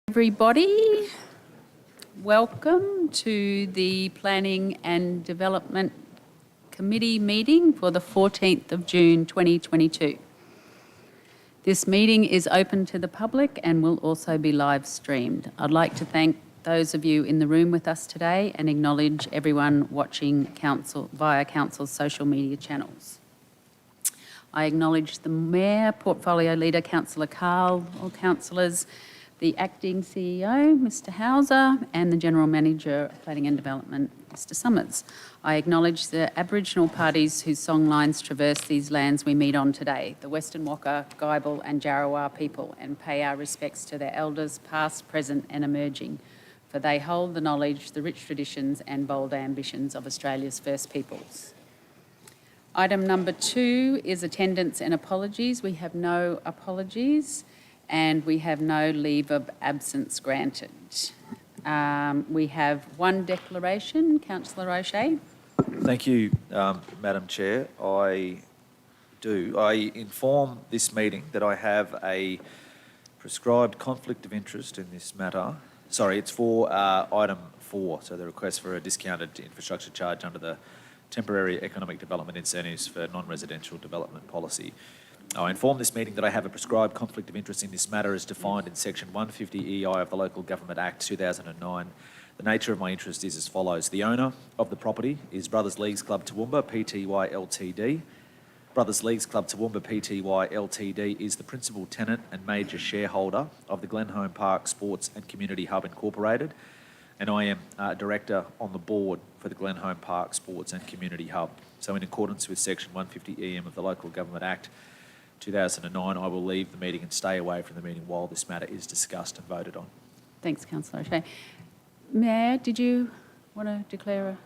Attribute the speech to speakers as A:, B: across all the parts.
A: Everybody, welcome to the Planning and Development Committee meeting for the 14th of June 2022. This meeting is open to the public and will also be live streamed. I'd like to thank those of you in the room with us today and acknowledge everyone watching via Council's social media channels. I acknowledge the Mayor, Portfolio Leader, Councillor Carl, all councillors, the Acting CEO, Mr Hauser, and the General Manager of Planning and Development, Mr Summers. I acknowledge the Aboriginal parties whose song lines traverse these lands we meet on today, the Western Waka, Guybil and Jarawar people, and pay our respects to their elders, past, present and emerging, for they hold the knowledge, the rich traditions and bold ambitions of Australia's First Peoples. Item number 2 is attendance and apologies. We have no apologies. And we have no leave of absence granted. We have one declaration. Councillor O'Shea.
B: Thank you, Madam Chair. I inform this meeting that I have a prescribed conflict of interest in this matter. Sorry, it's for item 4, so the request for a discounted infrastructure charge under the Temporary Economic Development Incentives for Non-Residential Development Policy. I inform this meeting that I have a prescribed conflict of interest in this matter as defined in Section 150 EI of the Local Government Act 2009. The nature of my interest is as follows. The owner of the property is Brothers Leagues Club Toowoomba Pty Ltd. Brothers Leagues Club Toowoomba Pty Ltd is the principal tenant and major shareholder of the Glenholme Park Sports and Community Hub Incorporated, and I am a director on the board for the Glenholme Park Sports and Community Hub. So in accordance with Section 150 EM of the Local Government Act 2009, I will leave the meeting and stay away from the meeting while this matter is discussed and voted on.
A: Thanks, Councillor O'Shea. Mayor, did you want to declare a...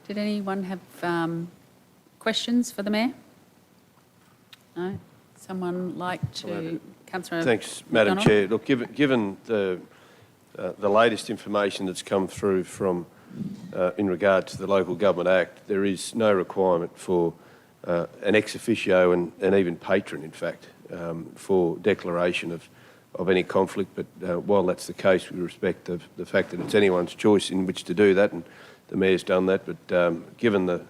A: Did anyone have questions for the Mayor? No? Someone like to... Councillor
C: Thanks, Madam Chair. Look, given the latest information that's come through from in regard to the Local Government Act, there is no requirement for an ex officio and even patron, in fact, for declaration of any conflict. But while that's the case, we respect the fact that it's anyone's choice in which to do that, and the Mayor's done that. But given the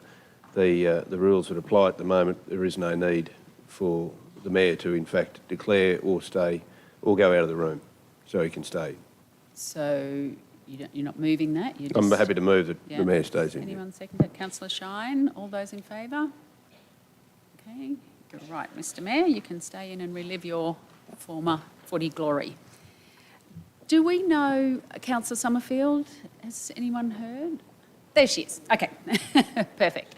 C: rules that apply at the moment, there is no need for the Mayor to, in fact, declare or stay or go out of the room, so he can stay.
A: So you're not moving that?
C: I'm happy to move that the Mayor stays in.
A: Anyone second that? Councillor Shine, all those in favour? Okay, right, Mr Mayor, you can stay in and relive your former footy glory. Do we know Councillor Summerfield? Has anyone heard? There she is. Okay, perfect.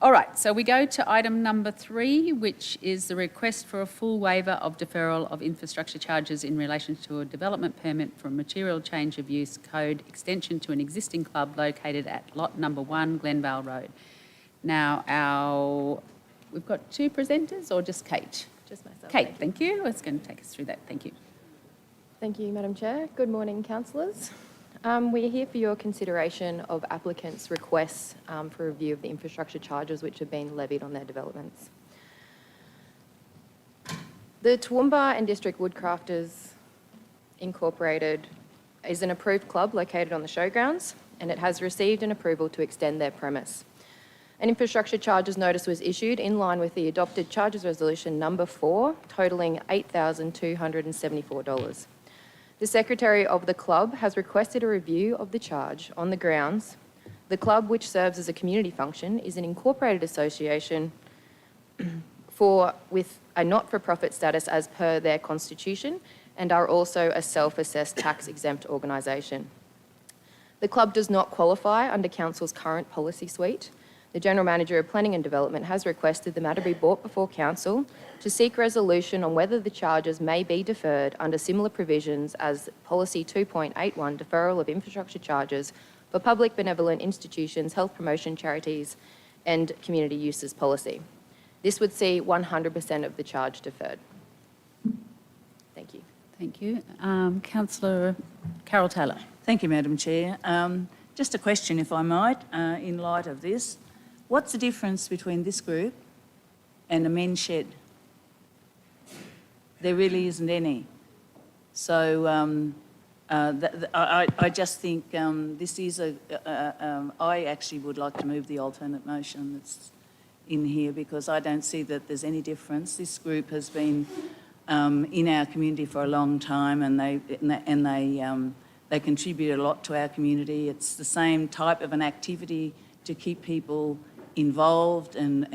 A: All right, so we go to item number 3, which is the request for a full waiver of deferral of infrastructure charges in relation to a development permit for a material change of use code extension to an existing club located at lot number 1, Glenvale Road. Now, we've got 2 presenters, or just Kate?
D: Just myself.
A: Kate, thank you. It's going to take us through that. Thank you.
D: Thank you, Madam Chair. Good morning, councillors. We are here for your consideration of applicants' requests for review of the infrastructure charges which have been levied on their developments. The Toowoomba and District Woodcrafters Incorporated is an approved club located on the showgrounds, and it has received an approval to extend their premise. An infrastructure charges notice was issued in line with the adopted charges resolution number 4, totalling $8,274. The Secretary of the club has requested a review of the charge on the grounds the club, which serves as a community function, is an incorporated association with a not-for-profit status as per their constitution, and are also a self-assessed tax-exempt organisation. The club does not qualify under Council's current policy suite. The General Manager of Planning and Development has requested the matter be brought before Council to seek resolution on whether the charges may be deferred under similar provisions as Policy 2.81, Deferral of Infrastructure Charges for Public Benevolent Institutions, Health Promotion Charities and Community Uses Policy. This would see 100% of the charge deferred. Thank you.
A: Thank you. Councillor Carol Taylor.
E: Thank you, Madam Chair. Just a question, if I might, in light of this. What's the difference between this group and a men's shed? There really isn't any. So I just think this is I actually would like to move the alternate motion that's in here because I don't see that there's any difference. This group has been in our community for a long time and they contribute a lot to our community. It's the same type of an activity to keep people involved and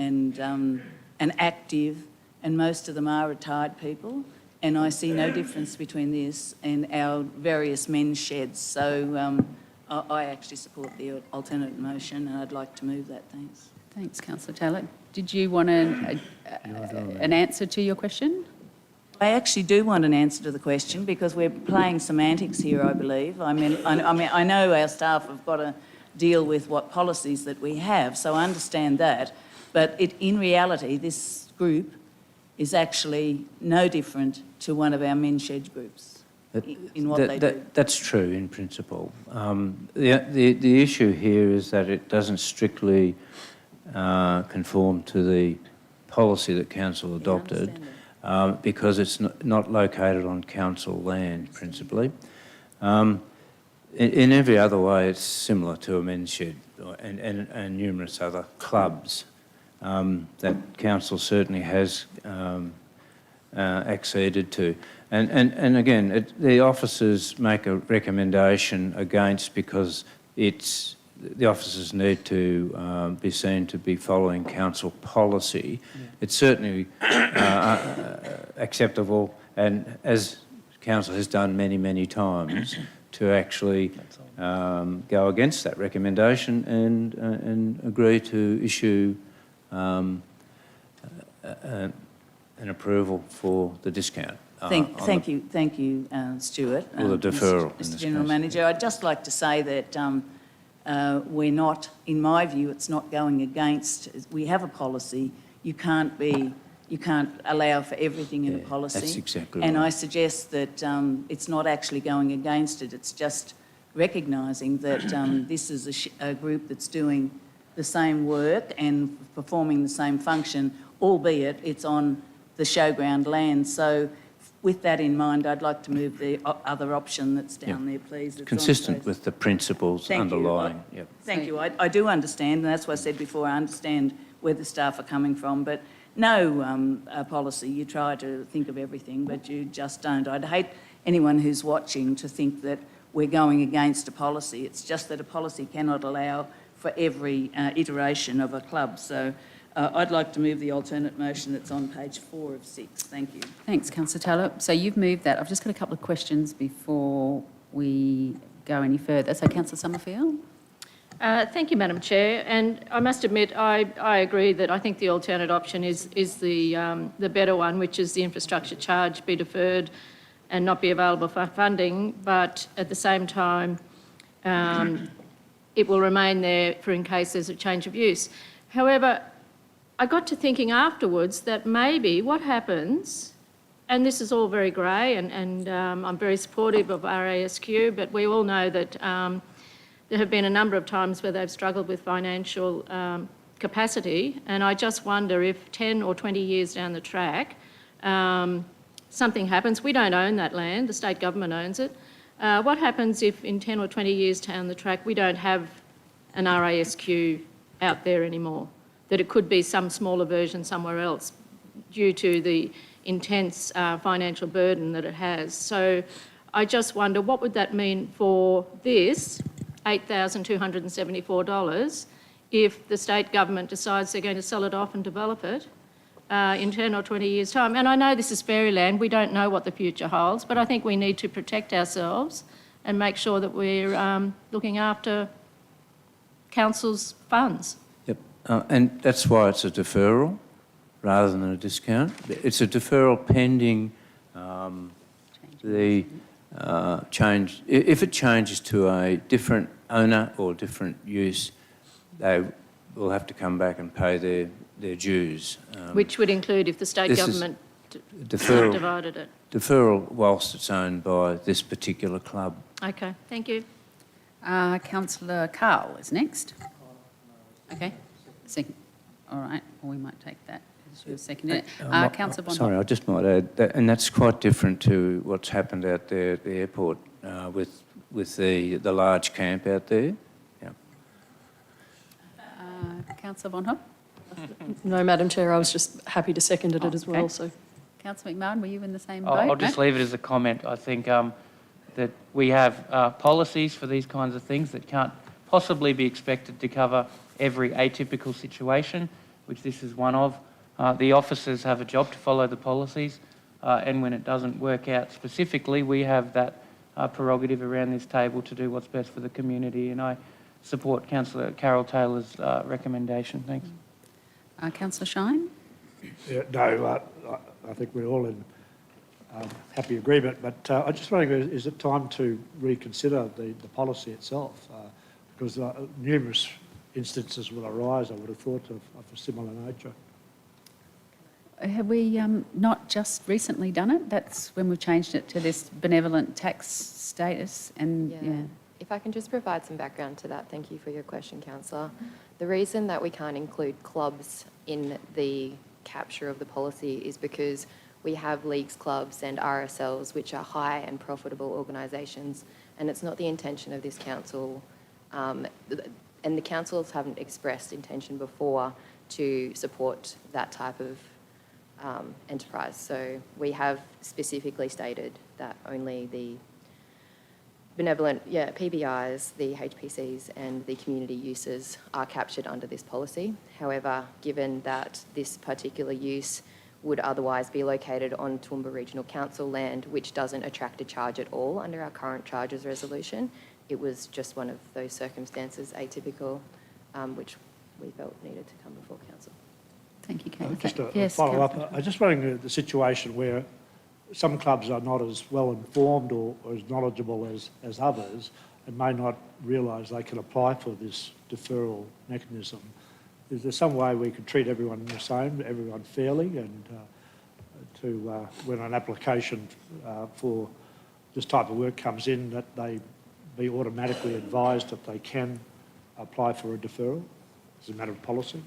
E: active, and most of them are retired people. And I see no difference between this and our various men's sheds. So I actually support the alternate motion and I'd like to move that. Thanks.
A: Thanks, Councillor Taylor. Did you want an answer to your question?
E: I actually do want an answer to the question because we're playing semantics here, I believe. I mean, I know our staff have got to deal with what policies that we have, so I understand that. But in reality, this group is actually no different to one of our men's shed groups in what they do.
F: That's true in principle. The issue here is that it doesn't strictly conform to the policy that Council adopted because it's not located on council land principally. In every other way, it's similar to a men's shed and numerous other clubs that council certainly has acceded to. And again, the officers make a recommendation against because the officers need to be seen to be following council policy. Yeah. It's certainly acceptable, and as council has done many, many times, to actually go against that recommendation and agree to issue an approval for the discount.
E: Thank you, Stuart.
F: Or the deferral.
E: Mr. General Manager, I'd just like to say that we're not, in my view, it's not going against. We have a policy. You can't allow for everything in a policy.
F: That's exactly
E: and
F: right.
E: I suggest that it's not actually going against it. It's just recognising that this is a group that's doing the same work and performing the same function, albeit it's on the showground land. So with that in mind, I'd like to move the other option that's down there, please. It's
F: consistent with the principles underlying.
E: Yep. Thank you. I do understand, and that's what I said before, I understand where the staff are coming from, but no policy, you try to think of everything, but you just don't. I'd hate anyone who's watching to think that we're going against a policy. It's just that a policy cannot allow for every iteration of a club. So I'd like to move the alternate motion that's on page 4 of 6. Thank you.
A: Thanks, Councillor Taylor. So you've moved that. I've just got a couple of questions before we go any further. So Councillor Summerfield.
G: Thank you, Madam Chair. And I must admit, I agree that I think the alternate option is the better one, which is the infrastructure charge be deferred and not be available for funding. But at the same time, it will remain there for in case there's a change of use. However, I got to thinking afterwards that maybe what happens, and this is all very grey, and I'm very supportive of RASQ, but we all know that there have been a number of times where they've struggled with financial capacity, and I just wonder if 10 or 20 years down the track, something happens. We don't own that land, the state government owns it. What happens if in 10 or 20 years down the track we don't have an RASQ out there anymore? That it could be some smaller version somewhere else due to the intense financial burden that it has. So I just wonder, what would that mean for this $8,274 if the state government decides they're going to sell it off and develop it in 10 or 20 years' time? And I know this is fairyland, we don't know what the future holds, but I think we need to protect ourselves and make sure that we're looking after council's funds.
F: Yep. And that's why it's a deferral rather than a discount. It's a deferral pending the change. If it changes to a different owner or different use, they will have to come back and pay their dues.
G: Which would include if the state
F: this is
G: government
F: deferral.
G: divided it.
F: Deferral whilst it's owned by this particular club.
G: Okay, thank you.
A: Councillor Carl is next. Okay, second. All right, well, we might take that as your second. Councillor Bond.
F: Sorry, I just might add, that, and that's quite different to what's happened out there at the airport with the large camp out there. Yeah.
A: Councillor Von Hoff.
H: No, Madam Chair, I was just happy to second it as well.
A: Okay.
H: So,
A: Councillor McMahon, were you in the same boat?
I: I'll just
A: No?
I: leave it as a comment. I think that we have policies for these kinds of things that can't possibly be expected to cover every atypical situation, which this is one of. The officers have a job to follow the policies, and when it doesn't work out specifically, we have that prerogative around this table to do what's best for the community, and I support Councillor Carol Taylor's recommendation. Thanks.
A: Councillor Shine?
J: Yeah, no, I think we're all in happy agreement, but I just wondering, is it time to reconsider the policy itself? Because numerous instances will arise, I would have thought, of a similar nature.
A: Have we not just recently done it? That's when we've changed it to this benevolent tax status and, yeah.
D: If I can just provide some background to that, thank you for your question, Councillor. The reason that we can't include clubs in the capture of the policy is because we have leagues, clubs and RSLs, which are high and profitable organisations, and it's not the intention of this council, and the councils haven't expressed intention before to support that type of enterprise. So we have specifically stated that only the benevolent, PBIs, the HPCs and the community uses are captured under this policy. However, given that this particular use would otherwise be located on Toowoomba Regional Council land, which doesn't attract a charge at all under our current charges resolution, it was just one of those circumstances, atypical, which we felt needed to come before council.
A: Thank you, Kate.
J: Just a
A: Yes,
J: follow-up.
A: Councillor.
J: I just wondering the situation where some clubs are not as well informed or as knowledgeable as others and may not realise they can apply for this deferral mechanism. Is there some way we could treat everyone the same, everyone fairly, and when an application for this type of work comes in, that they be automatically advised that they can apply for a deferral as a matter of policy?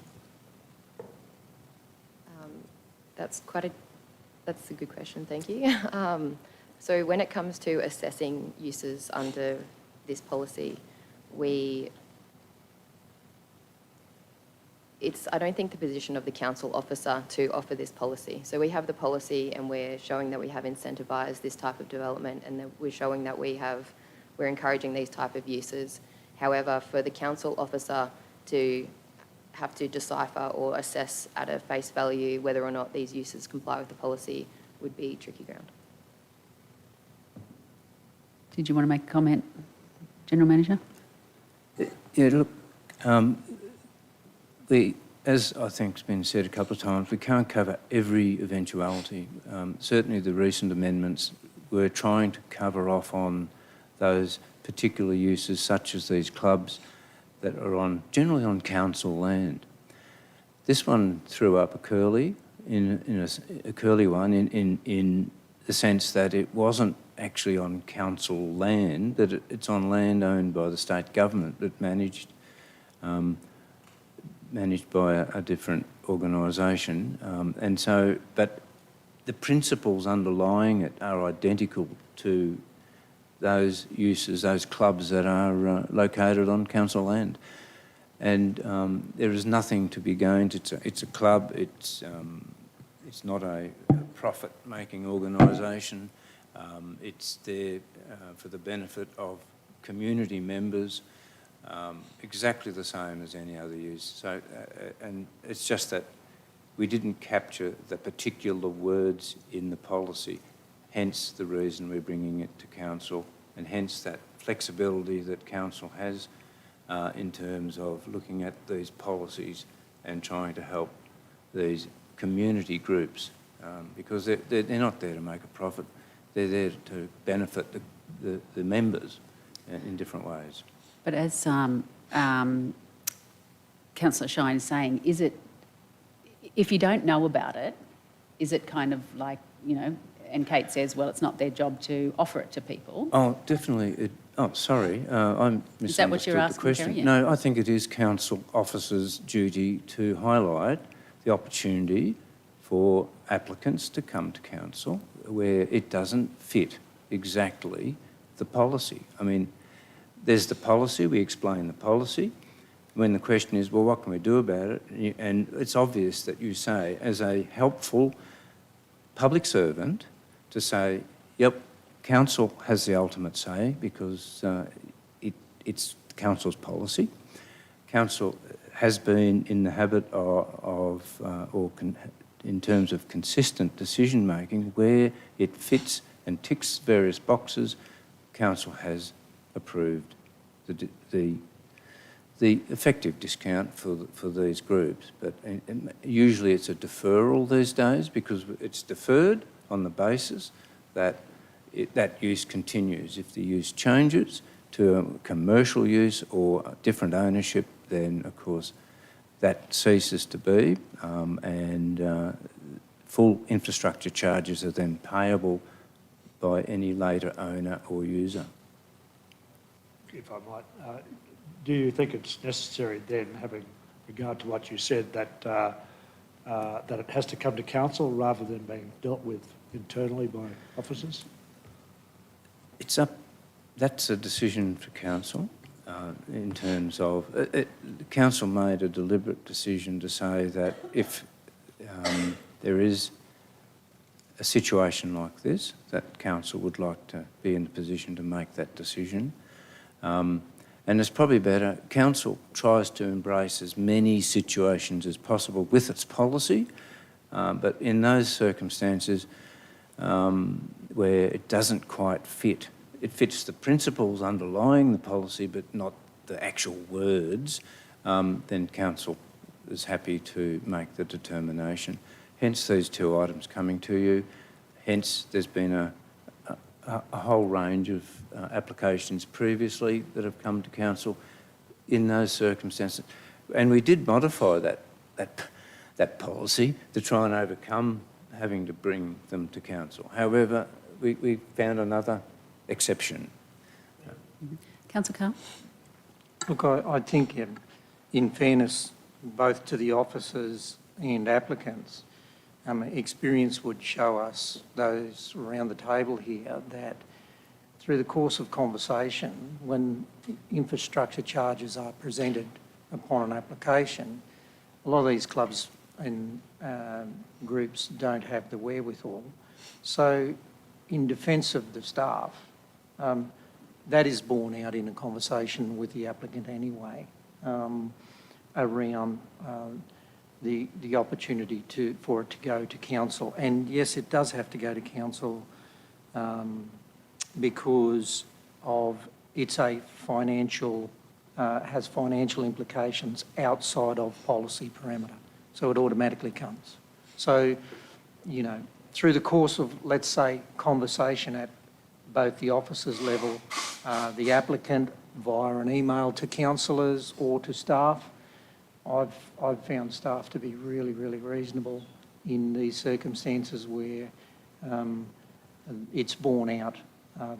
D: That's a good question, thank you. So when it comes to assessing uses under this policy, I don't think the position of the council officer to offer this policy. So we have the policy and we're showing that we have incentivised this type of development and that we're showing that we're encouraging these type of uses. However, for the council officer to have to decipher or assess at a face value whether or not these uses comply with the policy would be tricky ground.
A: Did you want to make a comment, General Manager?
F: Yeah, look, as I think has been said a couple of times, we can't cover every eventuality. Certainly the recent amendments were trying to cover off on those particular uses, such as these clubs that are generally on council land. This one threw up a curly, in the sense that it wasn't actually on council land, that it's on land owned by the state government, but managed by a different organisation. And so, but the principles underlying it are identical to those uses, those clubs that are located on council land. And there is nothing to be gained. It's a club. It's not a profit-making organisation. It's there for the benefit of community members, exactly the same as any other use. So, and it's just that we didn't capture the particular words in the policy, hence the reason we're bringing it to council, and hence that flexibility that council has in terms of looking at these policies and trying to help these community groups, because they're not there to make a profit. They're there to benefit the members in different ways.
A: But as Councillor Shine is saying, is it, if you don't know about it, is it kind of like, you know, and Kate says, well, it's not their job to offer it to people.
F: Oh, definitely. Sorry, I misunderstood
A: Is that what you're
F: the
A: asking,
F: question.
A: Kerry? Yeah.
F: No, I think it is council officers' duty to highlight the opportunity for applicants to come to council where it doesn't fit exactly the policy. I mean, there's the policy, we explain the policy. When the question is, well, what can we do about it? And it's obvious that you say, as a helpful public servant, to say, yep, council has the ultimate say because it's council's policy. Council has been in the habit in terms of consistent decision making, where it fits and ticks various boxes, council has approved the effective discount for these groups. But usually it's a deferral these days because it's deferred on the basis that that use continues. If the use changes to a commercial use or different ownership, then of course that ceases to be, and full infrastructure charges are then payable by any later owner or user.
J: If I might, do you think it's necessary then, having regard to what you said, that that it has to come to council rather than being dealt with internally by officers?
F: That's a decision for council in terms of, council made a deliberate decision to say that if there is a situation like this, that council would like to be in the position to make that decision. And it's probably better, council tries to embrace as many situations as possible with its policy, but in those circumstances where it doesn't quite fit, it fits the principles underlying the policy but not the actual words, then council is happy to make the determination. Hence these two items coming to you. Hence there's been a whole range of applications previously that have come to council in those circumstances. And we did modify that policy to try and overcome having to bring them to council. However, we found another exception.
A: Councillor Carr?
K: Look, I think in fairness, both to the officers and applicants, experience would show us, those around the table here, that through the course of conversation, when infrastructure charges are presented upon an application, a lot of these clubs and groups don't have the wherewithal. So in defence of the staff, that is borne out in a conversation with the applicant anyway, around the opportunity for it to go to council. And yes, it does have to go to council because of it's a financial, has financial implications outside of policy parameter. So it automatically comes. So, you know, through the course of, let's say, conversation at both the officers level, the applicant via an email to councillors or to staff, I've found staff to be really, really reasonable in these circumstances where it's borne out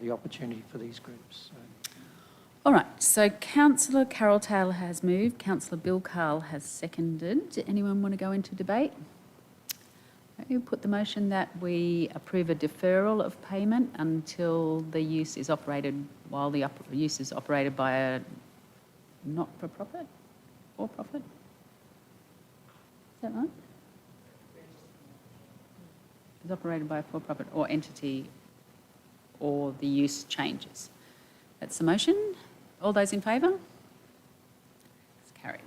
K: the opportunity for these groups. So.
A: All right, so Councillor Carol Taylor has moved, Councillor Bill Carl has seconded. Anyone want to go into debate? You put the motion that we approve a deferral of payment until the use is operated, while the use is operated by a not-for-profit, for-profit? Is that right? Is operated by a for-profit or entity, or the use changes. That's the motion. All those in favour? It's carried.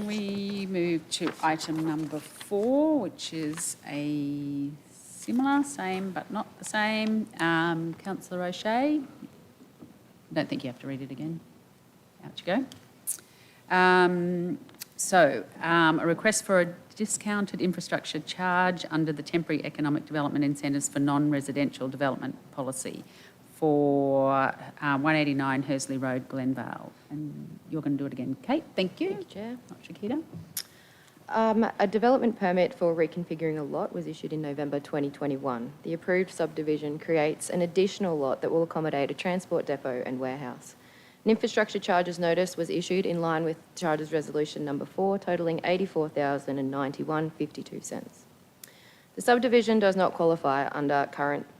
A: We move to item number 4, which is a similar, same but not the same. Councillor O'Shea. I don't think you have to read it again. Out you go. So, a request for a discounted infrastructure charge under the Temporary Economic Development Incentives for Non-Residential Development Policy for 189 Hursley Road, Glenvale. And you're going to do it again, Kate. Thank you.
D: Thank you, Chair.
A: Not Shakita.
D: A development permit for reconfiguring a lot was issued in November 2021. The approved subdivision creates an additional lot that will accommodate a transport depot and warehouse. An infrastructure charges notice was issued in line with Charters Resolution Number 4, totalling $84,091.52. The subdivision does not qualify under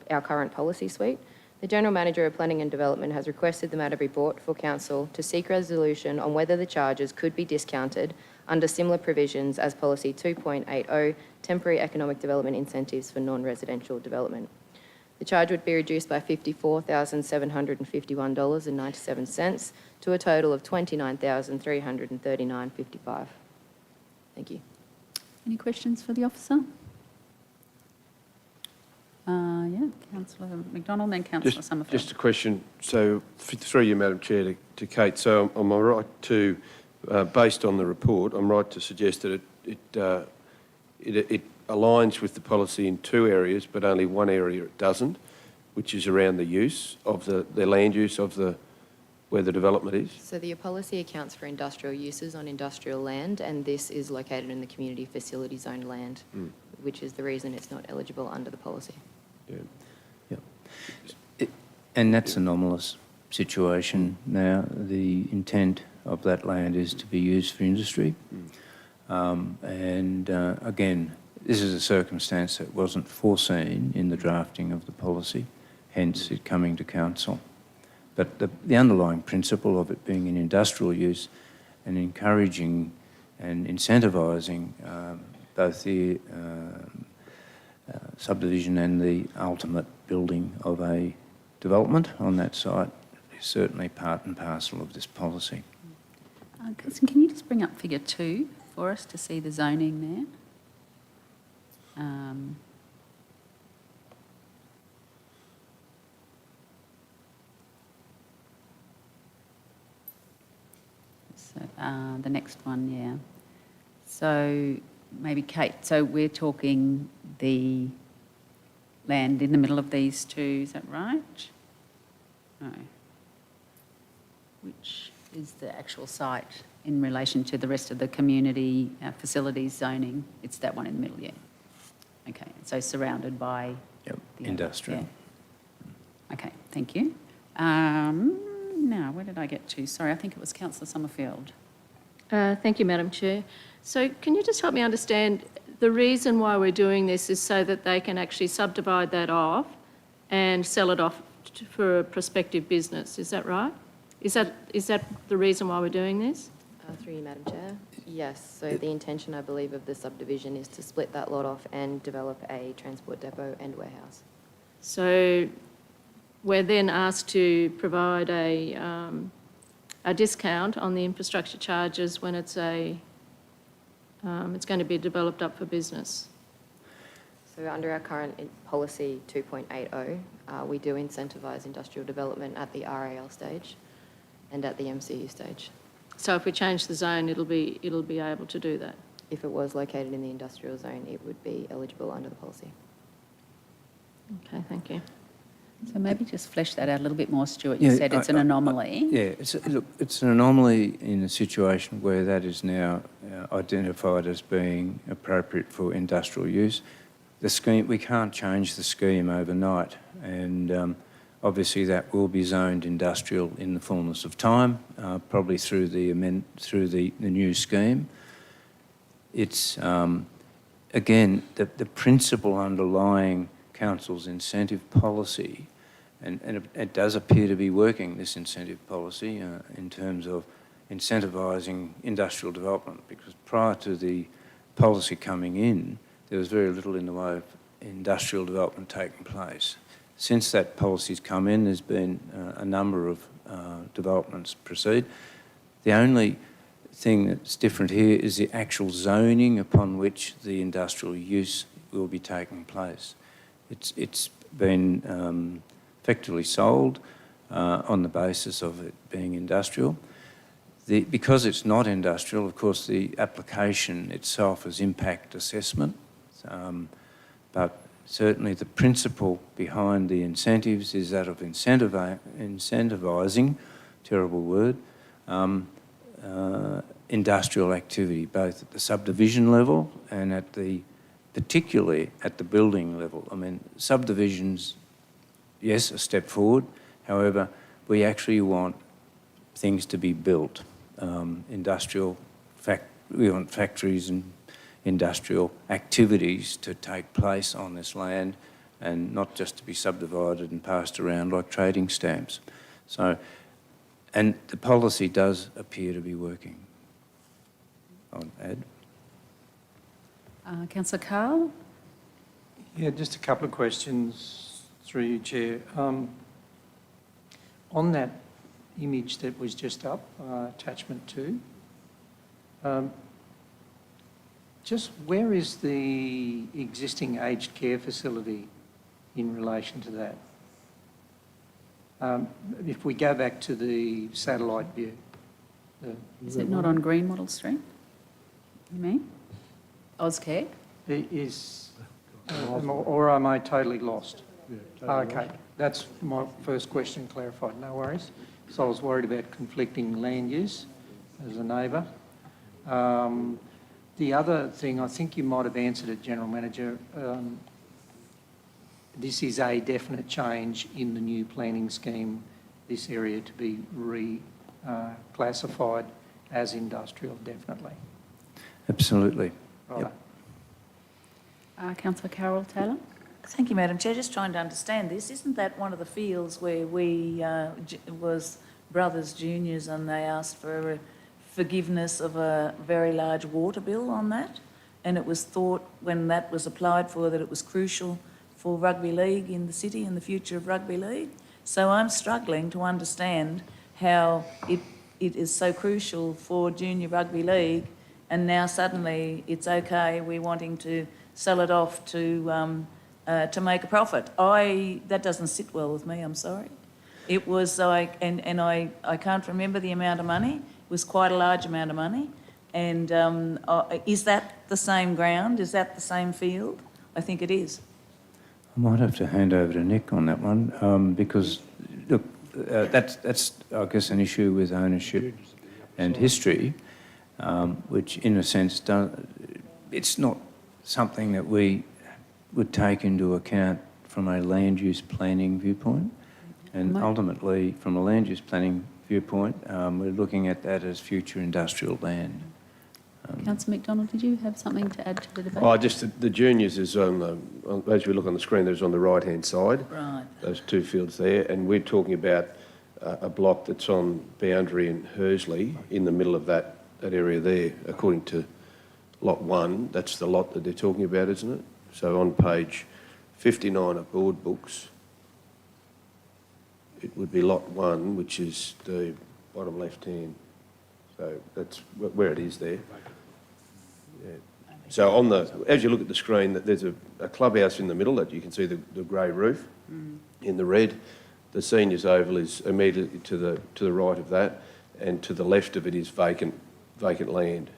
D: our current policy suite. The General Manager of Planning and Development has requested the matter be brought for Council to seek resolution on whether the charges could be discounted under similar provisions as Policy 2.80, Temporary Economic Development Incentives for Non-Residential Development. The charge would be reduced by $54,751.97 to a total of $29,339.55. Thank you.
A: Any questions for the officer? Yeah, Councillor McDonald, then Councillor Summerfield.
C: Just a question. So, through you, Madam Chair, to Kate. So, am I right to, based on the report, I'm right to suggest that it aligns with the policy in two areas, but only one area it doesn't, which is around the use of the land use of where the development is?
D: So the policy accounts for industrial uses on industrial land, and this is located in the community facility zone land, which is the reason it's not eligible under the policy.
C: Yeah.
F: And that's an anomalous situation now. The intent of that land is to be used for industry. Again, this is a circumstance that wasn't foreseen in the drafting of the policy, hence it coming to council. But the underlying principle of it being an industrial use and encouraging and incentivising both the subdivision and the ultimate building of a development on that site is certainly part and parcel of this policy.
A: Kirsten, can you just bring up figure 2 for us to see the zoning there? The next one, yeah. So maybe Kate, so we're talking the land in the middle of these two, is that right? No. Which is the actual site in relation to the rest of the community facilities zoning? It's that one in the middle, yeah. Okay, so surrounded by...
F: Yep,
A: the
F: industrial.
A: Yeah. Okay, thank you. Now, where did I get to? Sorry, I think it was Councillor Summerfield.
G: Thank you, Madam Chair. So can you just help me understand, the reason why we're doing this is so that they can actually subdivide that off and sell it off for a prospective business, is that right? Is that the reason why we're doing this?
D: Through you, Madam Chair. Yes, so the intention, I believe, of the subdivision is to split that lot off and develop a transport depot and warehouse.
G: So we're then asked to provide a discount on the infrastructure charges when it's going to be developed up for business.
D: So under our current policy 2.80, we do incentivise industrial development at the RAL stage and at the MCU stage.
G: So if we change the zone, it'll be able to do that.
D: If it was located in the industrial zone, it would be eligible under the policy.
G: Okay, thank you.
A: So maybe just flesh that out a little bit more, Stuart. You said it's an anomaly.
F: It's an anomaly in a situation where that is now identified as being appropriate for industrial use. The scheme, we can't change the scheme overnight, and obviously that will be zoned industrial in the fullness of time, probably through the new scheme. It's again the principle underlying Council's incentive policy, and it does appear to be working, this incentive policy, in terms of incentivising industrial development, because prior to the policy coming in, there was very little in the way of industrial development taking place. Since that policy's come in, there's been a number of developments proceed. The only thing that's different here is the actual zoning upon which the industrial use will be taking place. It's been effectively sold on the basis of it being industrial. Because it's not industrial, of course, the application itself is impact assessment, but certainly the principle behind the incentives is that of incentivising, terrible word, industrial activity, both at the subdivision level and particularly at the building level. I mean, subdivisions, yes, a step forward. However, we actually want things to be built. We want factories and industrial activities to take place on this land and not just to be subdivided and passed around like trading stamps. So, and the policy does appear to be working. I'll add.
A: Councillor Carl?
K: Yeah, just a couple of questions through you, Chair. On that image that was just up, attachment 2, just where is the existing aged care facility in relation to that? If we go back to the satellite view.
A: Is it not on Green Model Street? You mean? Ozcare?
K: Or am I totally lost?
J: Yeah, totally
K: Okay, that's my first question clarified, no worries. So I was worried about conflicting land use as a neighbour. The other thing, I think you might have answered it, General Manager. This is a definite change in the new planning scheme, this area to be reclassified as industrial, definitely.
F: Absolutely.
K: Right.
F: Yep.
A: Councillor Carol Taylor?
E: Thank you, Madam Chair. Just trying to understand this. Isn't that one of the fields where we was Brothers Juniors and they asked for forgiveness of a very large water bill on that? And it was thought when that was applied for that it was crucial for rugby league in the city and the future of rugby league. So I'm struggling to understand how it is so crucial for junior rugby league and now suddenly it's okay, we're wanting to sell it off to make a profit. That doesn't sit well with me, I'm sorry. It was like, and I can't remember the amount of money. It was quite a large amount of money. And is that the same ground? Is that the same field? I think it is.
F: I might have to hand over to Nick on that one because, look, that's I guess, an issue with ownership and history, which in a sense, it's not something that we would take into account from a land use planning viewpoint. And ultimately, from a land use planning viewpoint, we're looking at that as future industrial land.
A: Councillor McDonald, did you have something to add to the debate?
C: Oh, just the juniors is on as we look on the screen, there's on the right-hand side.
E: Right.
C: Those two fields there. And we're talking about a block that's on Boundary and Hersley in the middle of that area there, according to Lot 1. That's the lot that they're talking about, isn't it? So on page 59 of board books, it would be Lot 1, which is the bottom left-hand. So that's where it is there. Yeah. So on as you look at the screen, there's a clubhouse in the middle that you can see the grey roof in the red. The seniors oval is immediately to the right of that, and to the left of it is vacant land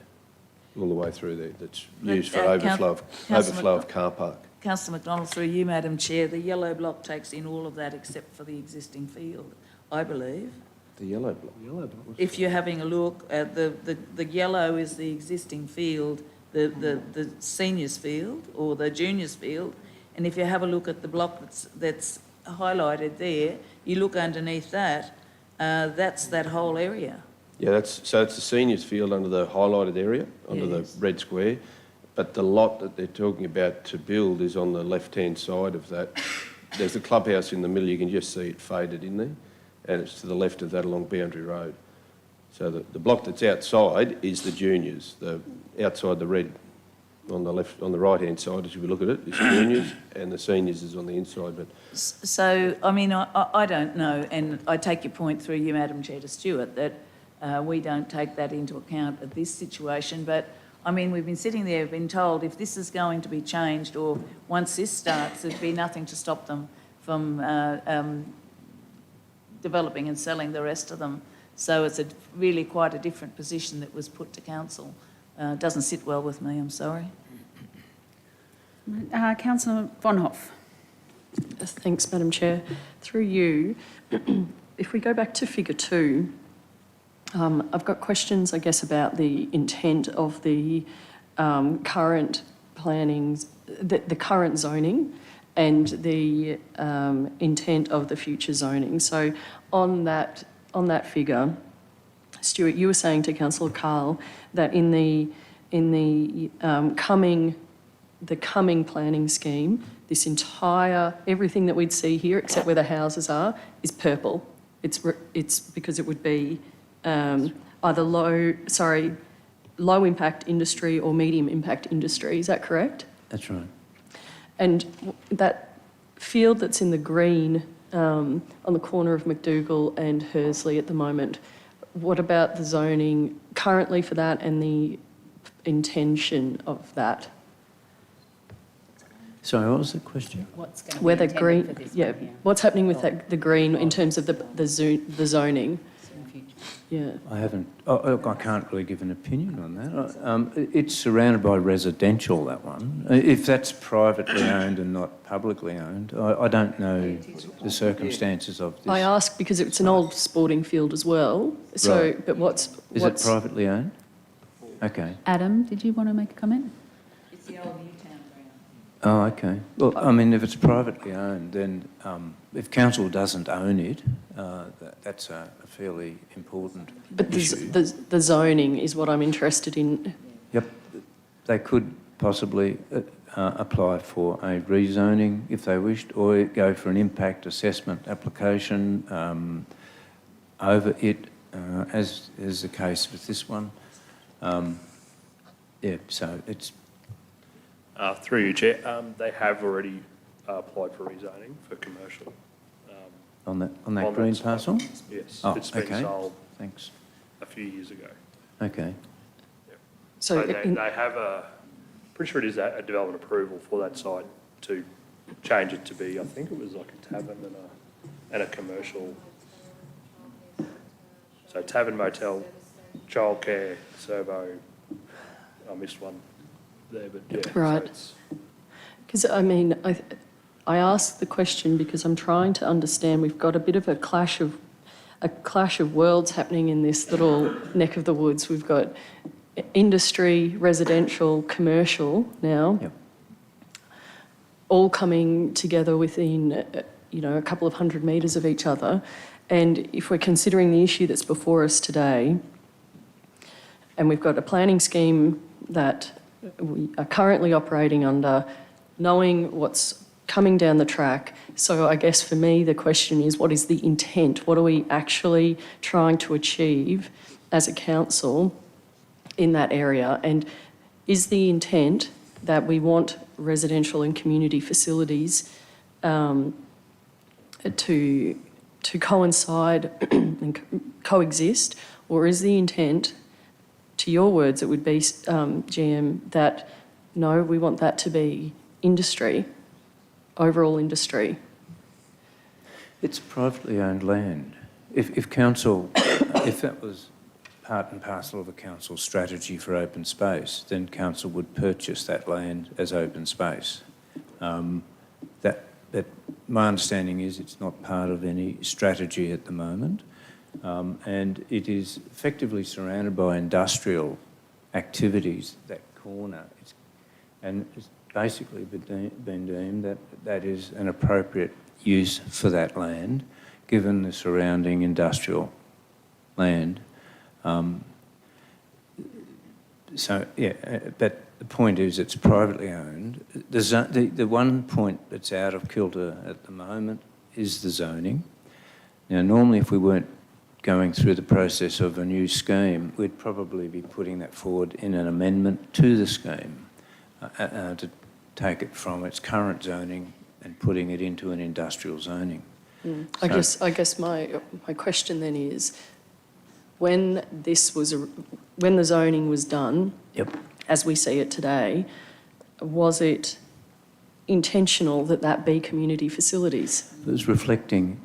C: all the way through there. That's used for overflow of car park.
E: Councillor McDonald, through you, Madam Chair, the yellow block takes in all of that except for the existing field, I believe.
C: The yellow block.
E: If you're having a look at the yellow is the existing field, the seniors field or the juniors field, and if you have a look at the block that's highlighted there, you look underneath that, that's that whole area.
C: Yeah, so it's the seniors field under the highlighted area, under the red square, but the lot that they're talking about to build is on the left-hand side of that. There's a clubhouse in the middle, you can just see it faded in there, and it's to the left of that along Boundary Road. So the block that's outside is the juniors. Outside the red on the left, on the right-hand side, as you look at it, is juniors, and the seniors is on the inside. But
E: so, I mean, I don't know, and I take your point through you, Madam Chair, to Stuart, that we don't take that into account at this situation. But, I mean, we've been sitting there, been told if this is going to be changed or once this starts, there'd be nothing to stop them from developing and selling the rest of them. So it's really quite a different position that was put to council. Doesn't sit well with me, I'm sorry.
A: Councillor Von Hoff.
H: Thanks, Madam Chair. Through you, if we go back to figure 2, I've got questions, I guess, about the intent of the current plannings, the current zoning and the intent of the future zoning. So on that figure, Stuart, you were saying to Councillor Carl that in the coming planning scheme, this entire, everything that we'd see here, except where the houses are, is purple. It's because it would be either low impact industry or medium impact industry. Is that correct?
F: That's right.
H: And that field that's in the green on the corner of McDougall and Hersley at the moment, what about the zoning currently for that and the intention of that?
F: Sorry, what was the question?
A: What's going to
H: Whether
A: be
H: green,
A: intended for this
H: yeah,
A: one here?
H: what's happening with the green in terms of the zoning?
A: In the future.
H: Yeah.
F: I haven't, look, I can't really give an opinion on that. It's surrounded by residential, that one. If that's privately owned and not publicly owned, I don't know the circumstances of this.
H: I ask because it's an old sporting field as well. So,
F: Right.
H: but what's
F: Is it privately owned? Okay.
A: Adam, did you want to make a comment?
E: It's the old Newtown ground.
F: Oh, okay. Well, I mean, if it's privately owned, then if council doesn't own it, that's a fairly important
H: But
F: issue.
H: the zoning is what I'm interested in.
F: Yep. They could possibly apply for a rezoning if they wished, or go for an impact assessment application over it, as is the case with this one. Yeah, so it's...
L: Through you, Chair, they have already applied for rezoning for commercial.
F: on that green
L: site.
F: parcel?
L: Yes,
F: Oh,
L: it's been
F: okay.
L: sold
F: Thanks.
L: a few years ago.
F: Okay.
H: So,
L: they have pretty sure it is a development approval for that site to change it to be, I think it was like a tavern and a commercial. So tavern, motel, childcare, servo, I missed one there, but yeah.
H: Right. Because, I mean, I ask the question because I'm trying to understand. We've got a bit of a clash of worlds happening in this little neck of the woods. We've got industry, residential, commercial now,
F: Yep.
H: all coming together within, a couple of 100 metres of each other. And if we're considering the issue that's before us today, and we've got a planning scheme that we are currently operating under, knowing what's coming down the track. So I guess for me, the question is, what is the intent? What are we actually trying to achieve as a council in that area? And is the intent that we want residential and community facilities to coincide and coexist, or is the intent, to your words, it would be, GM, that no, we want that to be industry, overall industry?
F: It's privately owned land. If council, if that was part and parcel of a council strategy for open space, then council would purchase that land as open space. That my understanding is it's not part of any strategy at the moment, and it is effectively surrounded by industrial activities, that corner, and it's basically been deemed that that is an appropriate use for that land, given the surrounding industrial land. So, yeah, but the point is it's privately owned. The one point that's out of kilter at the moment is the zoning. Now, normally if we weren't going through the process of a new scheme, we'd probably be putting that forward in an amendment to the scheme to take it from its current zoning and putting it into an industrial zoning.
H: I guess my question then is, when the zoning was done,
F: Yep.
H: as we see it today, was it intentional that that be community facilities?
F: It was reflecting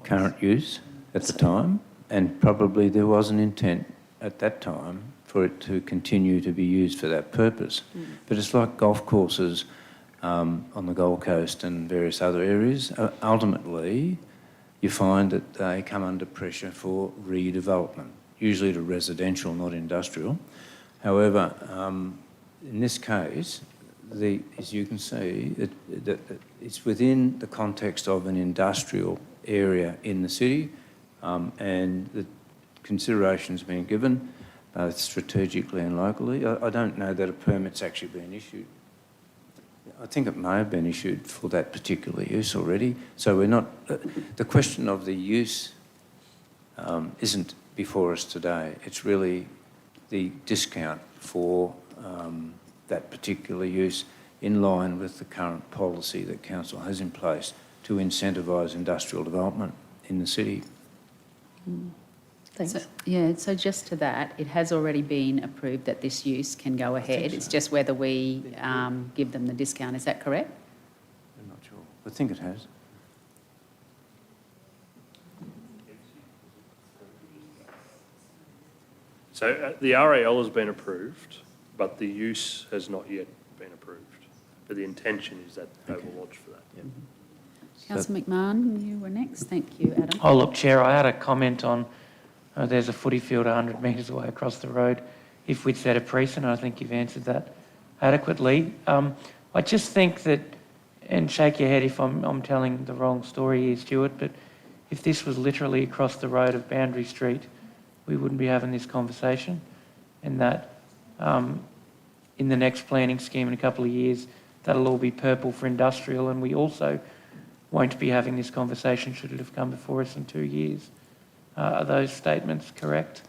F: current use at the time, and probably there was an intent at that time for it to continue to be used for that purpose. But it's like golf courses on the Gold Coast and various other areas. Ultimately, you find that they come under pressure for redevelopment, usually to residential, not industrial. However, in this case, as you can see, it's within the context of an industrial area in the city, and the consideration's been given, both strategically and locally. I don't know that a permit's actually been issued. I think it may have been issued for that particular use already. So we're not... the question of the use isn't before us today. It's really the discount for that particular use in line with the current policy that council has in place to incentivise industrial development in the city.
H: Thanks.
A: So just to that, it has already been approved that this use can go ahead. It's just whether we give them the discount. Is that correct?
F: I'm not sure. I think it has.
L: So the RAL has been approved, but the use has not yet been approved. But the intention is that they will lodge for that.
F: Yep.
A: Councillor McMahon, you were next. Thank you, Adam.
I: Oh, look, Chair, I had a comment on there's a footy field 100 metres away across the road. If we'd set a precedent, I think you've answered that adequately. I just think that, and shake your head if I'm telling the wrong story here, Stuart, but if this was literally across the road of Boundary Street, we wouldn't be having this conversation, and that in the next planning scheme in a couple of years, that'll all be purple for industrial, and we also won't be having this conversation should it have come before us in 2 years. Are those statements correct?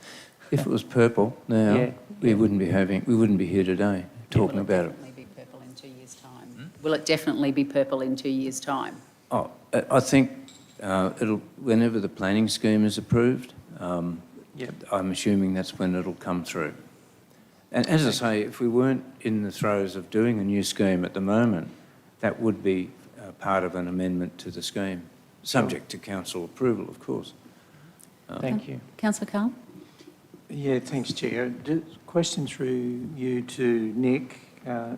F: If it was purple now, we wouldn't be here today talking about it.
A: Will it definitely be purple in 2 years' time? Will it definitely be purple in 2 years' time?
F: Oh, I think whenever the planning scheme is approved, I'm assuming that's when it'll come through. And as I say, if we weren't in the throes of doing a new scheme at the moment, that would be part of an amendment to the scheme, subject to council approval, of course.
I: Thank you.
A: Councillor Carl?
K: Yeah, thanks, Chair. Question through you to Nick,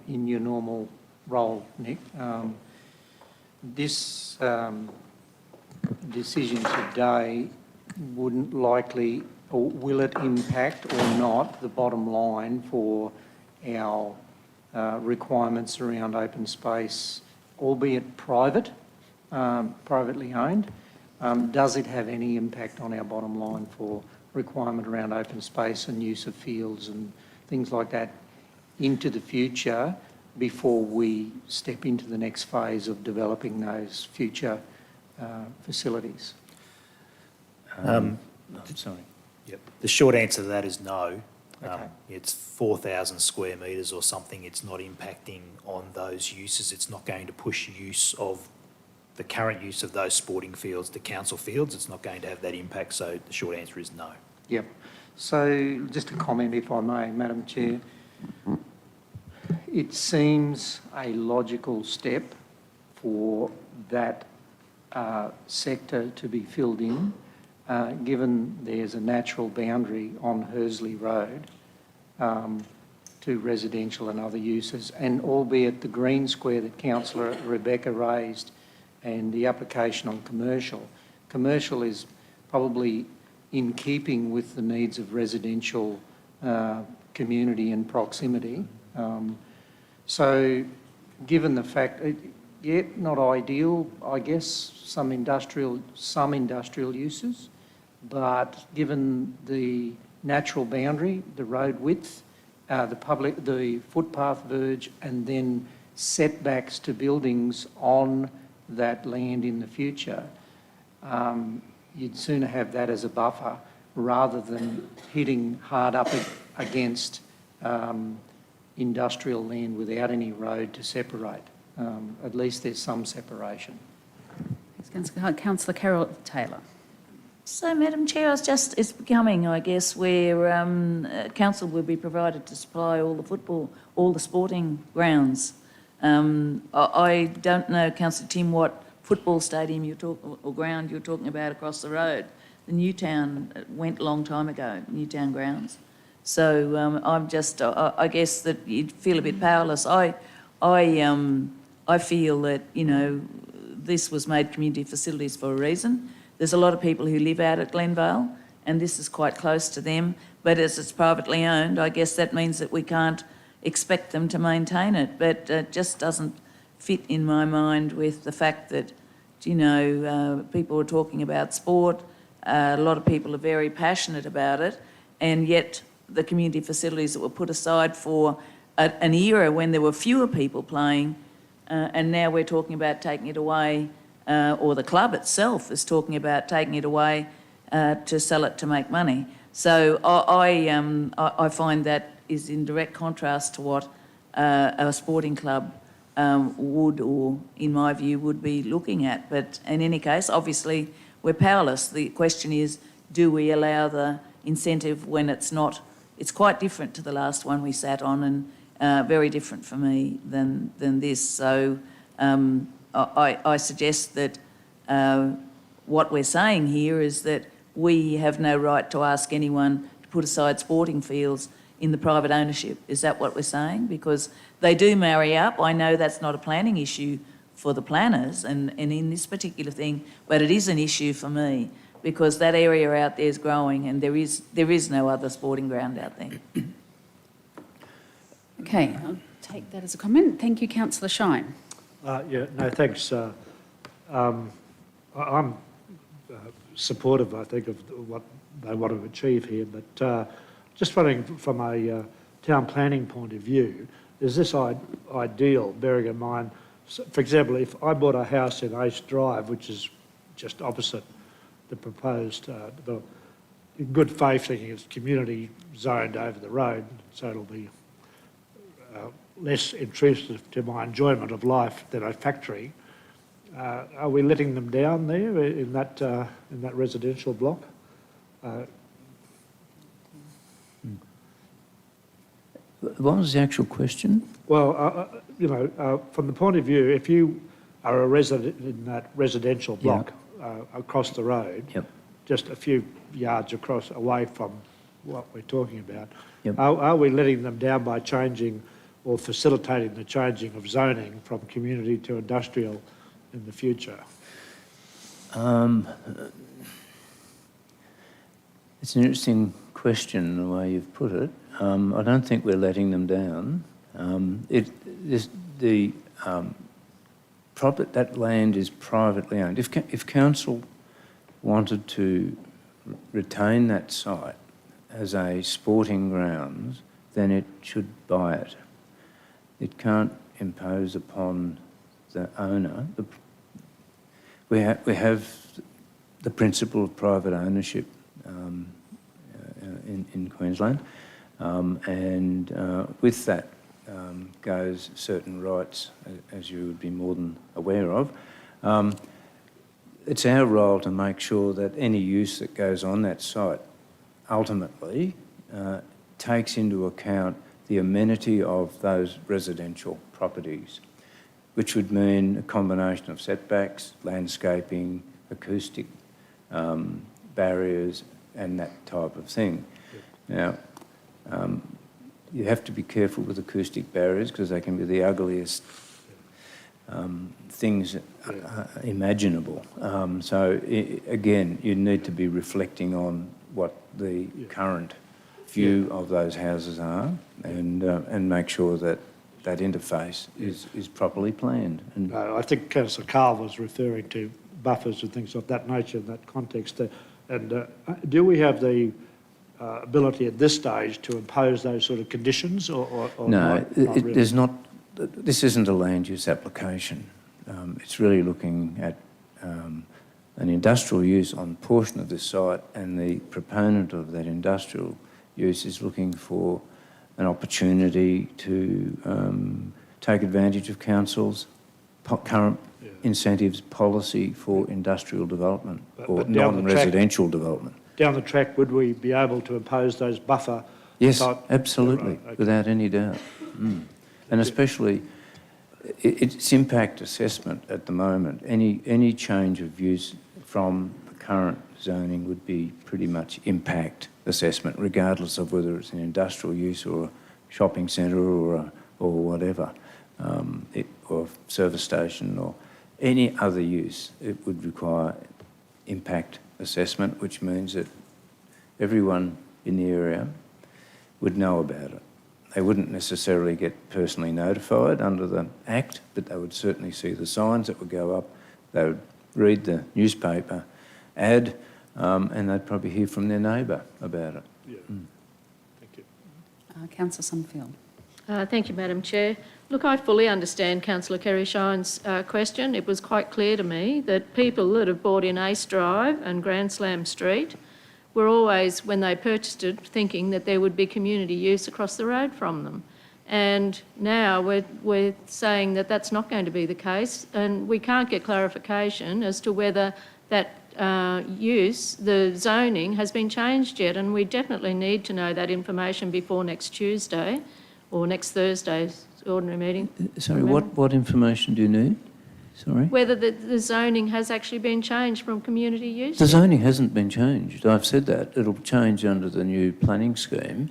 K: in your normal role, Nick. This decision today wouldn't likely, or will it impact or not the bottom line for our requirements around open space, albeit private, privately owned? Does it have any impact on our bottom line for requirement around open space and use of fields and things like that into the future before we step into the next phase of developing those future facilities?
F: Sorry.
M: Yep. The short answer to that is no.
K: Okay.
M: It's 4,000 square metres or something. It's not impacting on those uses. It's not going to push use of the current use of those sporting fields to council fields. It's not going to have that impact. So the short answer is no.
K: Yep. So just a comment, if I may, Madam Chair. It seems a logical step for that sector to be filled in, given there's a natural boundary on Hersley Road to residential and other uses, and albeit the green square that Councillor Rebecca raised and the application on commercial. Commercial is probably in keeping with the needs of residential community and proximity. So given the fact, not ideal, I guess, some industrial uses, but given the natural boundary, the road width, the footpath verge, and then setbacks to buildings on that land in the future, you'd sooner have that as a buffer rather than hitting hard up against industrial land without any road to separate. At least there's some separation.
A: Thanks, Councillor Carol Taylor.
E: So, Madam Chair, it's becoming, I guess, where council will be provided to supply all the sporting grounds. I don't know, Councillor Tim, what football stadium or ground you're talking about across the road. The Newtown went a long time ago, Newtown grounds. So I'm just, I guess that you'd feel a bit powerless. I feel that, you know, this was made community facilities for a reason. There's a lot of people who live out at Glenvale, and this is quite close to them. But as it's privately owned, I guess that means that we can't expect them to maintain it. But it just doesn't fit in my mind with the fact that, you know, people are talking about sport. A lot of people are very passionate about it, and yet the community facilities that were put aside for an era when there were fewer people playing, and now we're talking about taking it away, or the club itself is talking about taking it away to sell it to make money. So I find that is in direct contrast to what a sporting club would, or in my view, would be looking at. But in any case, obviously, we're powerless. The question is, do we allow the incentive when it's not? It's quite different to the last one we sat on, and very different for me than this. So I suggest that what we're saying here is that we have no right to ask anyone to put aside sporting fields in the private ownership. Is that what we're saying? Because they do marry up. I know that's not a planning issue for the planners and in this particular thing, but it is an issue for me because that area out there is growing and there is no other sporting ground out there.
A: Okay, I'll take that as a comment. Thank you, Councillor Shine.
J: Yeah, no, thanks. I'm supportive, I think, of what they want to achieve here, but just wondering from a town planning point of view, is this ideal, bearing in mind, for example, if I bought a house in Ace Drive, which is just opposite the proposed, in good faith thinking it's community zoned over the road, so it'll be less intrusive to my enjoyment of life than a factory. Are we letting them down there in that residential block?
F: What was the actual question?
J: Well, you know, from the point of view, if you are a resident in that residential block across the road, just a few yards away from what we're talking about, are we letting them down by changing or facilitating the changing of zoning from community to industrial in the future?
F: It's an interesting question, the way you've put it. I don't think we're letting them down. That land is privately owned. If council wanted to retain that site as a sporting grounds, then it should buy it. It can't impose upon the owner. We have the principle of private ownership in Queensland, and with that goes certain rights, as you would be more than aware of. It's our role to make sure that any use that goes on that site ultimately takes into account the amenity of those residential properties, which would mean a combination of setbacks, landscaping, acoustic barriers and that type of thing. Now, you have to be careful with acoustic barriers because they can be the ugliest things imaginable. So again, you need to be reflecting on what the current view of those houses are and make sure that that interface is properly planned. And
J: I think Councillor Carl was referring to buffers and things of that nature in that context. And do we have the ability at this stage to impose those sort of conditions or
F: no,
J: not really?
F: there's not. This isn't a land use application. It's really looking at an industrial use on a portion of this site, and the proponent of that industrial use is looking for an opportunity to take advantage of council's current incentives policy for industrial development or non-residential development.
J: Down the track, would we be able to impose those buffer?
F: Yes, absolutely, without any doubt. And especially, it's impact assessment at the moment. Any change of use from the current zoning would be pretty much impact assessment, regardless of whether it's an industrial use or a shopping centre or whatever, or service station or any other use. It would require impact assessment, which means that everyone in the area would know about it. They wouldn't necessarily get personally notified under the Act, but they would certainly see the signs that would go up. They would read the newspaper ad, and they'd probably hear from their neighbour about it.
J: Yeah. Thank you.
A: Councillor Summerfield.
G: Thank you, Madam Chair. Look, I fully understand Councillor Kerry-Shine's question. It was quite clear to me that people that have bought in Ace Drive and Grand Slam Street were always, when they purchased it, thinking that there would be community use across the road from them. And now we're saying that that's not going to be the case, and we can't get clarification as to whether that use, the zoning, has been changed yet, and we definitely need to know that information before next Tuesday or next Thursday's ordinary meeting.
F: Sorry, what information do you need? Sorry?
G: Whether the zoning has actually been changed from community use.
F: The zoning hasn't been changed. I've said that. It'll change under the new planning scheme.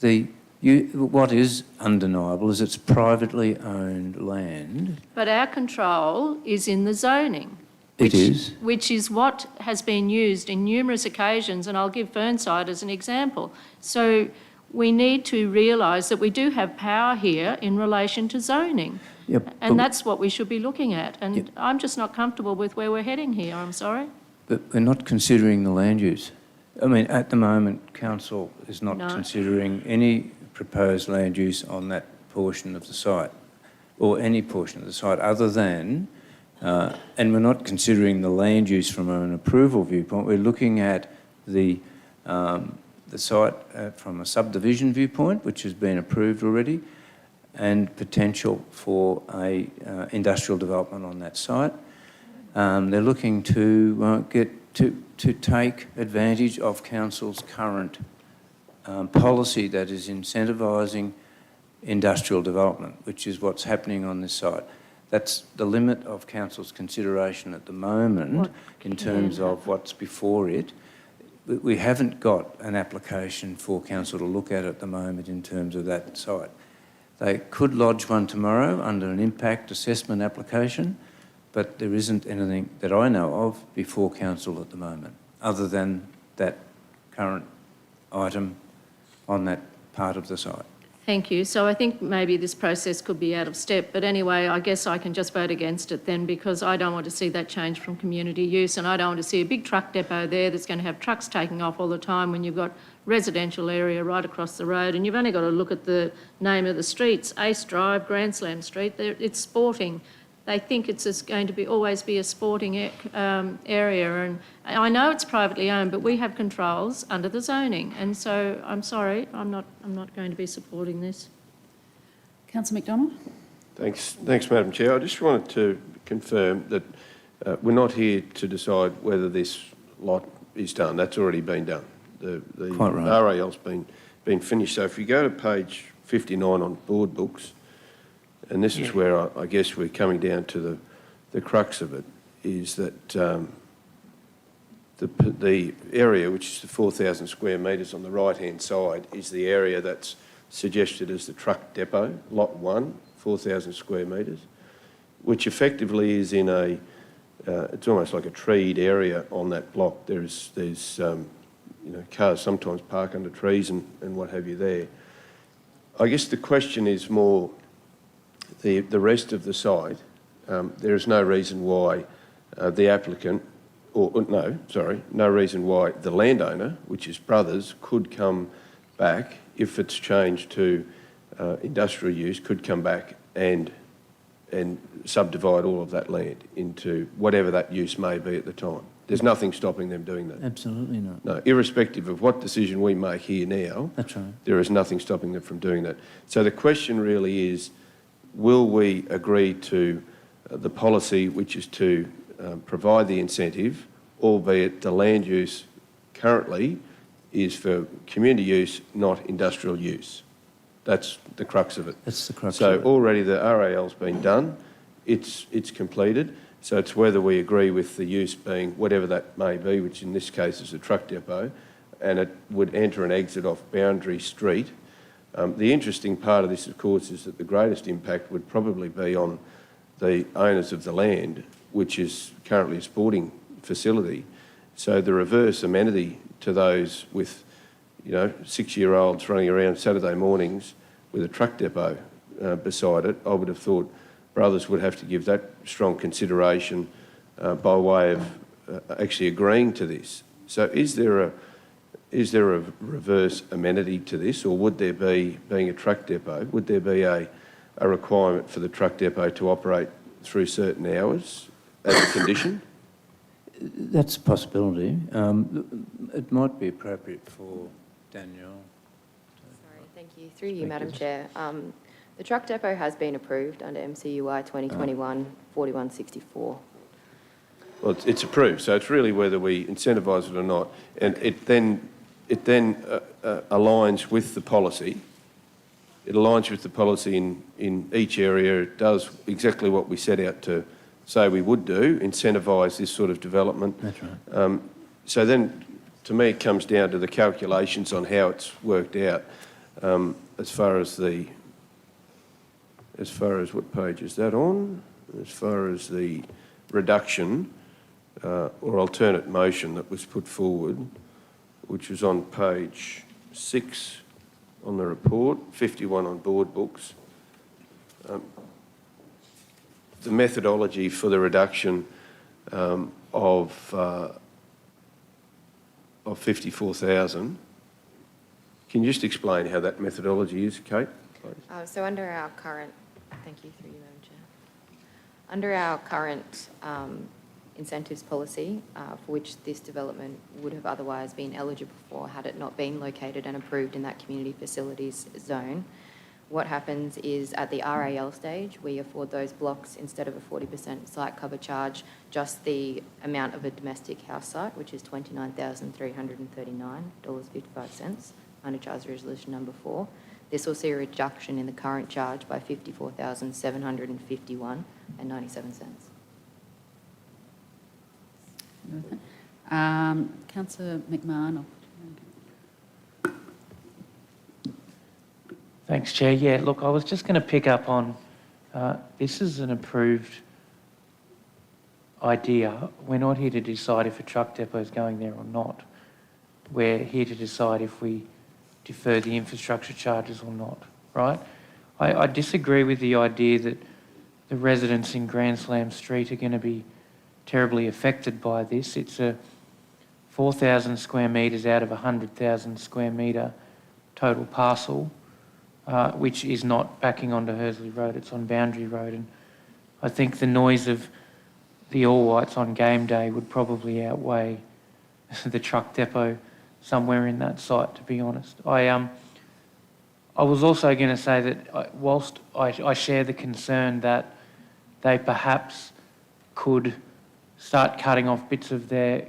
F: What is undeniable is it's privately owned land.
G: But our control is in the zoning.
F: It is.
G: Which is what has been used in numerous occasions, and I'll give Fernside as an example. So we need to realise that we do have power here in relation to zoning.
F: Yep,
G: And that's what we should be looking at. And
F: Yep.
G: I'm just not comfortable with where we're heading here, I'm sorry.
F: But we're not considering the land use. I mean, at the moment, council is not
G: No.
F: considering any proposed land use on that portion of the site, or any portion of the site other than, and we're not considering the land use from an approval viewpoint. We're looking at the site from a subdivision viewpoint, which has been approved already, and potential for a industrial development on that site. They're looking to to take advantage of council's current policy that is incentivising industrial development, which is what's happening on this site. That's the limit of council's consideration at the moment in terms of what's before it. We haven't got an application for council to look at the moment in terms of that site. They could lodge one tomorrow under an impact assessment application, but there isn't anything that I know of before council at the moment, other than that current item on that part of the site.
G: Thank you. So I think maybe this process could be out of step, but anyway, I guess I can just vote against it then, because I don't want to see that change from community use, and I don't want to see a big truck depot there that's going to have trucks taking off all the time when you've got residential area right across the road, and you've only got to look at the name of the streets, Ace Drive, Grand Slam Street. It's sporting. They think it's just going to always be a sporting area, and I know it's privately owned, but we have controls under the zoning, and so I'm sorry, I'm not going to be supporting this.
A: Councillor McDonald.
C: Thanks, Madam Chair. I just wanted to confirm that we're not here to decide whether this lot is done. That's already been done. The
F: Quite right.
C: RAL's been finished. So if you go to page 59 on board books, and this is where I guess we're coming down to the crux of it, is that the area, which is the 4,000 square metres on the right-hand side, is the area that's suggested as the truck depot, lot 1, 4,000 square metres, which effectively is in a, it's almost like a treed area on that block. There's cars sometimes park under trees and what have you there. I guess the question is more the rest of the site. There is no reason why the applicant, no reason why the landowner, which is Brothers, could come back, if it's changed to industrial use, could come back and subdivide all of that land into whatever that use may be at the time. There's nothing stopping them doing that.
F: Absolutely not.
C: No, irrespective of what decision we make here now,
F: That's right.
C: there is nothing stopping them from doing that. So the question really is, will we agree to the policy, which is to provide the incentive, albeit the land use currently is for community use, not industrial use? That's the crux of it.
F: That's the crux
C: So
F: of it.
C: already the RAL's been done, it's completed, So it's whether we agree with the use being whatever that may be, which in this case is a truck depot, and it would enter and exit off Boundary Street. The interesting part of this, of course, is that the greatest impact would probably be on the owners of the land, which is currently a sporting facility. So the reverse amenity to those with, 6-year-olds running around Saturday mornings with a truck depot beside it, I would have thought Brothers would have to give that strong consideration by way of actually agreeing to this. So is there a reverse amenity to this, or would there be, being a truck depot, would there be a requirement for the truck depot to operate through certain hours as a condition?
F: That's a possibility. It might be appropriate for Danielle.
D: Sorry, thank you. Through you, Madam Chair. The truck depot has been approved under MCUI 2021-4164.
C: Well, it's approved, so it's really whether we incentivise it or not, and it then aligns with the policy. It aligns with the policy in each area. It does exactly what we set out to say we would do, incentivise this sort of development.
F: That's right.
C: So then, to me, it comes down to the calculations on how it's worked out. As far as what page is that on? As far as the reduction or alternate motion that was put forward, which was on page 6 on the report, 51 on board books. The methodology for the reduction of 54,000. Can you just explain how that methodology is, Kate?
D: So under our current, thank you, through you, Madam Chair. Under our current incentives policy, for which this development would have otherwise been eligible for had it not been located and approved in that community facilities zone, what happens is at the RAL stage, we afford those blocks, instead of a 40% site cover charge, just the amount of a domestic house site, which is $29,339.55 under Charge Resolution number 4. This will see a reduction in the current charge by $54,751.97.
A: Councillor McMahon.
I: Thanks, Chair. Yeah, look, I was just going to pick up on this is an approved idea. We're not here to decide if a truck depot is going there or not. We're here to decide if we defer the infrastructure charges or not, right? I disagree with the idea that the residents in Grand Slam Street are going to be terribly affected by this. It's a 4,000 square metres out of a 100,000 square metre total parcel, which is not backing onto Hursley Road, it's on Boundary Road. And I think the noise of the All Whites on game day would probably outweigh the truck depot somewhere in that site, to be honest. I was also going to say that whilst I share the concern that they perhaps could start cutting off bits of their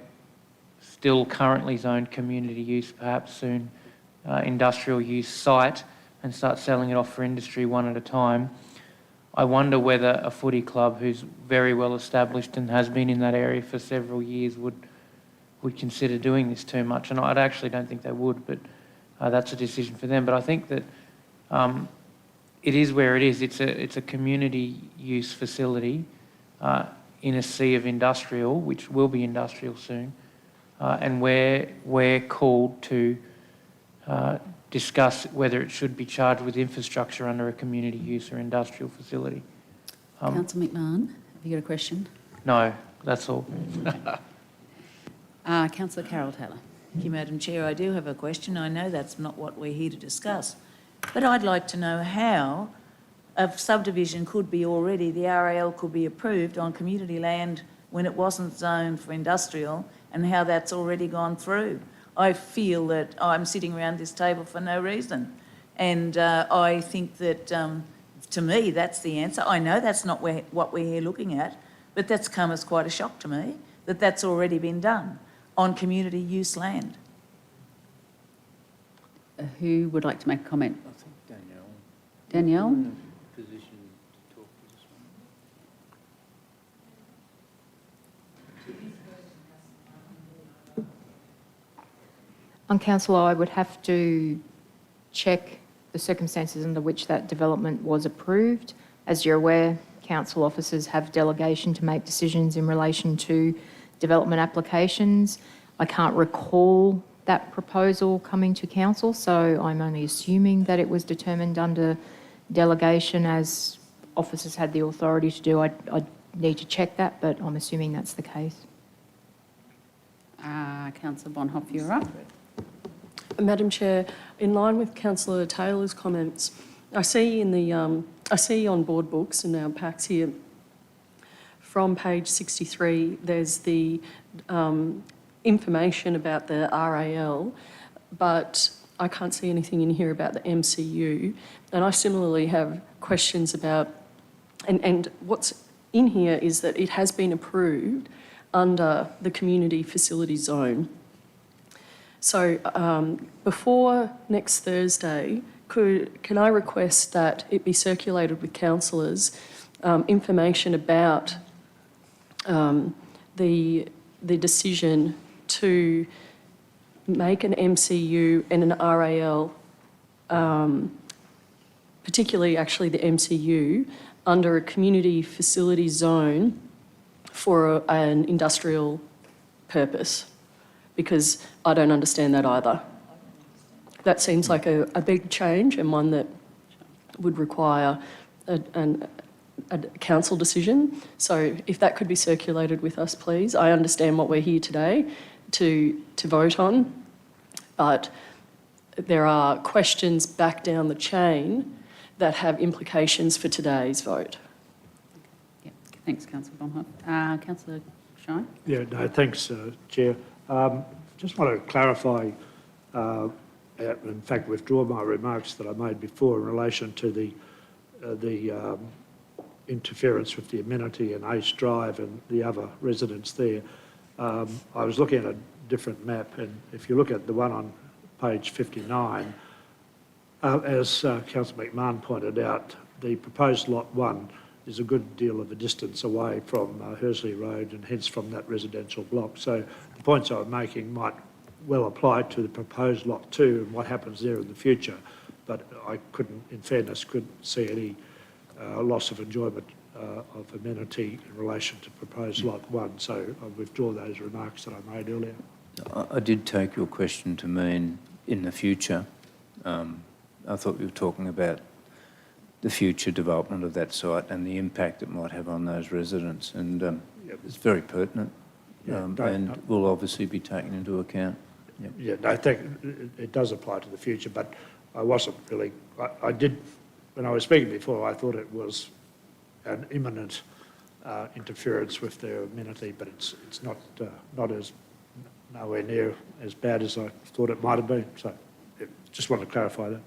I: still currently zoned community use, perhaps soon industrial use site, and start selling it off for industry one at a time, I wonder whether a footy club who's very well established and has been in that area for several years would consider doing this too much. And I actually don't think they would, but that's a decision for them. But I think that it is where it is. It's a community use facility in a sea of industrial, which will be industrial soon, and we're called to discuss whether it should be charged with infrastructure under a community use or industrial facility.
A: Councillor McMahon, have you got a question?
I: No, that's all.
A: Councillor Carol Taylor.
E: Thank you, Madam Chair. I do have a question. I know that's not what we're here to discuss, but I'd like to know how a subdivision could be already, the RAL could be approved on community land when it wasn't zoned for industrial, and how that's already gone through. I feel that I'm sitting around this table for no reason, and I think that, to me, that's the answer. I know that's not what we're here looking at, but that's come as quite a shock to me, that that's already been done on community use land.
A: Who would like to make a comment?
F: I think Danielle.
A: Danielle?
F: You're in a position to talk to this
D: On council, I would have to check the circumstances under which that development was approved. As you're aware, council officers have delegation to make decisions in relation to development applications. I can't recall that proposal coming to council, so I'm only assuming that it was determined under delegation as officers had the authority to do. I need to check that, but I'm assuming that's the case.
A: Councillor Bonhoff, you're up.
H: Madam Chair, in line with Councillor Taylor's comments, I see on board books in our packs here, from page 63, there's the information about the RAL, but I can't see anything in here about the MCU. And I similarly have questions about, and what's in here is that it has been approved under the community facility zone. So before next Thursday, can I request that it be circulated with councillors information about the decision to make an MCU and an RAL, particularly actually the MCU, under a community facility zone for an industrial purpose? Because I don't understand that either. That seems like a big change and one that would require a council decision. So if that could be circulated with us, please. I understand what we're here today to vote on, but there are questions back down the chain that have implications for today's vote.
A: Yeah, thanks, Councillor Bonhoff. Councillor Shine?
J: Yeah, no, thanks, Chair. Just want to clarify, in fact, withdraw my remarks that I made before in relation to the interference with the amenity and Ace Drive and the other residents there. I was looking at a different map, and if you look at the one on page 59, as Councillor McMahon pointed out, the proposed Lot 1 is a good deal of a distance away from Hursley Road and hence from that residential block. So the points I was making might well apply to the proposed Lot 2 and what happens there in the future, but I couldn't, in fairness, couldn't see any loss of enjoyment of amenity in relation to proposed Lot 1, so I withdraw those remarks that I made earlier.
F: I did take your question to mean in the future. I thought we were talking about the future development of that site and the impact it might have on those residents, and it's very pertinent, and will obviously be taken into account. Yep.
J: Yeah, no, I think it does apply to the future, but I wasn't really, I did, when I was speaking before, I thought it was an imminent interference with their amenity, but it's not as, nowhere near as bad as I thought it might have been, so just want to clarify that.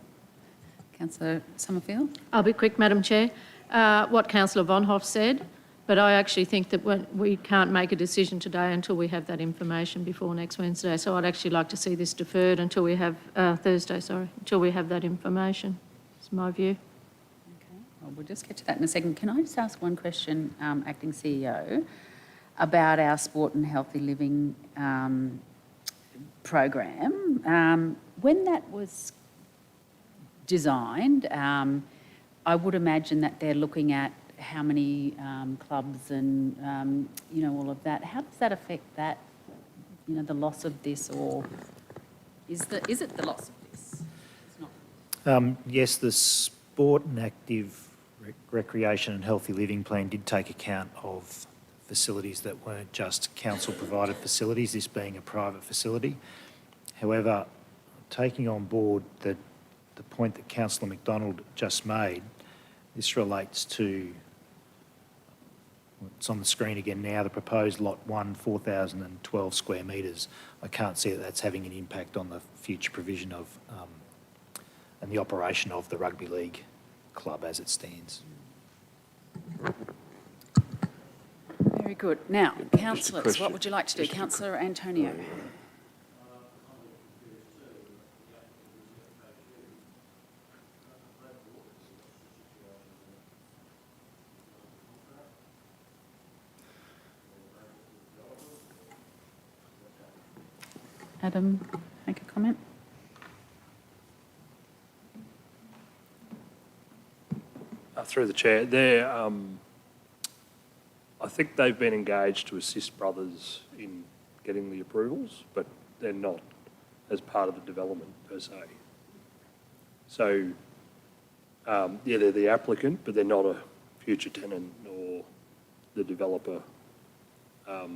A: Councillor Summerfield?
G: I'll be quick, Madam Chair. What Councillor Vonhoff said, but I actually think that we can't make a decision today until we have that information before next Wednesday. So I'd actually like to see this deferred until we have, until we have that information. That's my view.
A: Okay, well, we'll just get to that in a second. Can I just ask one question, Acting CEO, about our sport and healthy living program? When that was designed, I would imagine that they're looking at how many clubs and, all of that. How does that affect that, the loss of this, or is it the loss of this? It's not.
M: Yes, the sport and active recreation and healthy living plan did take account of facilities that weren't just council-provided facilities, this being a private facility. However, taking on board the point that Councillor McDonald just made, this relates to, it's on the screen again now, the proposed Lot 1, 4,012 square metres. I can't see that that's having an impact on the future provision of and the operation of the rugby league club as it stands.
A: Very good. Now, councillors, what would you like to do? Councillor Antonio. Adam make a comment?
L: Through the chair, I think they've been engaged to assist Brothers in getting the approvals, but they're not as part of the development per se. So, yeah, they're the applicant, but they're not a future tenant or the developer.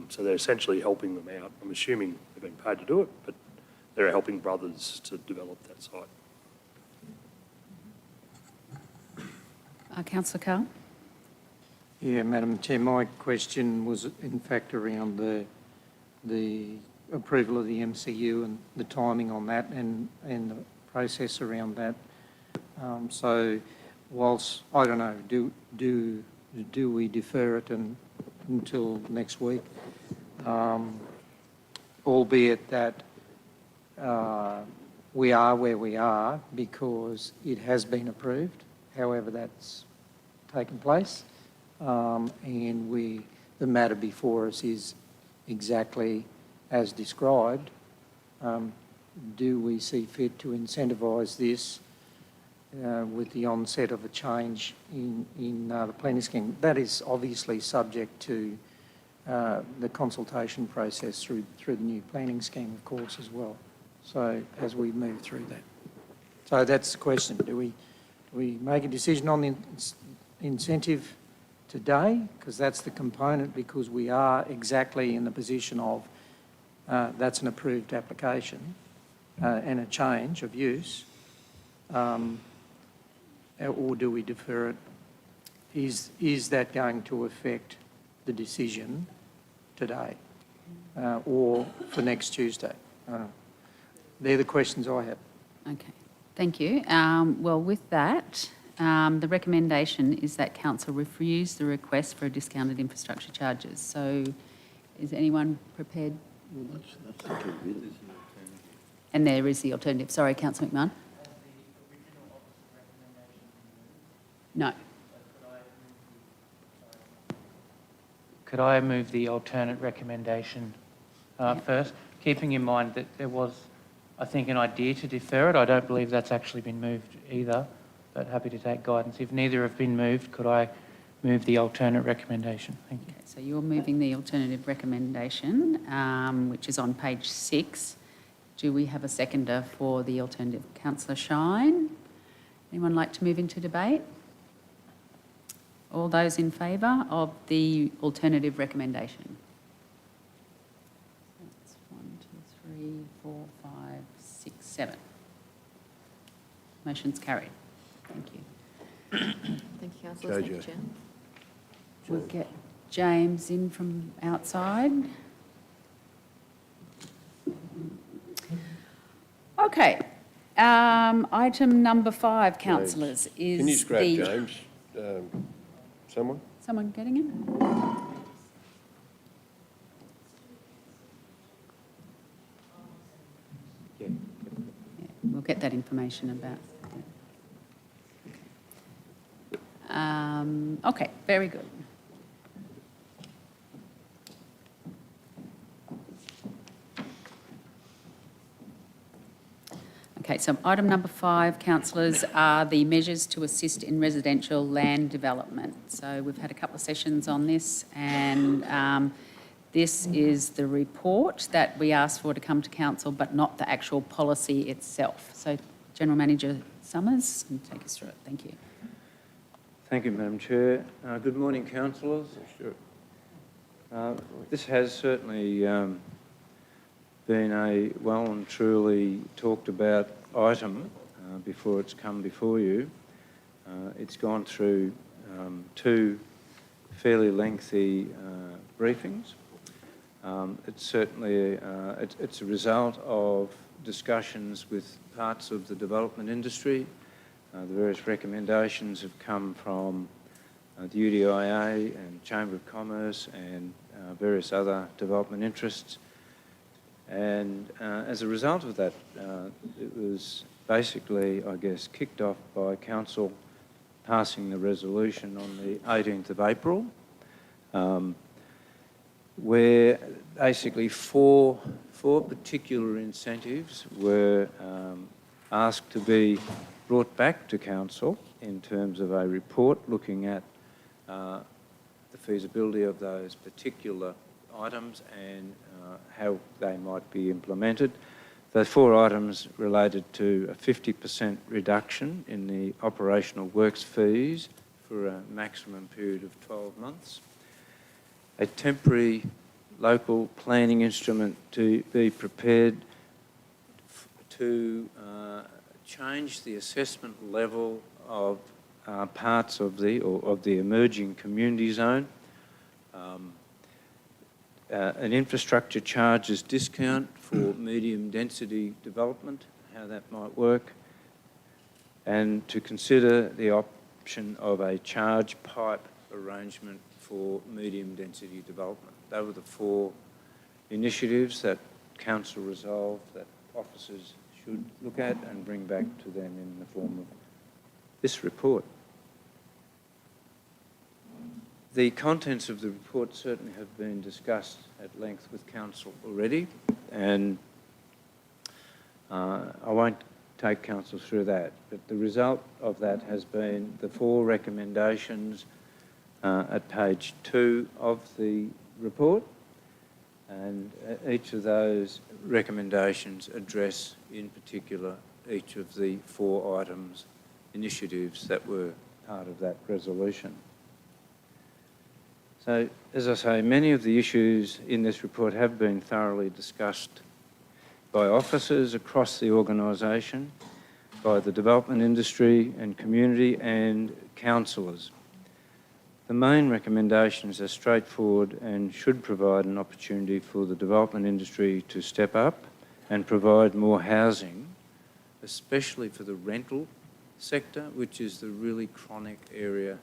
L: So they're essentially helping them out. I'm assuming they've been paid to do it, but they're helping Brothers to develop that site.
A: Councillor Carr?
K: Yeah, Madam Chair, my question was in fact around the approval of the MCU and the timing on that and the process around that. So whilst, I don't know, do we defer it until next week? Albeit that we are where we are because it has been approved, however that's taken place. And the matter before us is exactly as described. Do we see fit to incentivise this with the onset of a change in the planning scheme? That is obviously subject to the consultation process through the new planning scheme, of course, as well. So as we move through that. So that's the question. Do we make a decision on the incentive today? Because that's the component, because we are exactly in the position of that's an approved application and a change of use. Or do we defer it? Is that going to affect the decision today or for next Tuesday? They're the questions I have.
A: Okay, thank you. Well, with that, the recommendation is that council refuse the request for discounted infrastructure charges. So is anyone prepared? And there is the alternative. Sorry, Councillor McMahon. No.
I: Could I move the alternate recommendation first? Keeping in mind that there was, I think, an idea to defer it. I don't believe that's actually been moved either, but happy to take guidance. If neither have been moved, could I move the alternate recommendation? Thank you.
A: Okay, so you're moving the alternative recommendation, which is on page 6. Do we have a seconder for the alternative? Councillor Shine. Anyone like to move into debate? All those in favour of the alternative recommendation? That's 1, 2, 3, 4, 5, 6, 7. Motion's carried. Thank you.
D: Thank you, councillors. Thank you,
C: Jojo.
D: Chair.
A: We'll get James in from outside. Okay. Item number 5, councillors, is
C: Can you scrap
A: the...
C: James? Someone?
A: Someone getting him?
F: Yeah.
A: Yeah, we'll get that information about. Okay, very good. Okay, so item number 5, councillors, are the measures to assist in residential land development. So we've had a couple of sessions on this, and this is the report that we asked for to come to council, but not the actual policy itself. So General Manager Summers, and take us through it. Thank you.
F: Thank you, Madam Chair. Good morning, councillors. This has certainly been a well and truly talked about item before it's come before you. It's gone through 2 fairly lengthy briefings. It's certainly it's a result of discussions with parts of the development industry. The various recommendations have come from the UDIA and Chamber of Commerce and various other development interests. And as a result of that, it was basically, I guess, kicked off by Council passing the resolution on the 18th of April, where basically four 4 particular incentives were asked to be brought back to council in terms of a report looking at the feasibility of those particular items and how they might be implemented. The 4 items related to a 50% reduction in the operational works fees for a maximum period of 12 months, a temporary local planning instrument to be prepared to change the assessment level of parts of the emerging community zone, an infrastructure charges discount for medium density development, how that might work, and to consider the option of a charge pipe arrangement for medium density development. They were the 4 initiatives that council resolved that officers should look at and bring back to them in the form of this report. The contents of the report certainly have been discussed at length with council already, and I won't take council through that, but the result of that has been the 4 recommendations at page 2 of the report, and each of those recommendations address in particular each of the 4 items, initiatives that were part of that resolution. So, as I say, many of the issues in this report have been thoroughly discussed by officers across the organisation, by the development industry and community, and councillors. The main recommendations are straightforward and should provide an opportunity for the development industry to step up and provide more housing, especially for the rental sector, which is the really chronic area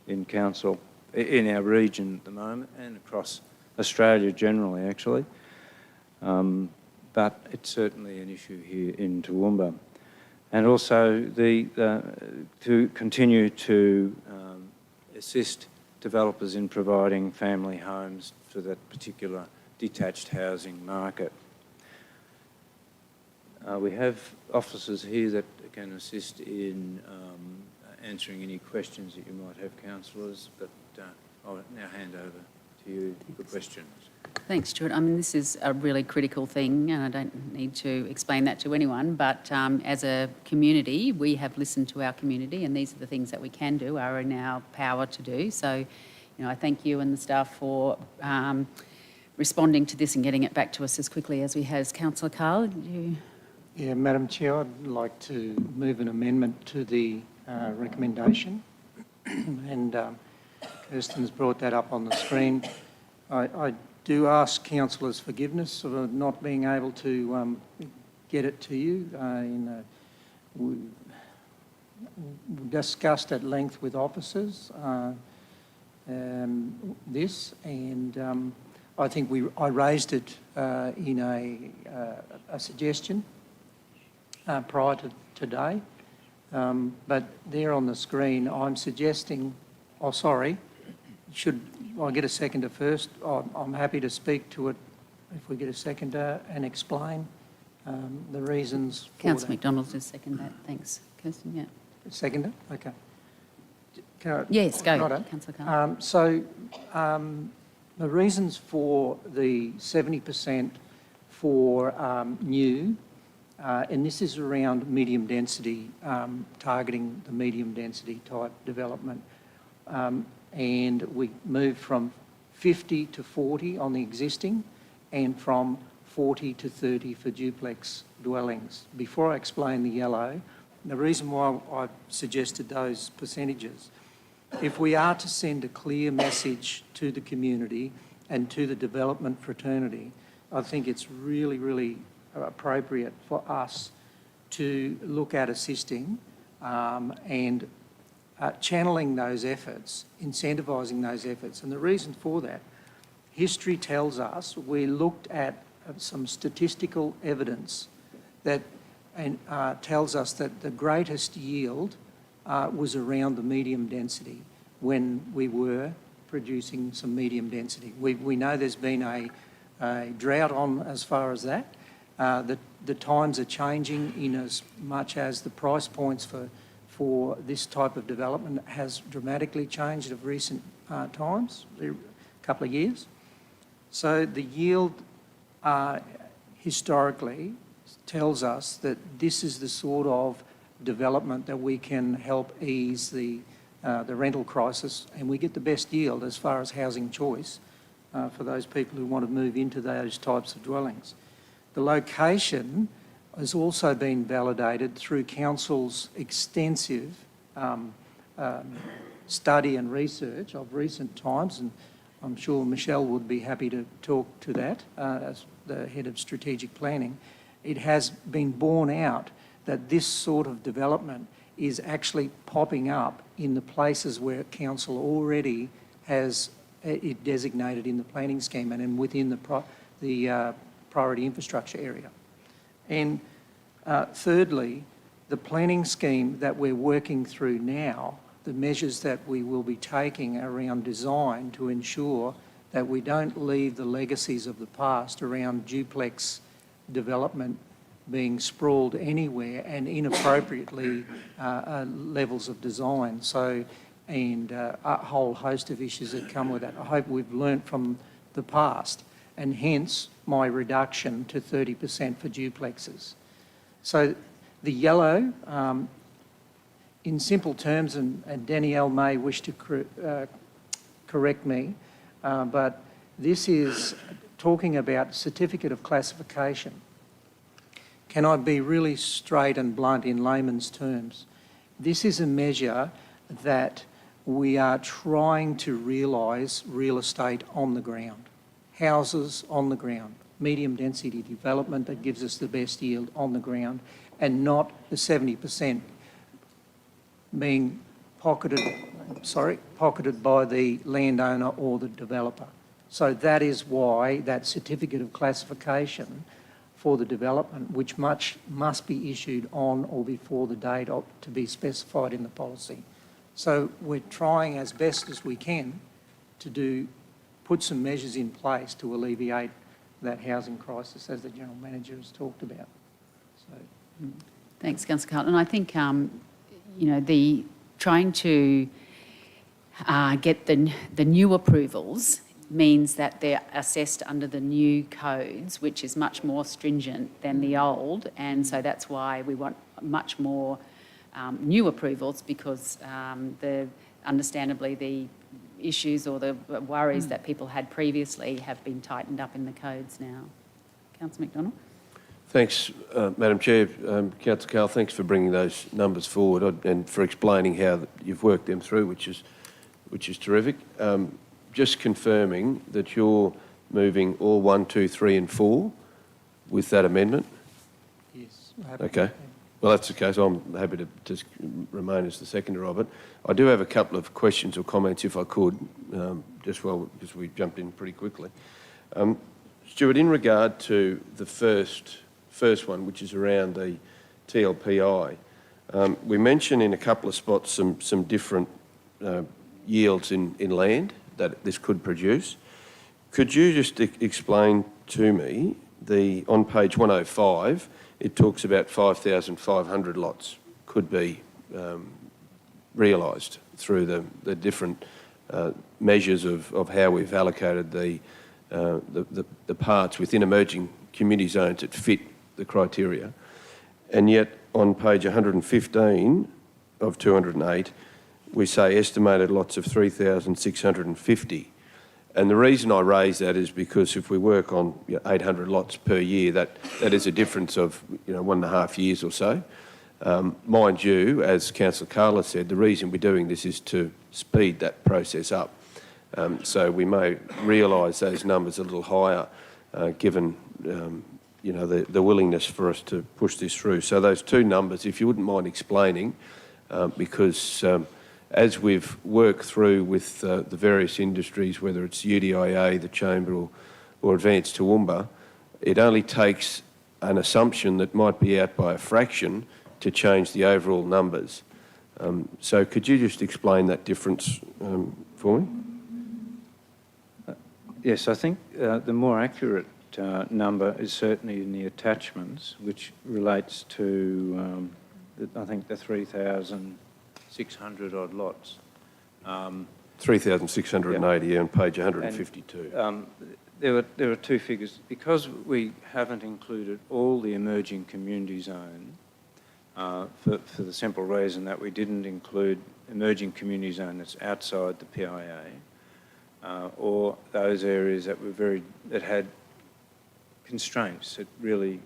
F: in council, in our region at the moment and across Australia generally, actually. But it's certainly an issue here in Toowoomba. And also to continue to assist developers in providing family homes for that particular detached housing market. We have officers here that can assist in answering any questions that you might have, councillors, but I'll now hand over to you for questions.
A: Thanks, Stuart. I mean, this is a really critical thing, and I don't need to explain that to anyone, but as a community, we have listened to our community, and these are the things that we can do, are in our power to do. So, I thank you and the staff for responding to this and getting it back to us as quickly as we have. Councillor Carl,
K: Yeah, Madam Chair, I'd like to move an amendment to the recommendation, and Kirsten's brought that up on the screen. I do ask councillors' forgiveness for not being able to get it to you. We discussed at length with officers this, and I think I raised it in a suggestion prior to today, but there on the screen I'm suggesting, should I get a seconder first? I'm happy to speak to it if we get a seconder and explain the reasons for
A: Councillor
K: that.
A: McDonald just second that. Thanks, Kirsten. Yeah.
K: Seconder? Okay. Can I,
A: Yes, go,
K: Righto.
A: Councillor Carl.
K: So the reasons for the 70% for new, and this is around medium density, targeting the medium density type development. And we moved from 50 to 40 on the existing and from 40 to 30 for duplex dwellings. Before I explain the yellow, the reason why I suggested those percentages, if we are to send a clear message to the community and to the development fraternity, I think it's really, really appropriate for us to look at assisting and channeling those efforts, incentivising those efforts. And the reason for that, history tells us, we looked at some statistical evidence that tells us that the greatest yield was around the medium density when we were producing some medium density. We know there's been a drought on as far as that. The times are changing in as much as the price points for this type of development has dramatically changed of recent times, a couple of years. So the yield historically tells us that this is the sort of development that we can help ease the rental crisis, and we get the best yield as far as housing choice for those people who want to move into those types of dwellings. The location has also been validated through Council's extensive study and research of recent times, and I'm sure Michelle would be happy to talk to that as the Head of Strategic Planning. It has been borne out that this sort of development is actually popping up in the places where Council already has it designated in the planning scheme and within the priority infrastructure area. And thirdly, the planning scheme that we're working through now, the measures that we will be taking around design to ensure that we don't leave the legacies of the past around duplex development being sprawled anywhere and inappropriately levels of design. So, and a whole host of issues that come with that. I hope we've learnt from the past, and hence my reduction to 30% for duplexes. So the yellow, in simple terms, and Danielle may wish to correct me, but this is talking about certificate of classification. Can I be really straight and blunt in layman's terms? This is a measure that we are trying to realise real estate on the ground, houses on the ground, medium density development that gives us the best yield on the ground, and not the 70% being pocketed by the landowner or the developer. So that is why that certificate of classification for the development, which must be issued on or before the date to be specified in the policy. So we're trying as best as we can to put some measures in place to alleviate that housing crisis, as the General Manager has talked about. So,
A: Thanks, Councillor Carlton. I think, the trying to get the new approvals means that they're assessed under the new codes, which is much more stringent than the old, and so that's why we want much more new approvals, because understandably the issues or the worries that people had previously have been tightened up in the codes now. Councillor McDonald?
C: Thanks, Madam Chair. Councillor Carl, thanks for bringing those numbers forward and for explaining how you've worked them through, which is terrific. Just confirming that you're moving all 1, 2, 3 and 4 with that amendment?
K: yes.
C: Okay. Well, that's okay, so I'm happy to just remain as the seconder of it. I do have a couple of questions or comments, if I could, because we jumped in pretty quickly. Stuart, in regard to the first one, which is around the TLPI, we mention in a couple of spots some different yields in land that this could produce. Could you just explain to me, on page 105, it talks about 5,500 lots could be realised through the different measures of how we've allocated the parts within emerging community zones that fit the criteria. And yet on page 115 of 208, we say estimated lots of 3,650. And the reason I raise that is because if we work on 800 lots per year, that is a difference of 1.5 years or so. Mind you, as Councillor Carla said, the reason we're doing this is to speed that process up. So we may realise those numbers a little higher, given the willingness for us to push this through. So those two numbers, if you wouldn't mind explaining, because as we've worked through with the various industries, whether it's UDIA, the Chamber or Advanced Toowoomba, it only takes an assumption that might be out by a fraction to change the overall numbers. So could you just explain that difference for me?
F: Yes, I think the more accurate number is certainly in the attachments, which relates to, I think, the 3,600 odd lots.
C: 3,680 on page 152.
F: There are two figures. Because we haven't included all the emerging community zone, for the simple reason that we didn't include emerging community zone that's outside the PIA, or those areas that that had constraints that really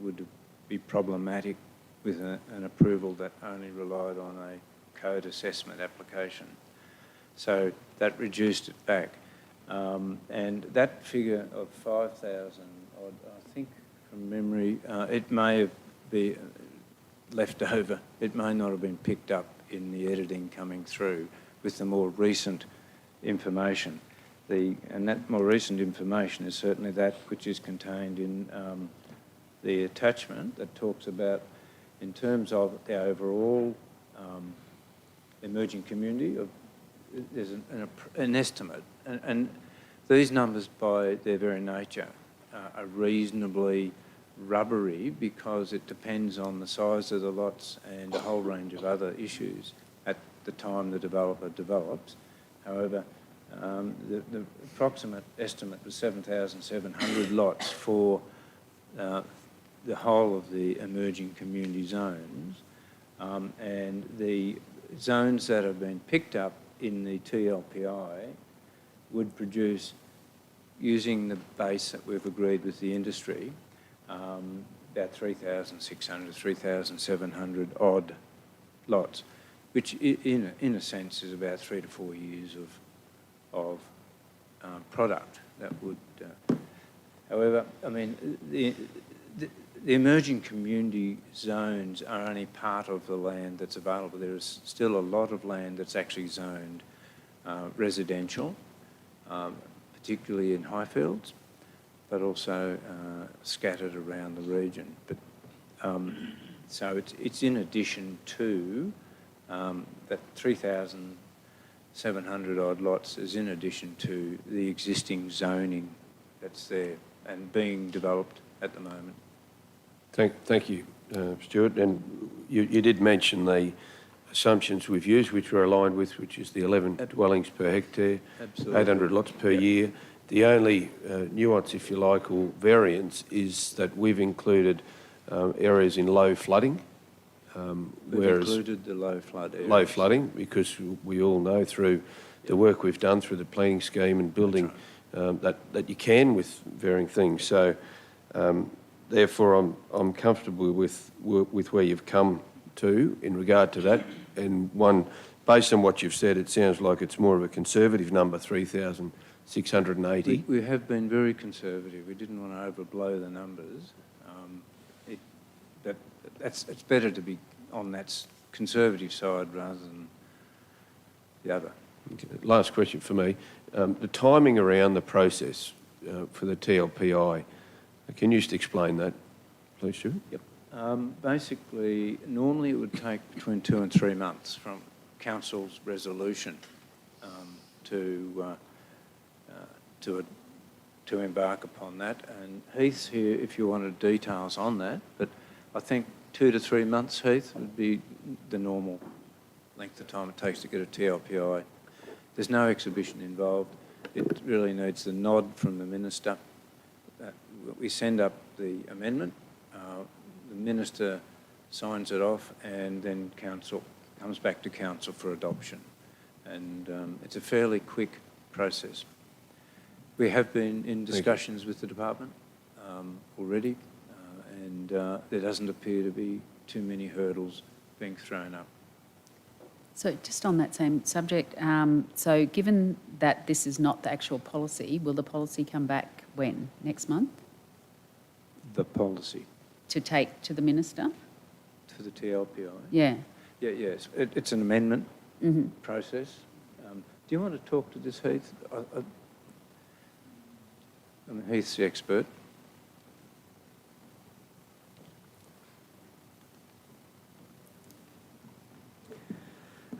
F: would be problematic with an approval that only relied on a code assessment application. So that reduced it back. And that figure of 5,000 odd, I think from memory, it may have been left over. It may not have been picked up in the editing coming through with the more recent information. And that more recent information is certainly that which is contained in the attachment that talks about, in terms of the overall emerging community, there's an estimate. And these numbers, by their very nature, are reasonably rubbery because it depends on the size of the lots and a whole range of other issues at the time the developer develops. However, the approximate estimate was 7,700 lots for the whole of the emerging community zones, and the zones that have been picked up in the TLPI would produce, using the base that we've agreed with the industry, about 3,600, 3,700 odd lots, which in a sense is about 3 to 4 years of product that would. However, I mean, the emerging community zones are only part of the land that's available. There is still a lot of land that's actually zoned residential, particularly in Highfields, but also scattered around the region. But so it's in addition to that 3,700 odd lots is in addition to the existing zoning that's there and being developed at the moment.
C: Thank you, Stuart. And you did mention the assumptions we've used, which we're aligned with, which is the 11 dwellings per hectare,
F: Absolutely.
C: 800 lots per year. The only nuance, if you like, or variance is that we've included areas in low flooding.
F: We've included the low flood areas.
C: Low flooding, because we all know through the work we've done through the planning scheme and building that you can with varying things. So therefore I'm comfortable with where you've come to in regard to that. And based on what you've said, it sounds like it's more of a conservative number, 3,680.
F: We have been very conservative. We didn't want to overblow the numbers. It's better to be on that conservative side rather than the other.
C: Okay. Last question for me. The timing around the process for the TLPI, can you just explain that, please, Stuart?
F: Yep. Basically, normally it would take between 2 and 3 months from council's resolution to embark upon that. And Heath's here if you wanted details on that, but I think 2 to 3 months, Heath, would be the normal length of time it takes to get a TLPI. There's no exhibition involved. It really needs the nod from the Minister. We send up the amendment, the Minister signs it off, and then Council comes back to Council for adoption. And it's a fairly quick process. We have been in discussions with the department already, and there doesn't appear to be too many hurdles being thrown up.
A: So just on that same subject, so given that this is not the actual policy, will the policy come back when? Next month?
F: The policy
A: To take to the Minister?
F: for the TLPI?
A: Yeah.
F: Yeah, yes. It's an amendment process. Do you want to talk to this, Heath? I mean, Heath's the expert.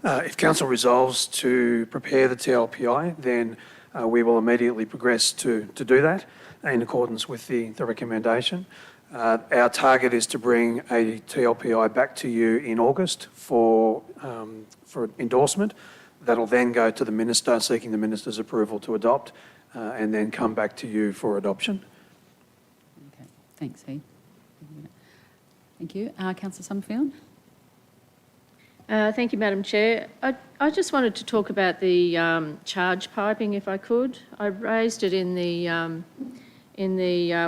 N: If Council resolves to prepare the TLPI, then we will immediately progress to do that in accordance with the recommendation. Our target is to bring a TLPI back to you in August for endorsement. That'll then go to the Minister, seeking the Minister's approval to adopt, and then come back to you for adoption.
A: Okay, thanks, Heath. Thank you. Councillor Summerfield?
G: Thank you, Madam Chair. I just wanted to talk about the charge piping, if I could. I raised it in the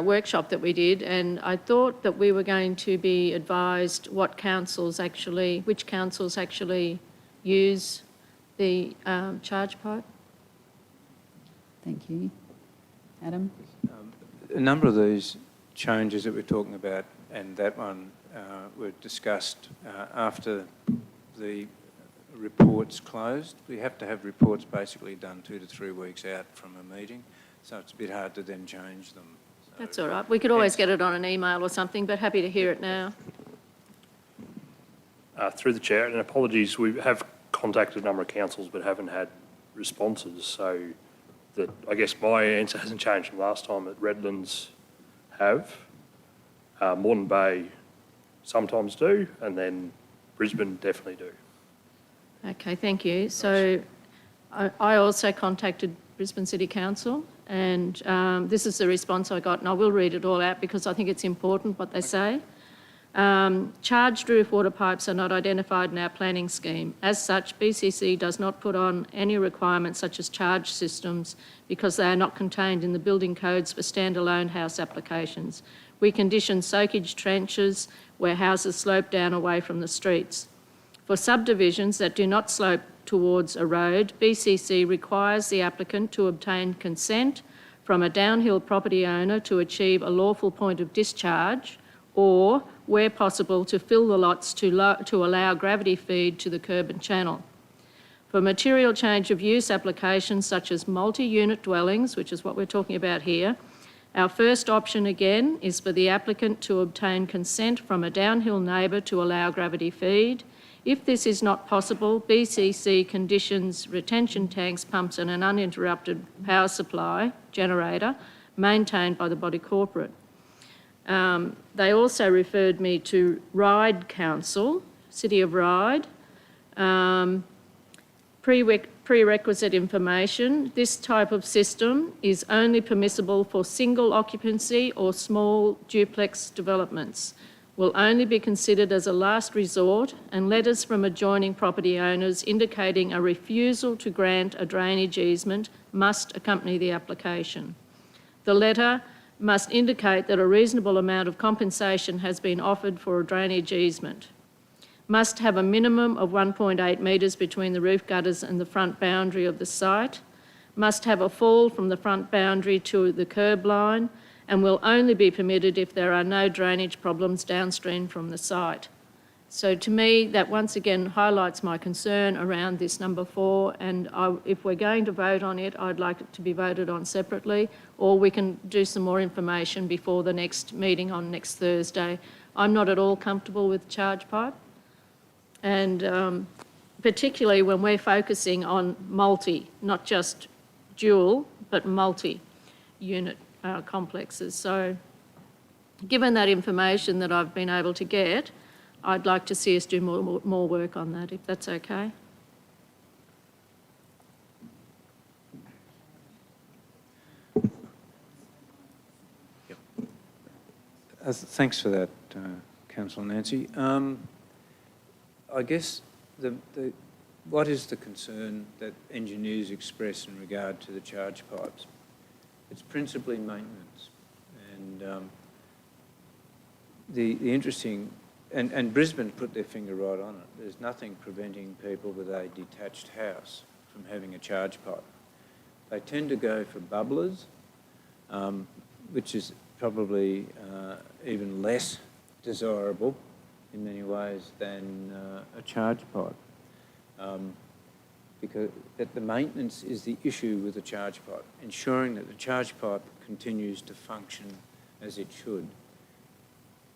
G: workshop that we did, and I thought that we were going to be advised which councils actually use the charge pipe.
A: Thank you. Adam?
F: A number of these changes that we're talking about and that one were discussed after the reports closed. We have to have reports basically done 2 to 3 weeks out from a meeting, so it's a bit hard to then change them. So
G: That's all right. We could always get it on an email or something, but happy to hear it now.
L: Through the chair, and apologies, we have contacted a number of councils but haven't had responses, so that I guess my answer hasn't changed from last time, that Redlands have, Moreton Bay sometimes do, and then Brisbane definitely do.
G: Okay, thank you. So I also contacted Brisbane City Council, and this is the response I got, and I will read it all out because I think it's important what they say. Charged roof water pipes are not identified in our planning scheme. As such, BCC does not put on any requirements such as charge systems because they are not contained in the building codes for standalone house applications. We condition soakage trenches where houses slope down away from the streets. For subdivisions that do not slope towards a road, BCC requires the applicant to obtain consent from a downhill property owner to achieve a lawful point of discharge, or, where possible, to fill the lots to allow gravity feed to the curb and channel. For material change of use applications such as multi-unit dwellings, which is what we're talking about here, our first option again is for the applicant to obtain consent from a downhill neighbour to allow gravity feed. If this is not possible, BCC conditions retention tanks, pumps and an uninterrupted power supply generator maintained by the body corporate. They also referred me to Ryde Council, City of Ryde. Prerequisite information: this type of system is only permissible for single occupancy or small duplex developments, will only be considered as a last resort, and letters from adjoining property owners indicating a refusal to grant a drainage easement must accompany the application. The letter must indicate that a reasonable amount of compensation has been offered for a drainage easement. Must have a minimum of 1.8 metres between the roof gutters and the front boundary of the site. Must have a fall from the front boundary to the curb line, and will only be permitted if there are no drainage problems downstream from the site. So to me, that once again highlights my concern around this number 4, and if we're going to vote on it, I'd like it to be voted on separately, or we can do some more information before the next meeting on next Thursday. I'm not at all comfortable with charge pipe, and particularly when we're focusing on multi, not just dual, but multi-unit complexes. So given that information that I've been able to get, I'd like to see us do more work on that, if that's okay.
F: Thanks for that, Councillor Nancy. I guess what is the concern that engineers express in regard to the charge pipes? It's principally maintenance, and the interesting, and Brisbane put their finger right on it. There's nothing preventing people with a detached house from having a charge pipe. They tend to go for bubblers, which is probably even less desirable in many ways than a charge pipe. Because the maintenance is the issue with the charge pipe, ensuring that the charge pipe continues to function as it should.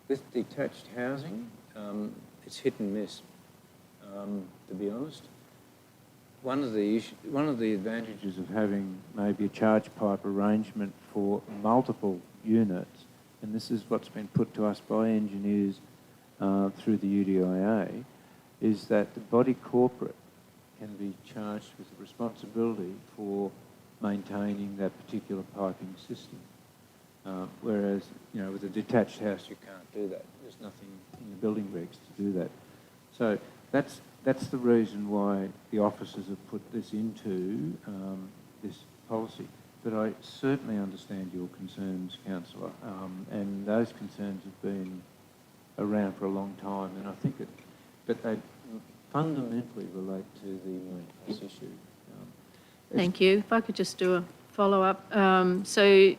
F: With detached housing, it's hit and miss, to be honest. one of the advantages of having maybe a charge pipe arrangement for multiple units, and this is what's been put to us by engineers through the UDIA, is that the body corporate can be charged with the responsibility for maintaining that particular piping system. Whereas, you know, with a detached house, you can't do that. There's nothing in the building regs to do that. So that's the reason why the officers have put this into this policy. But I certainly understand your concerns, Councillor, and those concerns have been around for a long time, and I think but they fundamentally relate to the maintenance issue.
G: Thank you. If I could just do a follow-up. So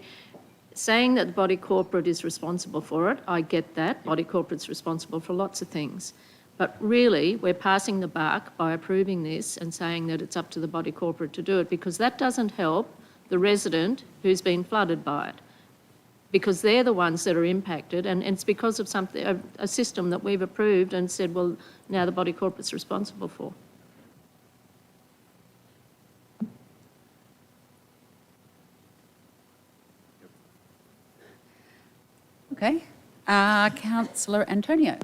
G: saying that the body corporate is responsible for it, I get that. Body corporate's responsible for lots of things. But really, we're passing the buck by approving this and saying that it's up to the body corporate to do it, because that doesn't help the resident who's been flooded by it, because they're the ones that are impacted, and it's because of something, a system that we've approved and said, well, now the body corporate's responsible for.
A: Okay. Councillor Antonio.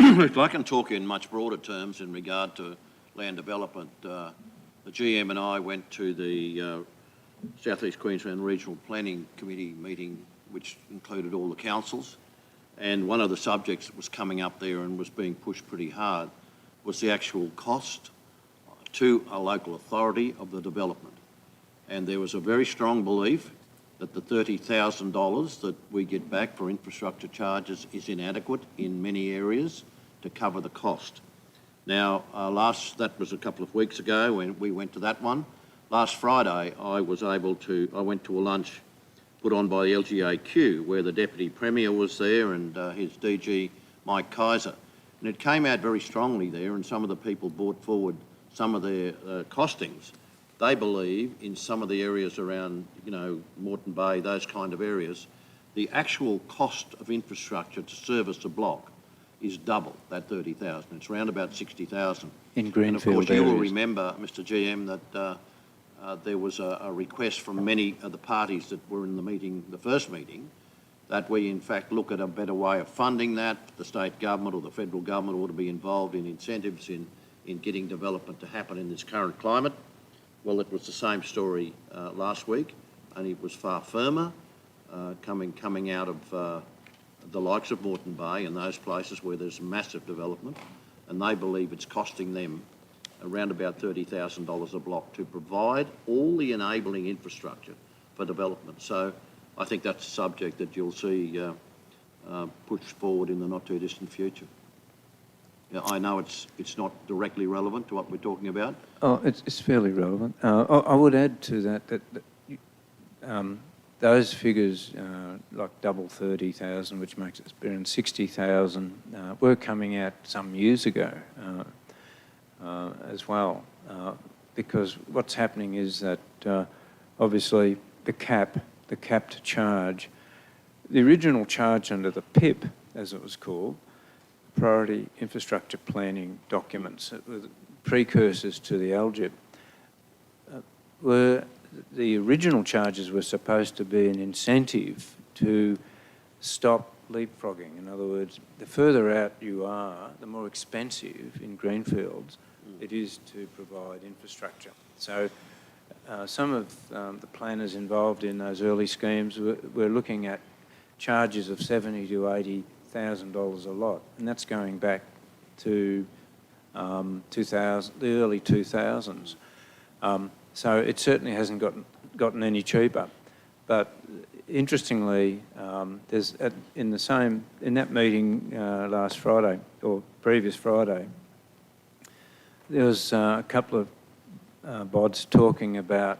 O: I can talk in much broader terms in regard to land development. The GM and I went to the South East Queensland Regional Planning Committee meeting, which included all the councils, and one of the subjects that was coming up there and was being pushed pretty hard was the actual cost to a local authority of the development. And there was a very strong belief that the $30,000 that we get back for infrastructure charges is inadequate in many areas to cover the cost. Now, that was a couple of weeks ago when we went to that one. Last Friday, I went to a lunch put on by the LGAQ, where the Deputy Premier was there and his DG, Mike Kaiser. And it came out very strongly there, and some of the people brought forward some of their costings. They believe in some of the areas around, you know, Moreton Bay, those kind of areas, the actual cost of infrastructure to service a block is double that 30,000. It's around about 60,000.
F: In greenfield
O: and of course, you will
F: areas.
O: remember, Mr. GM, that there was a request from many of the parties that were in the meeting, the first meeting, that we in fact look at a better way of funding that. The state government or the federal government ought to be involved in incentives in getting development to happen in this current climate. Well, it was the same story last week, only it was far firmer, coming out of the likes of Moreton Bay and those places where there's massive development, and they believe it's costing them around about $30,000 a block to provide all the enabling infrastructure for development. So I think that's a subject that you'll see pushed forward in the not too distant future. Yeah, I know it's not directly relevant to what we're talking about.
F: Oh, it's fairly relevant. I would add to that those figures, like double 30,000, which makes it around 60,000, were coming out some years ago as well. Because what's happening is that obviously the capped charge, the original charge under the PIP, as it was called, Priority Infrastructure Planning documents, precursors to the LGIP, the original charges were supposed to be an incentive to stop leapfrogging. In other words, the further out you are, the more expensive in greenfields it is to provide infrastructure. So some of the planners involved in those early schemes were looking at charges of $70,000 to $80,000 a lot, and that's going back to the early 2000s. So it certainly hasn't gotten any cheaper. But interestingly, in that meeting last Friday or previous Friday, there was a couple of bods talking about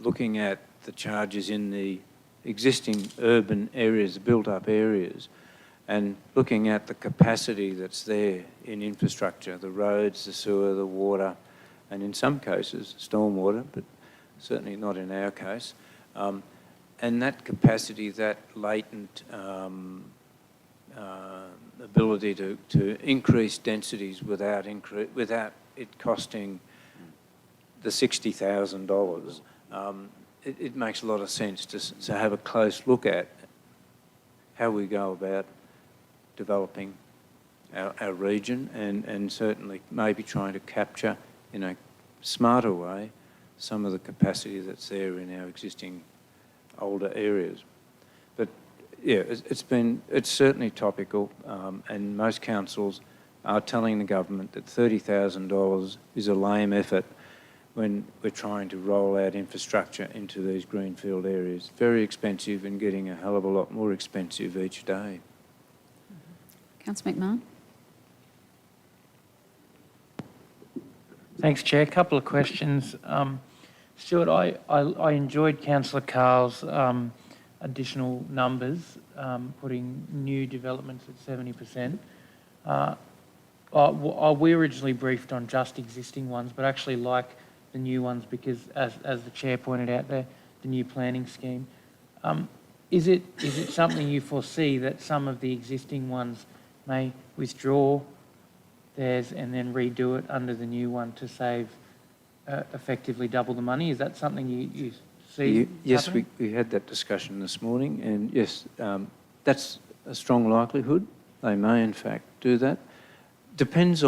F: looking at the charges in the existing urban areas, the built-up areas, and looking at the capacity that's there in infrastructure, the roads, the sewer, the water, and in some cases stormwater, but certainly not in our case. And that capacity, that latent ability to increase densities without it costing the $60,000, it makes a lot of sense to have a close look at how we go about developing our region and certainly maybe trying to capture in a smarter way some of the capacity that's there in our existing older areas. But yeah, it's certainly topical, and most councils are telling the government that $30,000 is a lame effort when we're trying to roll out infrastructure into these greenfield areas. Very expensive and getting a hell of a lot more expensive each day.
A: Councillor McMahon.
I: Thanks, Chair. A couple of questions. Stuart, I enjoyed Councillor Carl's additional numbers, putting new developments at 70%. We originally briefed on just existing ones, but actually like the new ones because, as the Chair pointed out there, the new planning scheme. Is it something you foresee that some of the existing ones may withdraw theirs and then redo it under the new one to save effectively double the money? Is that something you see?
F: Yes,
I: happening?
F: we had that discussion this morning, and yes, that's a strong likelihood. They may, in fact, do that. Depends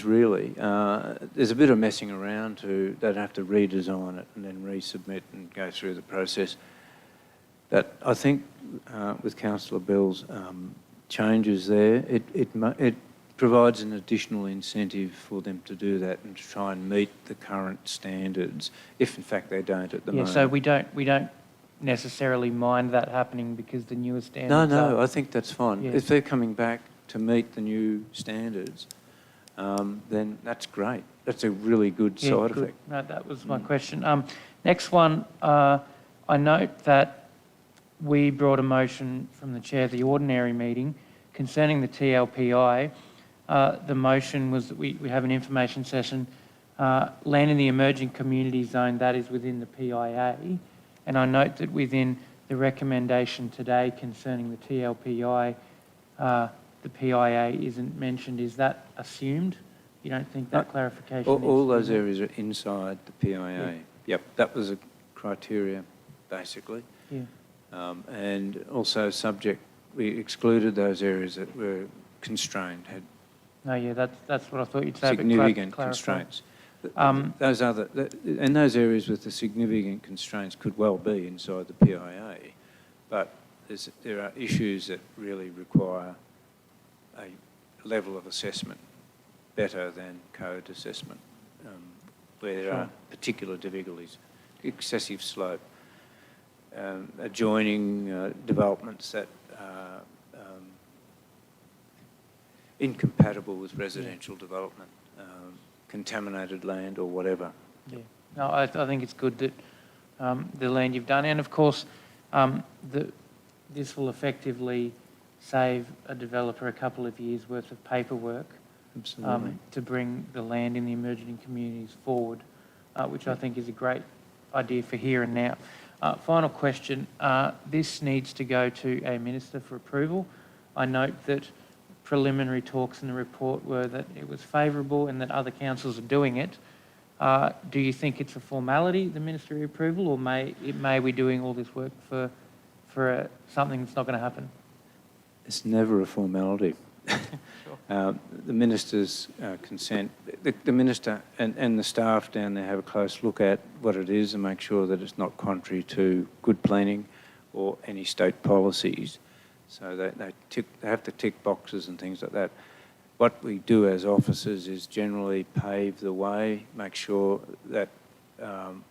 F: really. There's a bit of messing around they'd have to redesign it and then resubmit and go through the process. But I think with Councillor Bell's changes there, it provides an additional incentive for them to do that and to try and meet the current standards, if in fact they don't at the moment.
I: So we don't necessarily mind that happening because the newer standards
F: No, I think that's fine.
I: Yeah.
F: If they're coming back to meet the new standards, then that's great. That's a really good side effect.
I: No, that was my question. Next one, I note that we brought a motion from the chair of the ordinary meeting concerning the TLPI. The motion was that we have an information session, land in the emerging community zone, that is within the PIA. And I note that within the recommendation today concerning the TLPI, the PIA isn't mentioned. Is that assumed? You don't think that clarification
F: All those areas are inside the PIA. Yeah. Yep, that was a criteria, basically.
I: Yeah.
F: And also we excluded those areas that were constrained, had
I: that's what I thought you'd say.
F: significant constraints. And those areas with the significant constraints could well be inside the PIA, but there are issues that really require a level of assessment better than code assessment, where there are particular difficulties, excessive slope, adjoining developments that are incompatible with residential development, contaminated land or whatever.
I: Yeah, no, I think it's good that the land you've done, and of course, this will effectively save a developer a couple of years' worth of paperwork.
F: Absolutely.
I: To bring the land in the emerging communities forward, which I think is a great idea for here and now. Final question. This needs to go to a minister for approval. I note that preliminary talks in the report were that it was favourable and that other councils are doing it. Do you think it's a formality, the ministry approval, or may we doing all this work for something that's not going to happen?
F: It's never a formality. The minister's consent, the minister and the staff down there have a close look at what it is and make sure that it's not contrary to good planning or any state policies. So they have to tick boxes and things like that. What we do as officers is generally pave the way, make sure that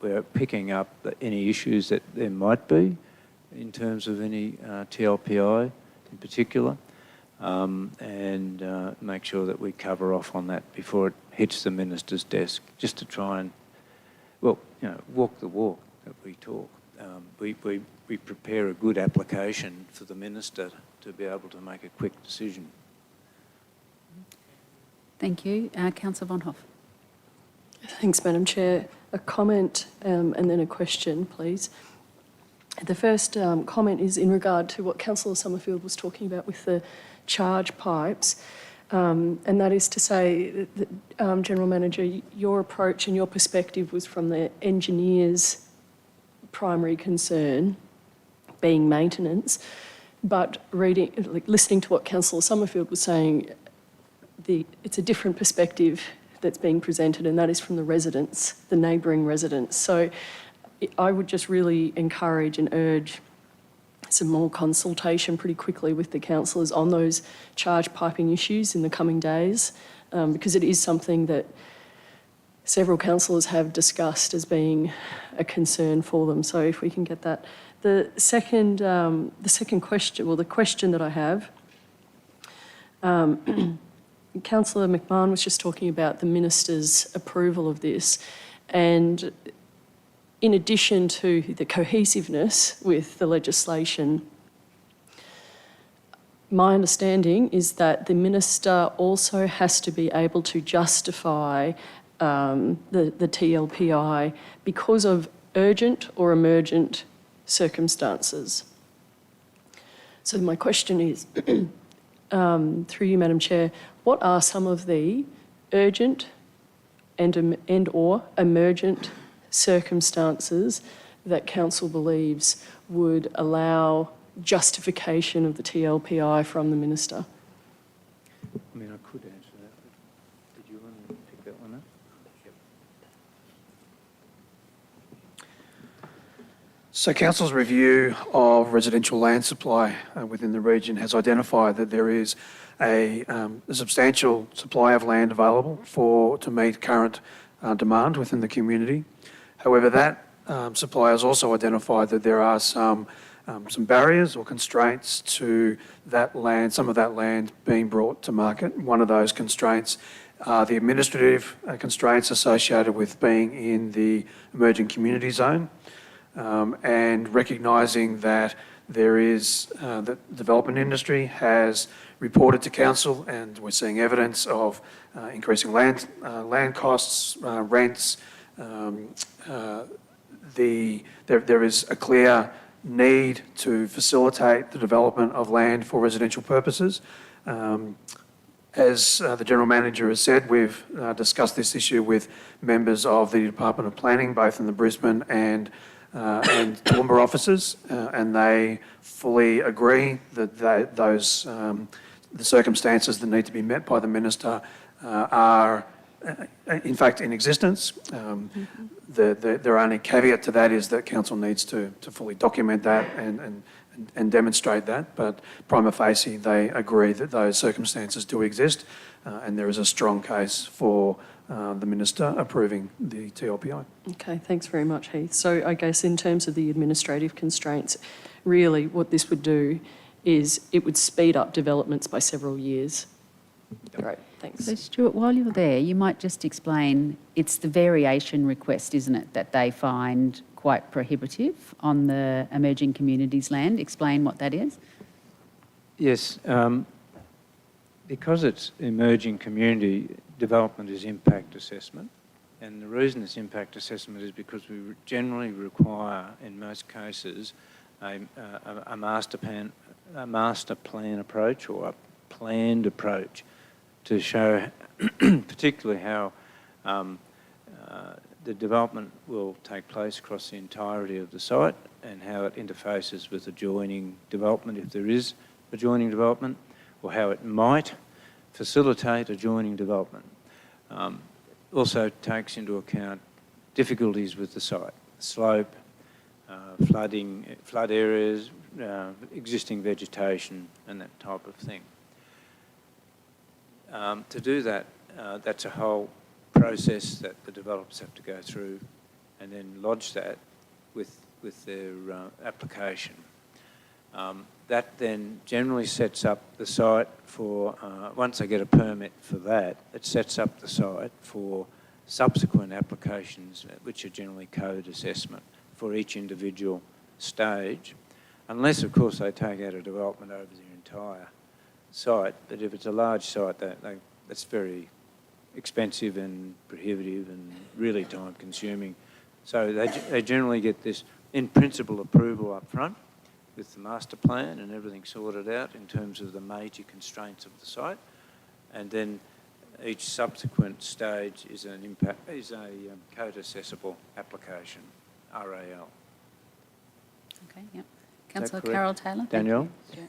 F: we're picking up any issues that there might be in terms of any TLPI in particular. And make sure that we cover off on that before it hits the minister's desk, just to try and, walk the walk that we talk. We prepare a good application for the minister to be able to make a quick decision.
A: Thank you. Councillor Von Hoff.
H: Thanks, Madam Chair. A comment and then a question, please. The first comment is in regard to what Councillor Summerfield was talking about with the charge pipes. And that is to say that, General Manager, your approach and your perspective was from the engineer's primary concern, being maintenance, but listening to what Councillor Summerfield was saying, it's a different perspective that's being presented, and that is from the residents, the neighbouring residents. So I would just really encourage and urge some more consultation pretty quickly with the councillors on those charge piping issues in the coming days, because it is something that several councillors have discussed as being a concern for them. So if we can get that. The second question, well, the question that I have, Councillor McMahon was just talking about the minister's approval of this, and in addition to the cohesiveness with the legislation, my understanding is that the minister also has to be able to justify the TLPI because of urgent or emergent circumstances. So my question is, through you, Madam Chair, what are some of the urgent and or emergent circumstances that council believes would allow justification of the TLPI from the minister?
F: I mean, I could answer that, but did you want to pick that one up?
N: So Council's review of residential land supply within the region has identified that there is a substantial supply of land available to meet current demand within the community. However, that supply has also identified that there are some barriers or constraints to that land, some of that land being brought to market. One of those constraints are the administrative constraints associated with being in the emerging community zone, and recognising that there is, the development industry has reported to council, and we're seeing evidence of increasing land costs, rents. There is a clear need to facilitate the development of land for residential purposes. As the General Manager has said, we've discussed this issue with members of the Department of Planning, both in the Brisbane and Toowoomba offices, and they fully agree that those the circumstances that need to be met by the Minister are in fact in existence. The only caveat to that is that council needs to fully document that and demonstrate that, but prima facie they agree that those circumstances do exist, and there is a strong case for the Minister approving the TLPI.
H: Okay, thanks very much, Heath. So I guess in terms of the administrative constraints, really what this would do is it would speed up developments by several years. Great, thanks.
A: So Stuart, while you're there, you might just explain, it's the variation request, isn't it, that they find quite prohibitive on the emerging communities land. Explain what that is.
F: Yes, because it's emerging community, development is impact assessment, and the reason it's impact assessment is because we generally require, in most cases, a master plan approach or a planned approach to show particularly how the development will take place across the entirety of the site and how it interfaces with adjoining development, if there is adjoining development, or how it might facilitate adjoining development. Also takes into account difficulties with the site, slope, flood areas, existing vegetation and that type of thing. To do that, that's a whole process that the developers have to go through and then lodge that with their application. That then generally sets up the site for, once they get a permit for that, it sets up the site for subsequent applications, which are generally code assessment for each individual stage, unless of course they take out a development over the entire site. But if it's a large site, that's very expensive and prohibitive and really time consuming. So they generally get this in principle approval up front with the master plan and everything sorted out in terms of the major constraints of the site. and then each subsequent stage is a code accessible application, RAL.
A: Okay, yep.
F: that
A: Councillor
F: correct?
A: Carol Taylor. thank
F: Danielle?
A: you.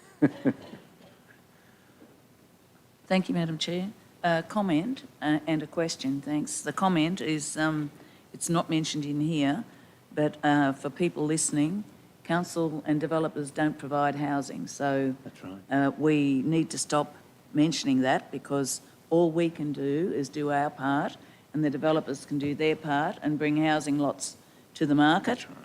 E: Thank you, Madam Chair. Comment and a question, thanks. The comment is, it's not mentioned in here, but for people listening, council and developers don't provide housing. So
F: That's right.
E: we need to stop mentioning that, because all we can do is do our part and the developers can do their part and bring housing lots to the market.
F: That's right.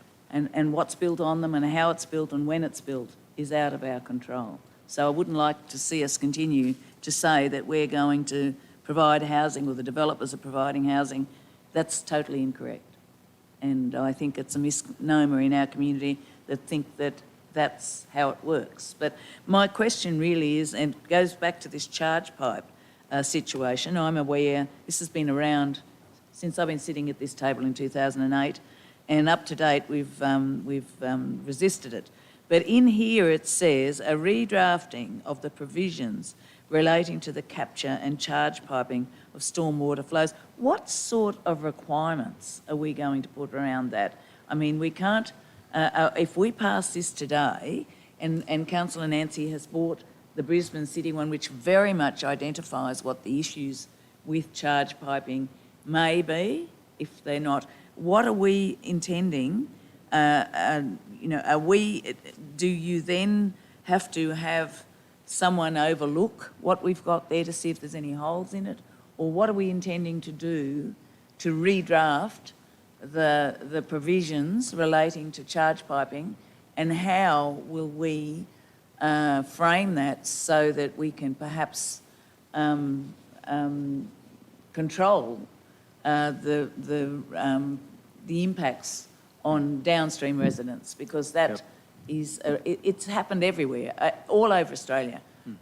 E: And what's built on them and how it's built and when it's built is out of our control. So I wouldn't like to see us continue to say that we're going to provide housing or the developers are providing housing. That's totally incorrect. And I think it's a misnomer in our community that think that that's how it works. But my question really is, and goes back to this charge pipe situation. I'm aware this has been around since I've been sitting at this table in 2008, and up to date we've resisted it. But in here it says a redrafting of the provisions relating to the capture and charge piping of stormwater flows. What sort of requirements are we going to put around that? I mean, we can't, if we pass this today, and Councillor Nancy has brought the Brisbane City one, which very much identifies what the issues with charge piping may be, if they're not. What are we intending? Do you then have to have someone overlook what we've got there to see if there's any holes in it? Or what are we intending to do to redraft the provisions relating to charge piping, and how will we frame that so that we can perhaps control the impacts on downstream residents, because that is it's happened everywhere, all over Australia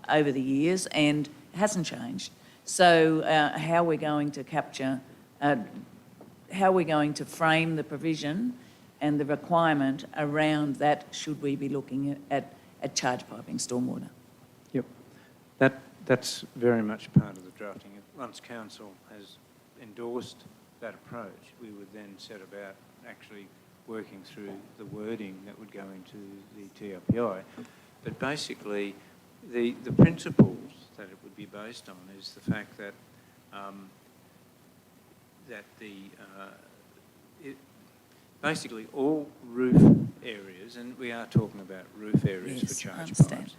E: over the years, and hasn't changed. So how are we going to capture, how are we going to frame the provision and the requirement around that, should we be looking at charge piping stormwater?
F: Yep. That's very much part of the drafting. Once council has endorsed that approach, we would then set about actually working through the wording that would go into the TLPI. But basically, the principles that it would be based on is the fact that basically all roof areas, and we are talking about roof areas for charge pipes,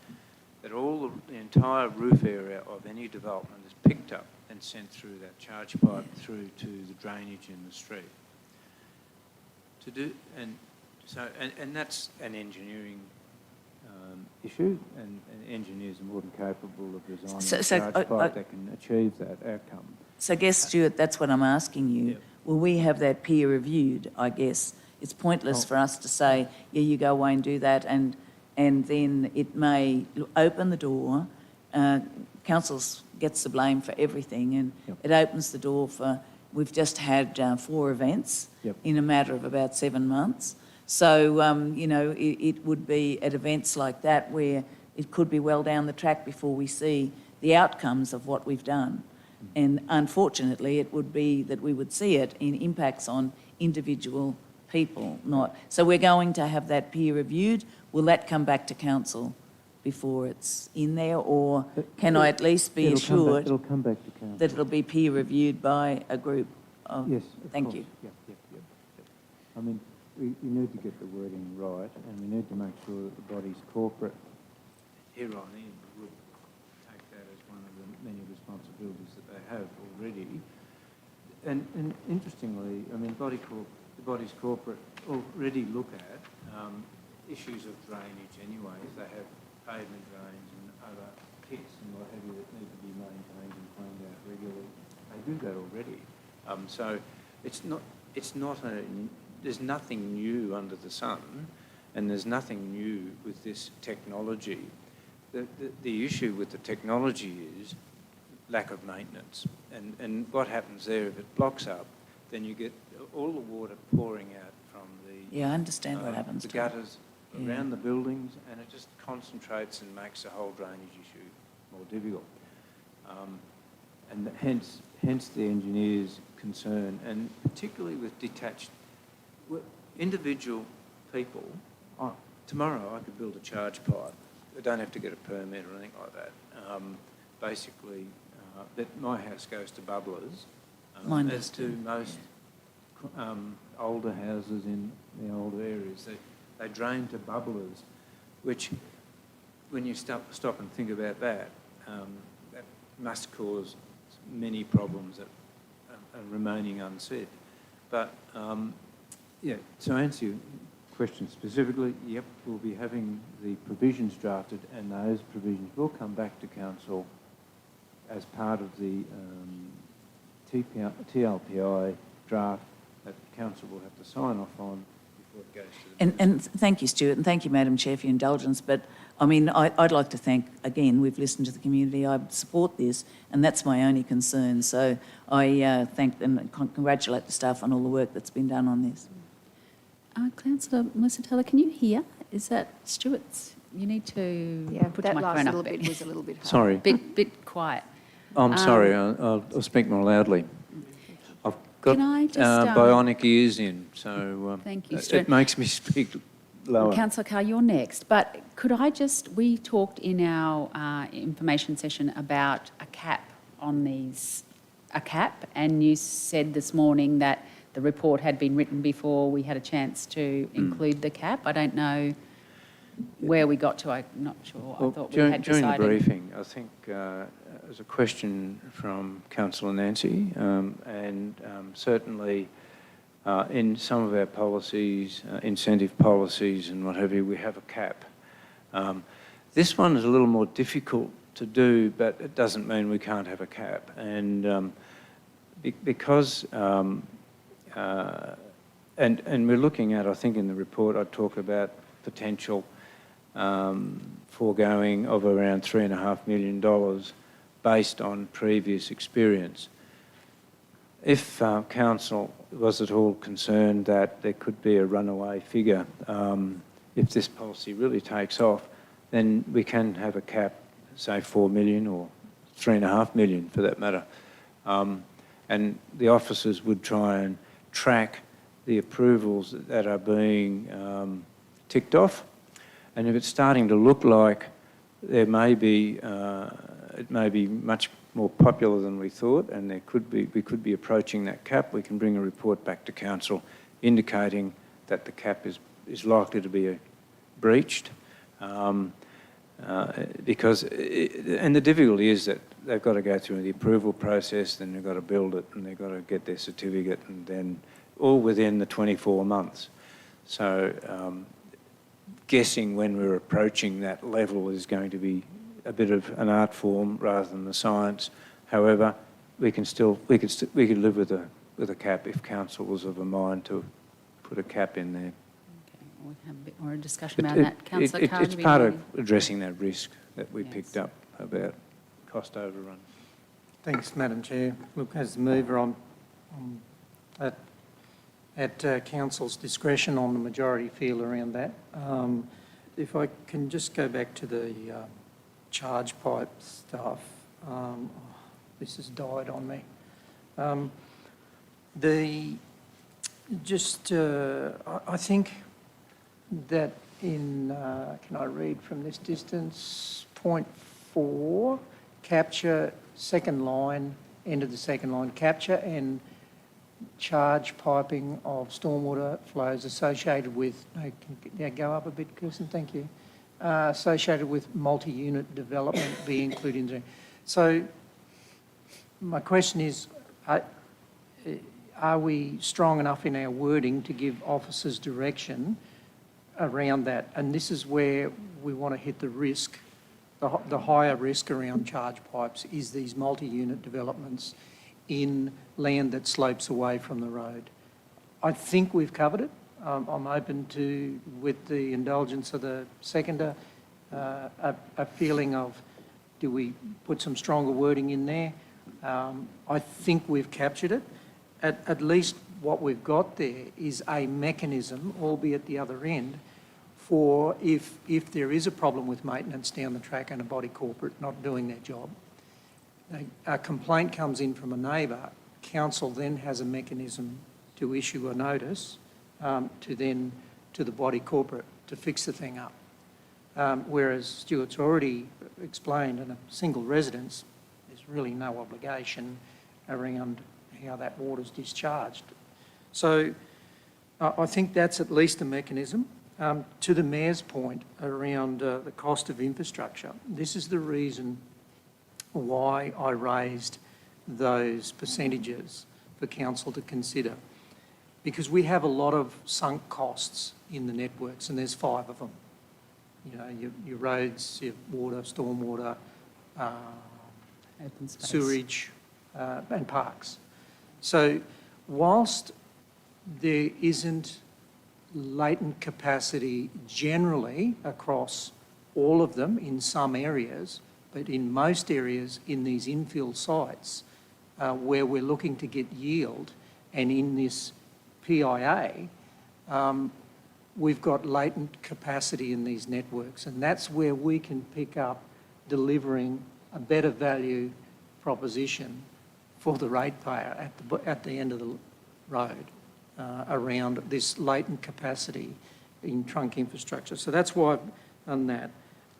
F: that the entire roof area of any development is picked up and sent through that charge pipe through to the drainage in the street. And that's an engineering issue, and engineers are more than capable of designing a charge pipe that can achieve that outcome.
E: So I guess, Stuart, that's what I'm asking you. Yep. Will we have that peer reviewed, I guess? It's pointless for us to say, yeah, you go away and do that, and then it may open the door. Council gets the blame for everything, and it opens the door for, we've just had 4 events in a matter of about 7 months. So, it would be at events like that where it could be well down the track before we see the outcomes of what we've done. And unfortunately, it would be that we would see it in impacts on individual people, not. So we're going to have that peer reviewed. Will that come back to council before it's in there, or can I at least be assured
F: it'll come back to council,
E: that it'll be peer reviewed by a group?
F: Yes,
E: thank you.
F: Yep. I mean, we need to get the wording right, and we need to make sure that the body's corporate here on in would take that as one of the many responsibilities that they have already. And interestingly, I mean, the body's corporate already look at issues of drainage anyway. They have pavement drains and other pits and what have you that need to be maintained and cleaned out regularly. They do that already. So there's nothing new under the sun, and there's nothing new with this technology. The issue with the technology is lack of maintenance. And what happens there, if it blocks up, then you get all the water pouring out from the...
E: Yeah, I understand what happens
F: the
E: to it.
F: gutters around the buildings, and it just concentrates and makes the whole drainage issue more difficult. and hence the engineer's concern, and particularly with detached individual people. Tomorrow I could build a charge pipe. I don't have to get a permit or anything like that. Basically, my house goes to bubblers,
E: Mine
F: as
E: does
F: do most older houses in the older areas. They drain to bubblers, which, when you stop and think about that, that must cause many problems that are remaining unsaid. But, yeah, to answer your question specifically, yep, we'll be having the provisions drafted, and those provisions will come back to council as part of the TLPI draft that council will have to sign off on before it goes to the...
E: And thank you, Stuart, and thank you, Madam Chair, for your indulgence. But, I mean, I'd like to thank, again, we've listened to the community. I support this, and that's my only concern. So I thank them and congratulate the staff on all the work that's been done on this.
A: Councillor Melissa Taylor, can you hear? Is that Stuart's? You need to put your
D: that last
A: microphone up
D: little
A: a bit.
D: bit was a little bit hard.
F: Sorry.
A: Bit quiet.
F: I'm sorry, I'll speak more loudly. I've got
A: Can I just,
F: bionic ears in, so
A: Thank you,
F: it
A: Stuart.
F: makes me speak lower.
A: Councillor Carr, you're next. But could I just, we talked in our information session about a cap on these, and you said this morning that the report had been written before we had a chance to include the cap. I don't know where we got to. I'm not sure.
F: Well,
A: I thought we
F: during,
A: had
F: during
A: decided.
F: the briefing, I think there's a question from Councillor Nancy, and certainly in some of our policies, incentive policies and what have you, we have a cap. This one is a little more difficult to do, but it doesn't mean we can't have a cap. And because, and we're looking at, I think in the report I talk about potential foregoing of around $3.5 million based on previous experience. If council was at all concerned that there could be a runaway figure, if this policy really takes off, then we can have a cap, say 4 million or 3.5 million for that matter. And the officers would try and track the approvals that are being ticked off. And if it's starting to look like there may be, it may be much more popular than we thought, and we could be approaching that cap, we can bring a report back to council indicating that the cap is likely to be breached. Because, and the difficulty is that they've got to go through the approval process, then they've got to build it, and they've got to get their certificate, and then all within the 24 months. So guessing when we're approaching that level is going to be a bit of an art form rather than the science. However, we could live with a cap if council was of a mind to put a cap in there.
A: Okay, we'll have a bit more discussion about that. Councillor Carr,
F: it's part of addressing that risk that we picked up about cost overrun.
K: Thanks, Madam Chair. Look, as the mover, I'm at council's discretion on the majority feel around that. If I can just go back to the charge pipe stuff. This has died on me. I think that in, can I read from this distance, point 4, capture, second line, end of the second line, capture and charge piping of stormwater flows associated with, go up a bit, Kirsten, thank you, associated with multi-unit development be included in there. So my question is, are we strong enough in our wording to give officers direction around that? And this is where we want to hit the risk, the higher risk around charge pipes is these multi-unit developments in land that slopes away from the road. I think we've covered it. I'm open to, with the indulgence of the seconder, a feeling of, do we put some stronger wording in there? I think we've captured it. At least what we've got there is a mechanism, albeit the other end, for if there is a problem with maintenance down the track and a body corporate not doing their job, a complaint comes in from a neighbour, council then has a mechanism to issue a notice to the body corporate to fix the thing up. Whereas Stuart's already explained in a single residence, there's really no obligation around how that water's discharged. So I think that's at least a mechanism. To the Mayor's point around the cost of infrastructure, this is the reason why I raised those percentages for council to consider. Because we have a lot of sunk costs in the networks, and there's 5 of them. You know, your roads, your water, stormwater,
A: Open space.
K: sewerage, and parks. So whilst there isn't latent capacity generally across all of them in some areas, but in most areas in these infill sites where we're looking to get yield, and in this PIA, we've got latent capacity in these networks, and that's where we can pick up delivering a better value proposition for the ratepayer at the end of the road around this latent capacity in trunk infrastructure. So that's why I've done that.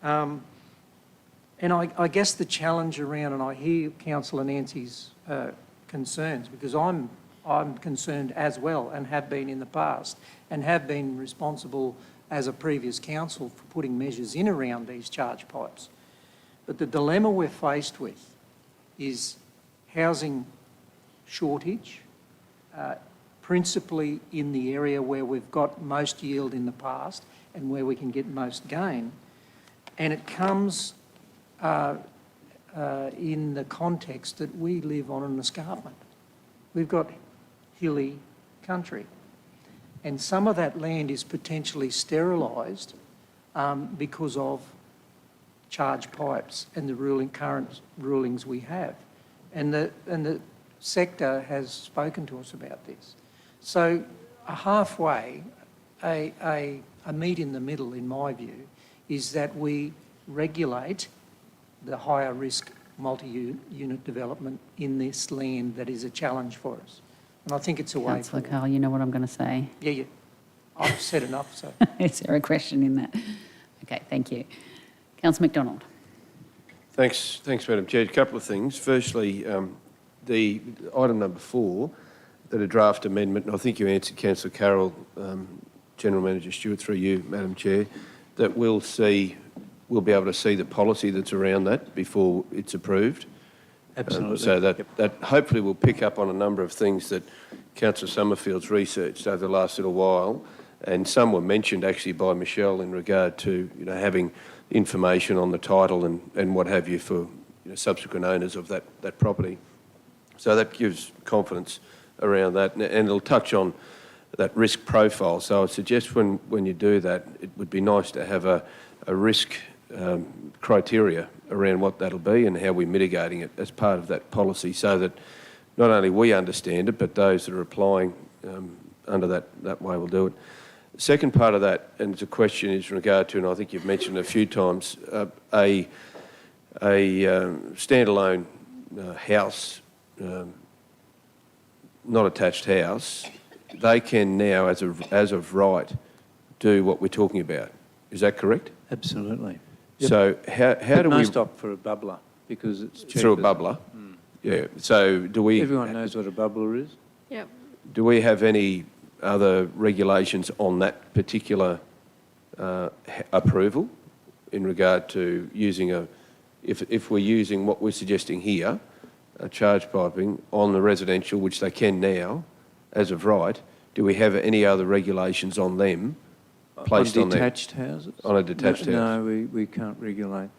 K: And I guess the challenge around, and I hear Councillor Nancy's concerns, because I'm concerned as well, and have been in the past, and have been responsible as a previous council for putting measures in around these charge pipes. But the dilemma we're faced with is housing shortage, principally in the area where we've got most yield in the past and where we can get most gain. And it comes in the context that we live on an escarpment. We've got hilly country. And some of that land is potentially sterilised because of charge pipes and the current rulings we have. And the sector has spoken to us about this. So halfway, a meet in the middle, in my view, is that we regulate the higher risk multi-unit development in this land that is a challenge for us. And I think it's a way
A: Councillor
K: forward.
A: Carl, you know what I'm going to say.
K: Yeah. I've said enough, so.
A: Is there a question in that? Okay, thank you. Councillor McDonald.
C: Thanks, Madam Chair. A couple of things. Firstly, the item number 4, that a draft amendment, and I think you answered Councillor Carroll, General Manager Stewart, through you, Madam Chair, that we'll be able to see the policy that's around that before it's approved.
F: Absolutely.
C: So that hopefully will pick up on a number of things that Councillor Summerfield's researched over the last little while, and some were mentioned actually by Michelle in regard to having information on the title and what have you for subsequent owners of that property. So that gives confidence around that, and it'll touch on that risk profile. So I suggest when you do that, it would be nice to have a risk criteria around what that'll be and how we're mitigating it as part of that policy, so that not only we understand it, but those that are applying under that way will do it. The second part of that, and it's a question is in regard to, and I think you've mentioned a few times, a standalone house, not attached house, they can now, as of right, do what we're talking about. Is that correct?
F: Absolutely.
C: So how do
F: no
C: we...
F: stop for a bubbler, because it's cheap.
C: Through a bubbler? Yeah. So do we...
F: Everyone knows what a bubbler is.
G: Yep.
C: Do we have any other regulations on that particular approval in regard to using if we're using what we're suggesting here, charge piping on the residential, which they can now, as of right, do we have any other regulations on them placed on
F: detached houses?
C: On a detached house?
F: No, we can't regulate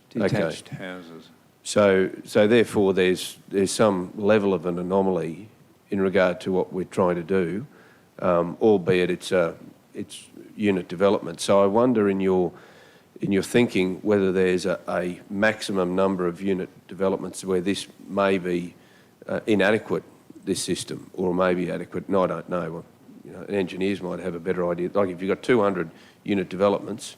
F: detached houses.
C: So therefore there's some level of an anomaly in regard to what we're trying to do, albeit it's unit development. So I wonder in your thinking whether there's a maximum number of unit developments where this may be inadequate, this system, or may be adequate, and I don't know. Well, engineers might have a better idea. Like if you've got 200 unit developments,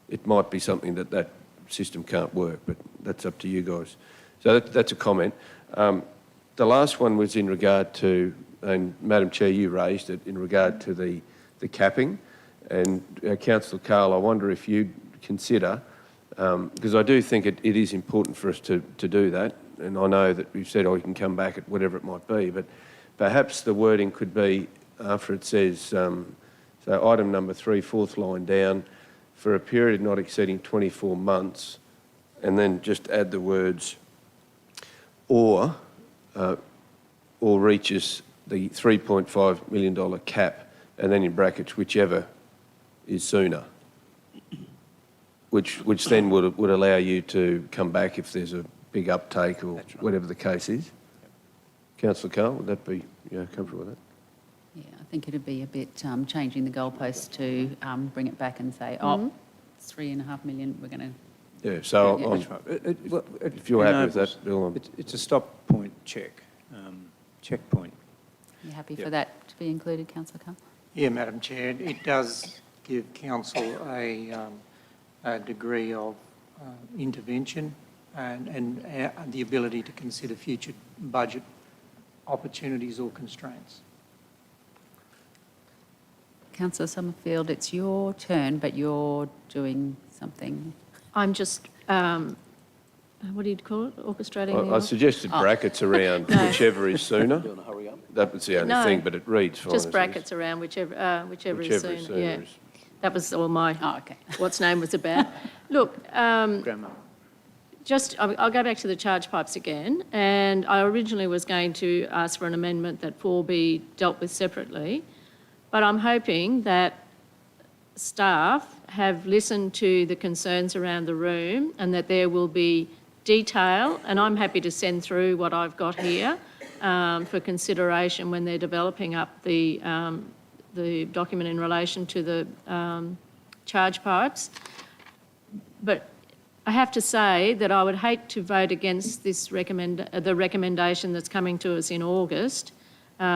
C: it might be something that system can't work, but that's up to you guys. So that's a comment. The last one was in regard to, and Madam Chair, you raised it, in regard to the capping. And Councillor Carl, I wonder if you'd consider, because I do think it is important for us to do that, and I know that we've said, oh, you can come back at whatever it might be, but perhaps the wording could be, after it says, so item number 3, fourth line down, for a period not exceeding 24 months, and then just add the words, or reaches the $3.5 million cap, and then in brackets, whichever is sooner, which then would allow you to come back if there's a big uptake or whatever the case is. Councillor Carl, would that be comfortable with that?
A: Yeah, I think it'd be a bit changing the goalposts to bring it back and say, oh, it's $3.5 million, we're going to...
C: Yeah, so if you're happy with that, Bill...
F: It's a stop point checkpoint.
A: You happy for that to be included, Councillor Carl?
K: Yeah, Madam Chair, it does give council a degree of intervention and the ability to consider future budget opportunities or constraints.
A: Councillor Summerfield, it's your turn, but you're doing something.
G: I'm just, what do you call it, orchestrating?
C: I suggested brackets around whichever is sooner. Do you want to hurry up? That was the only thing, but it reads fine.
G: Just brackets around whichever is sooner. Yeah. That was all my what's name was about. Look,
F: Grammar.
G: I'll go back to the charge pipes again, and I originally was going to ask for an amendment that 4 be dealt with separately, but I'm hoping that staff have listened to the concerns around the room and that there will be detail, and I'm happy to send through what I've got here for consideration when they're developing up the document in relation to the charge pipes. But I have to say that I would hate to vote against this the recommendation that's coming to us in August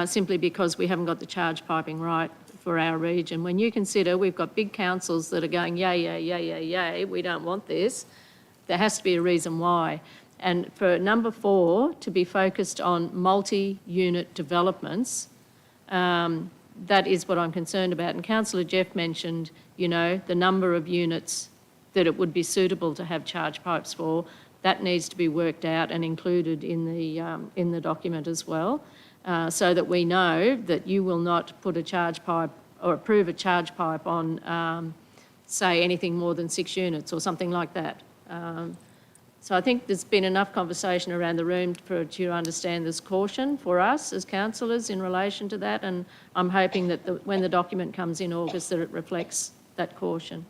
G: simply because we haven't got the charge piping right for our region. When you consider we've got big councils that are going, yay, yay, yay, yay, yay, we don't want this, there has to be a reason why. And for number 4 to be focused on multi-unit developments, that is what I'm concerned about. And Councillor Jeff mentioned, the number of units that it would be suitable to have charge pipes for. That needs to be worked out and included in the document as well, so that we know that you will not put a charge pipe or approve a charge pipe on, say, anything more than 6 units or something like that. So I think there's been enough conversation around the room for you to understand there's caution for us as councillors in relation to that, and I'm hoping that when the document comes in August that it reflects that caution.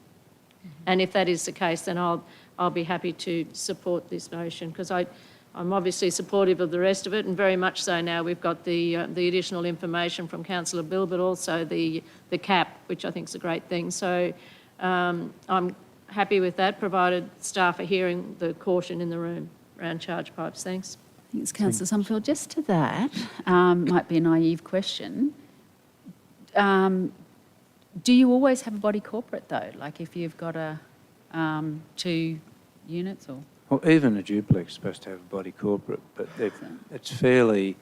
G: And if that is the case, then I'll be happy to support this motion, because I'm obviously supportive of the rest of it, and very much so now we've got the additional information from Councillor Bill, but also the cap, which I think is a great thing. So I'm happy with that, provided staff are hearing the caution in the room around charge pipes. Thanks.
A: Thanks, Councillor Summerfield. Just to that, might be a naive question. Do you always have a body corporate though? Like if you've got 2 units or?
F: Well, even a duplex is supposed to have a body corporate, but it's fairly,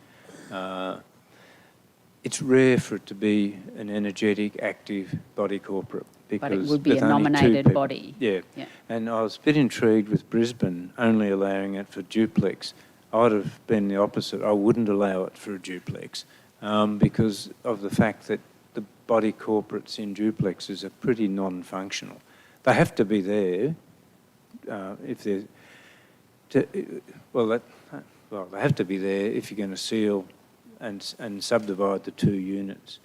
F: it's rare for it to be an energetic, active body corporate.
A: But it would be a nominated body.
F: Yeah, and I was a bit intrigued with Brisbane only allowing it for duplex. I'd have been the opposite. I wouldn't allow it for a duplex because of the fact that the body corporates in duplexes are pretty non-functional. They have to be there if they're... they have to be there if you're going to seal and subdivide the 2 units.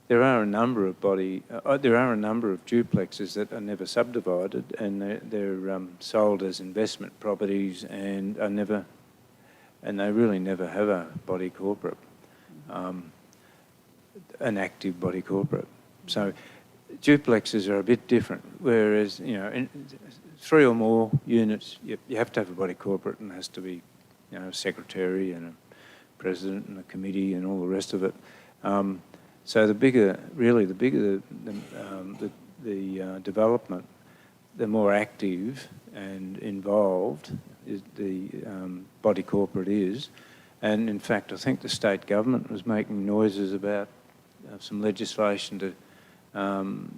F: There are a number of duplexes that are never subdivided, and they're sold as investment properties and they really never have a body corporate, an active body corporate. So duplexes are a bit different, whereas in 3 or more units you have to have a body corporate, and it has to be a secretary and a president and a committee and all the rest of it. So the bigger the development, the more active and involved body corporate is. And in fact, I think the state government was making noises about some legislation to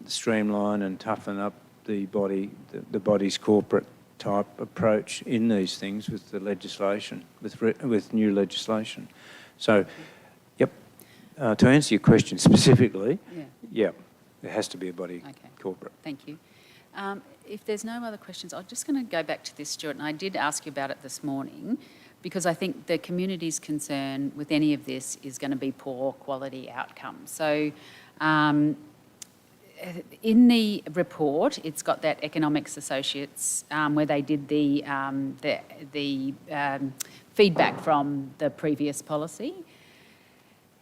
F: streamline and toughen up the body's corporate type approach in these things with the legislation, with new legislation. So, yep, to answer your question specifically, yeah, there has to be a body corporate.
A: Thank you. If there's no other questions, I'm just going to go back to this, Stuart, and I did ask you about it this morning, because I think the community's concern with any of this is going to be poor quality outcomes. So in the report, it's got that Economics Associates where they did the feedback from the previous policy.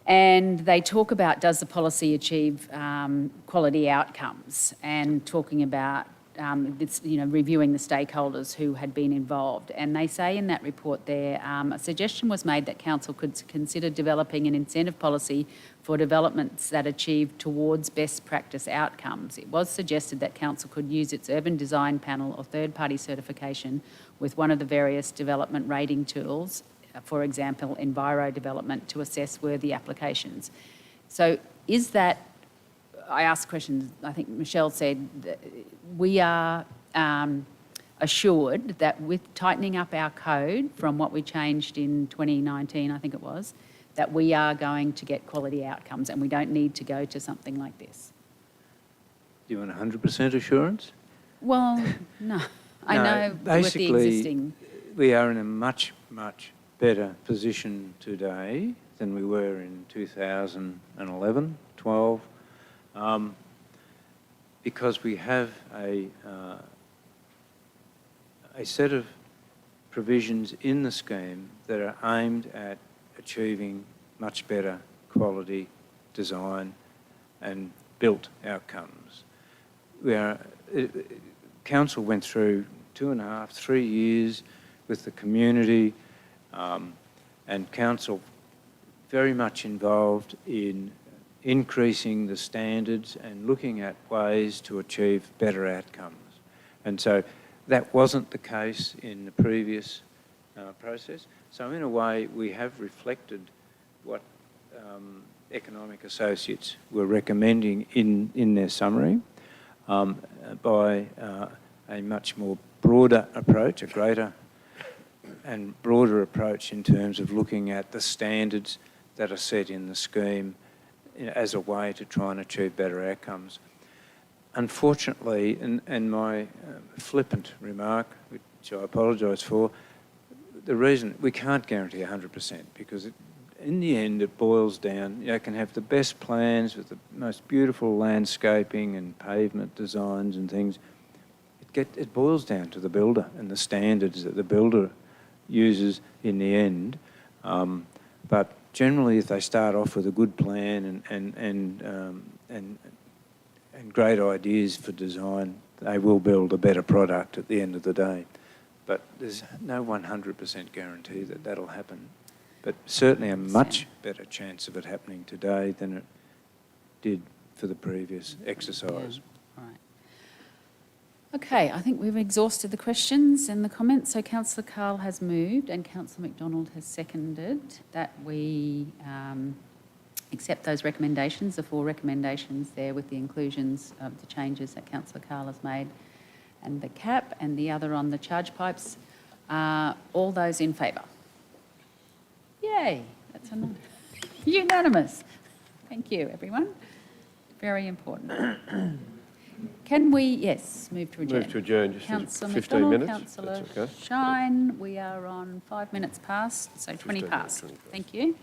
A: And they talk about, does the policy achieve quality outcomes, and talking about reviewing the stakeholders who had been involved. And they say in that report there, a suggestion was made that council could consider developing an incentive policy for developments that achieve towards best practice outcomes. It was suggested that council could use its urban design panel or third-party certification with one of the various development rating tools, for example, Enviro Development, to assess worthy applications. So is that, I asked questions, I think Michelle said, that we are assured that with tightening up our code from what we changed in 2019, I think it was, that we are going to get quality outcomes and we don't need to go to something like this.
F: Do you want 100% assurance?
A: Well, no. I know
F: basically,
A: with the existing...
F: we are in a much, much better position today than we were in 2011, 12, because we have a set of provisions in the scheme that are aimed at achieving much better quality design and built outcomes. Council went through 2.5, 3 years with the community, and council very much involved in increasing the standards and looking at ways to achieve better outcomes. And so that wasn't the case in the previous process. So in a way, we have reflected what Economic Associates were recommending in their summary by a much more broader approach, a greater and broader approach in terms of looking at the standards that are set in the scheme as a way to try and achieve better outcomes. Unfortunately, and my flippant remark, which I apologise for, the reason we can't guarantee 100% because in the end it boils down, you can have the best plans with the most beautiful landscaping and pavement designs and things. It boils down to the builder and the standards that the builder uses in the end. But generally, if they start off with a good plan and great ideas for design, they will build a better product at the end of the day. But there's no 100% guarantee that that'll happen. But certainly a much better chance of it happening today than it did for the previous exercise.
A: Yeah. All right. Okay, I think we've exhausted the questions and the comments. So Councillor Carl has moved and Councillor McDonald has seconded that we accept those recommendations, the 4 recommendations there with the inclusions of the changes that Councillor Carl has made, and the cap and the other on the charge pipes. All those in favour? Yay, that's unanimous. Thank you, everyone. Very important. Can we, yes, move to adjourn?
C: Move to adjourn just
A: Councillor
C: for 15
A: McDonald,
C: minutes.
A: Councillor
C: That's okay.
A: Shine, we are on 5 minutes past, so 20 past. Thank you.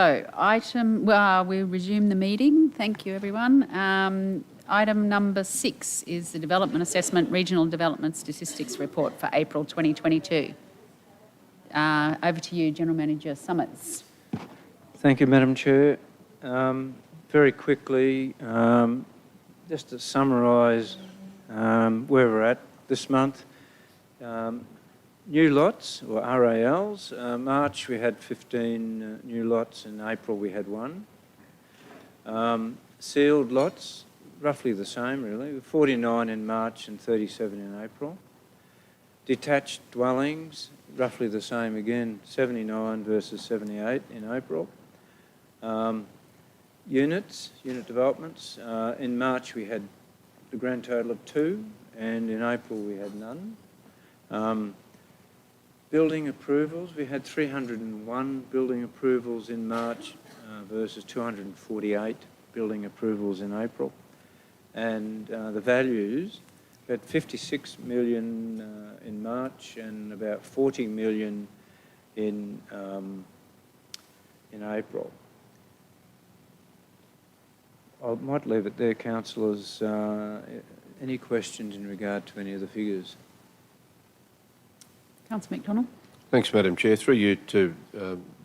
A: So we'll resume the meeting. Thank you, everyone. Item number 6 is the Development Assessment Regional Development Statistics Report for April 2022. Over to you, General Manager Summers.
F: Thank you, Madam Chair. Very quickly, just to summarise where we're at this month. New lots, or RALs. March we had 15 new lots, in April we had 1. Sealed lots, roughly the same really, 49 in March and 37 in April. Detached dwellings, roughly the same again, 79 versus 78 in April. Unit developments, in March we had the grand total of 2 and in April we had none. Building approvals, we had 301 building approvals in March versus 248 building approvals in April. And the values, we had 56 million in March and about 40 million in April. I might leave it there, councillors. Any questions in regard to any of the figures?
A: Councillor McDonald.
C: Thanks, Madam Chair. Through you to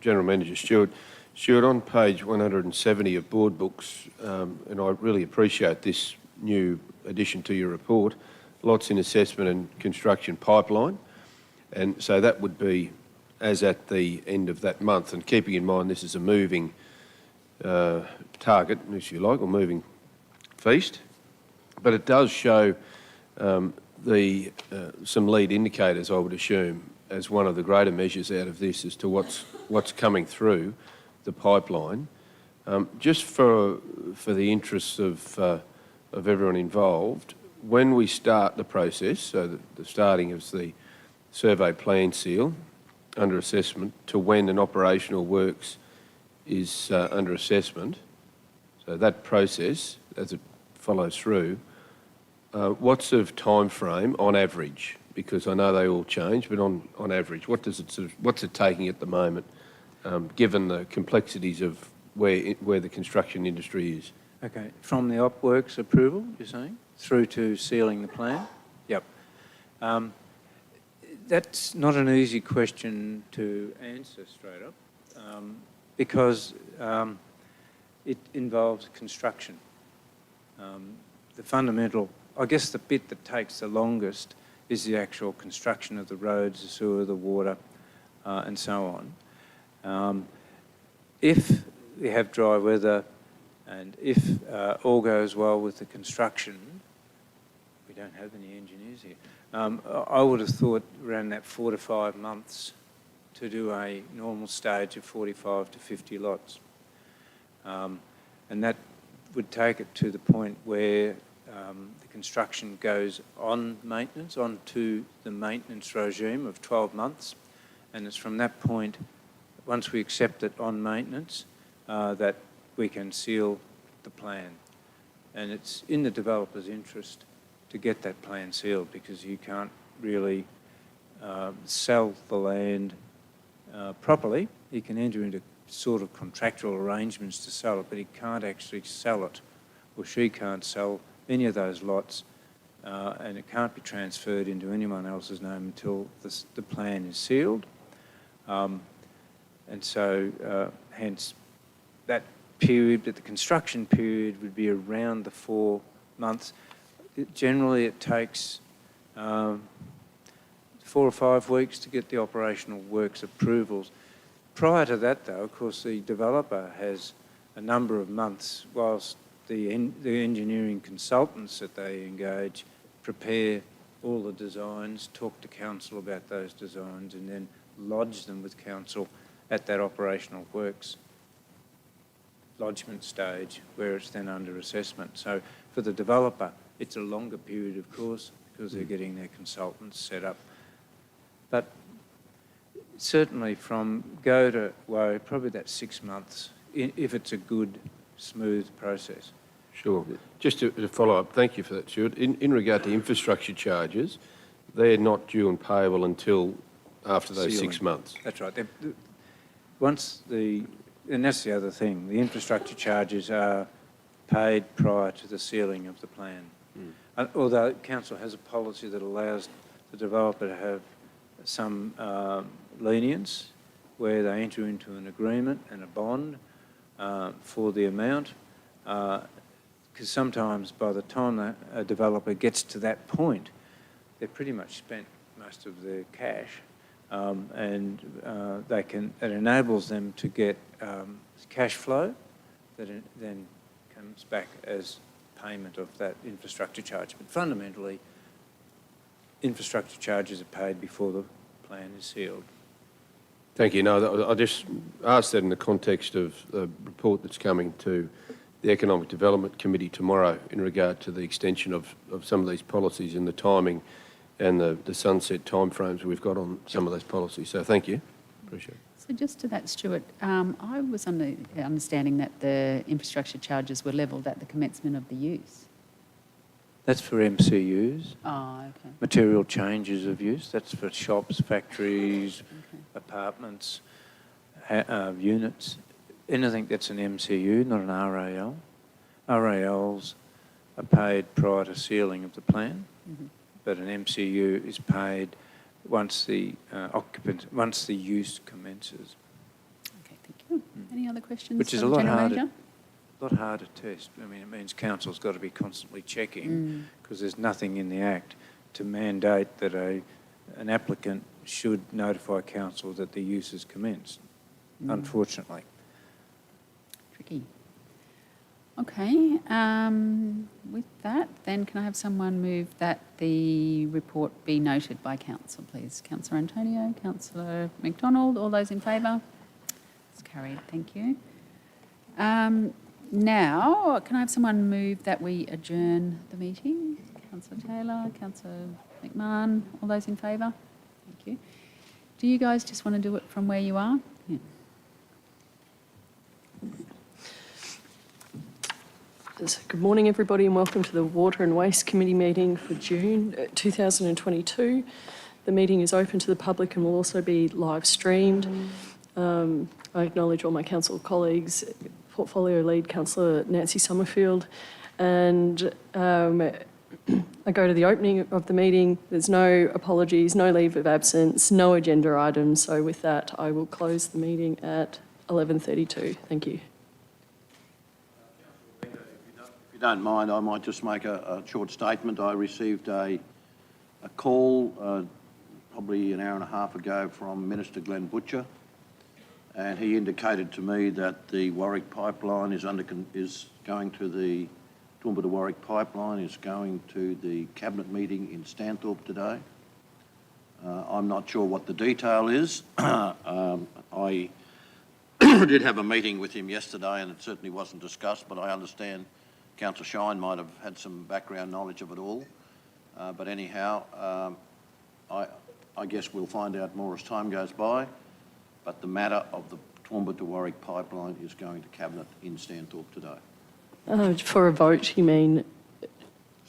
C: General Manager Stewart. Stewart, on page 170 of board books, and I really appreciate this new addition to your report, lots in assessment and construction pipeline. And so that would be as at the end of that month. And keeping in mind this is a moving target, if you like, or moving feast. But it does show some lead indicators, I would assume, as one of the greater measures out of this as to what's coming through the pipeline. Just for the interests of everyone involved, when we start the process, so the starting of the survey plan seal under assessment to when an operational works is under assessment, so that process as it follows through, what sort of time frame on average? Because I know they all change, but on average, what's it taking at the moment, given the complexities of where the construction industry is?
F: Okay, from the op works approval, you're saying, through to sealing the plan? Yep. That's not an easy question to answer straight up, because it involves construction. The fundamental, I guess the bit that takes the longest is the actual construction of the roads, the sewer, the water, and so on. If we have dry weather and if all goes well with the construction, we don't have any engineers here, I would have thought around that 4 to 5 months to do a normal stage of 45 to 50 lots. And that would take it to the point where the construction goes on maintenance, onto the maintenance regime of 12 months. And it's from that point, once we accept it on maintenance, that we can seal the plan. And it's in the developer's interest to get that plan sealed, because you can't really sell the land properly. You can enter into sort of contractual arrangements to sell it, but he can't actually sell it, or she can't sell any of those lots, and it can't be transferred into anyone else's name until the plan is sealed. And so, hence, that period, the construction period, would be around the 4 months. Generally, it takes 4 or 5 weeks to get the operational works approvals. Prior to that, though, of course, the developer has a number of months whilst the engineering consultants that they engage prepare all the designs, talk to council about those designs, and then lodge them with council at that operational works lodgement stage, where it's then under assessment. So for the developer, it's a longer period, of course, because they're getting their consultants set up. But certainly from go to woe, probably that's 6 months, if it's a good, smooth process.
C: Sure. Just to follow up, thank you for that, Stuart. In regard to infrastructure charges, they're not due and payable until after those
F: Sealing.
C: 6 months.
F: That's right. Once the and that's the other thing, the infrastructure charges are paid prior to the sealing of the plan. Although council has a policy that allows the developer to have some lenience where they enter into an agreement and a bond for the amount, because sometimes by the time a developer gets to that point, they've pretty much spent most of their cash, and it enables them to get cash flow that then comes back as payment of that infrastructure charge. But fundamentally, infrastructure charges are paid before the plan is sealed.
C: Thank you. No, I just asked that in the context of the report that's coming to the Economic Development Committee tomorrow in regard to the extension of some of these policies and the timing and the sunset timeframes we've got on some of those policies. So thank you. Appreciate it.
A: So just to that, Stuart, I was under the understanding that the infrastructure charges were levelled at the commencement of the use.
F: That's for MCUs.
A: Oh, okay.
F: Material changes of use. That's for shops, factories, apartments, units. Anything that's an MCU, not an RAL. RALs are paid prior to sealing of the plan, but an MCU is paid once the once the use commences.
A: Okay, thank you. Any other questions?
F: Which is
A: for
F: a
A: the
F: lot
A: General
F: harder.
A: Manager?
F: Lot harder test. I mean, it means council's got to be constantly checking because there's nothing in the Act to mandate that an applicant should notify council that the use has commenced, unfortunately.
A: Tricky. Okay, with that, then can I have someone move that the report be noted by council, please? Councillor Antonio, Councillor McDonald, all those in favour? It's carried, thank you. Now, can I have someone move that we adjourn the meeting? Councillor Taylor, Councillor McMahon, all those in favour? Thank you. Do you guys just want to do it from where you are? Yeah.
H: So good morning, everybody, and welcome to the Water and Waste Committee meeting for June 2022. The meeting is open to the public and will also be live streamed. I acknowledge all my council colleagues, Portfolio Lead Councillor Nancy Summerfield, and I go to the opening of the meeting. There's no apologies, no leave of absence, no agenda items. So with that, I will close the meeting at 11:32. Thank you.
O: If you don't mind, I might just make a short statement. I received a call probably an hour and a half ago from Minister Glenn Butcher, and he indicated to me that the Warwick pipeline is going to the Toowoomba to Warwick pipeline is going to the cabinet meeting in Stanthorpe today. I'm not sure what the detail is. I did have a meeting with him yesterday, and it certainly wasn't discussed, but I understand Councillor Shine might have had some background knowledge of it all. But anyhow, I guess we'll find out more as time goes by. But the matter of the Toowoomba to Warwick pipeline is going to Cabinet in Stanthorpe today.
H: For a vote, you mean?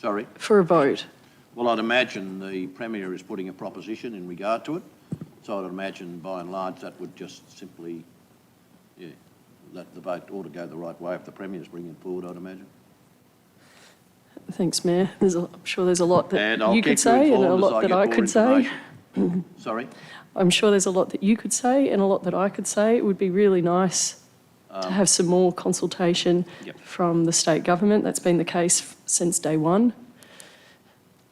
O: Sorry?
H: For a vote.
O: Well, I'd imagine the Premier is putting a proposition in regard to it. So I'd imagine by and large that would just simply, that the vote ought to go the right way if the Premier's bringing it forward, I'd imagine.
H: Thanks, Mayor. I'm sure there's a lot that
O: I'll
H: you could say and a lot that I could say.
O: Sorry?
H: I'm sure there's a lot that you could say and a lot that I could say. It would be really nice to have some more consultation from the state government. That's been the case since day one.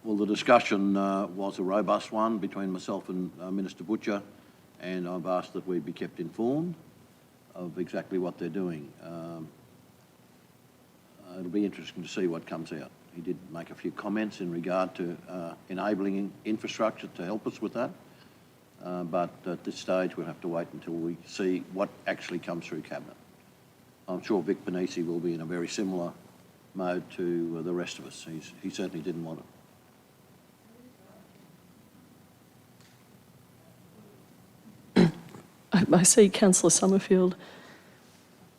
O: Well, the discussion was a robust one between myself and Minister Butcher, and I've asked that we be kept informed of exactly what they're doing. It'll be interesting to see what comes out. He did make a few comments in regard to enabling infrastructure to help us with that. But at this stage, we'll have to wait until we see what actually comes through Cabinet. I'm sure Vic Benisi will be in a very similar mode to the rest of us. He certainly didn't want it.
H: I see Councillor Summerfield.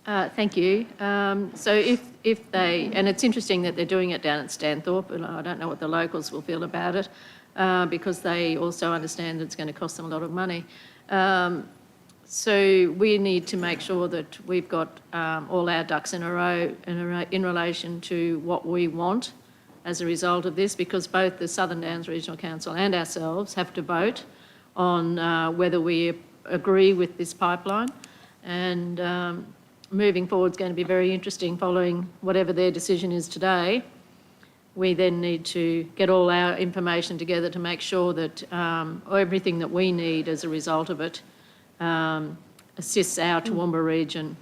G: Thank you. So if they, and it's interesting that they're doing it down at Stanthorpe, and I don't know what the locals will feel about it, because they also understand it's going to cost them a lot of money. So we need to make sure that we've got all our ducks in a row in relation to what we want as a result of this, because both the Southern Downs Regional Council and ourselves have to vote on whether we agree with this pipeline. And moving forward is going to be very interesting following whatever their decision is today. We then need to get all our information together to make sure that everything that we need as a result of it assists our Toowoomba region,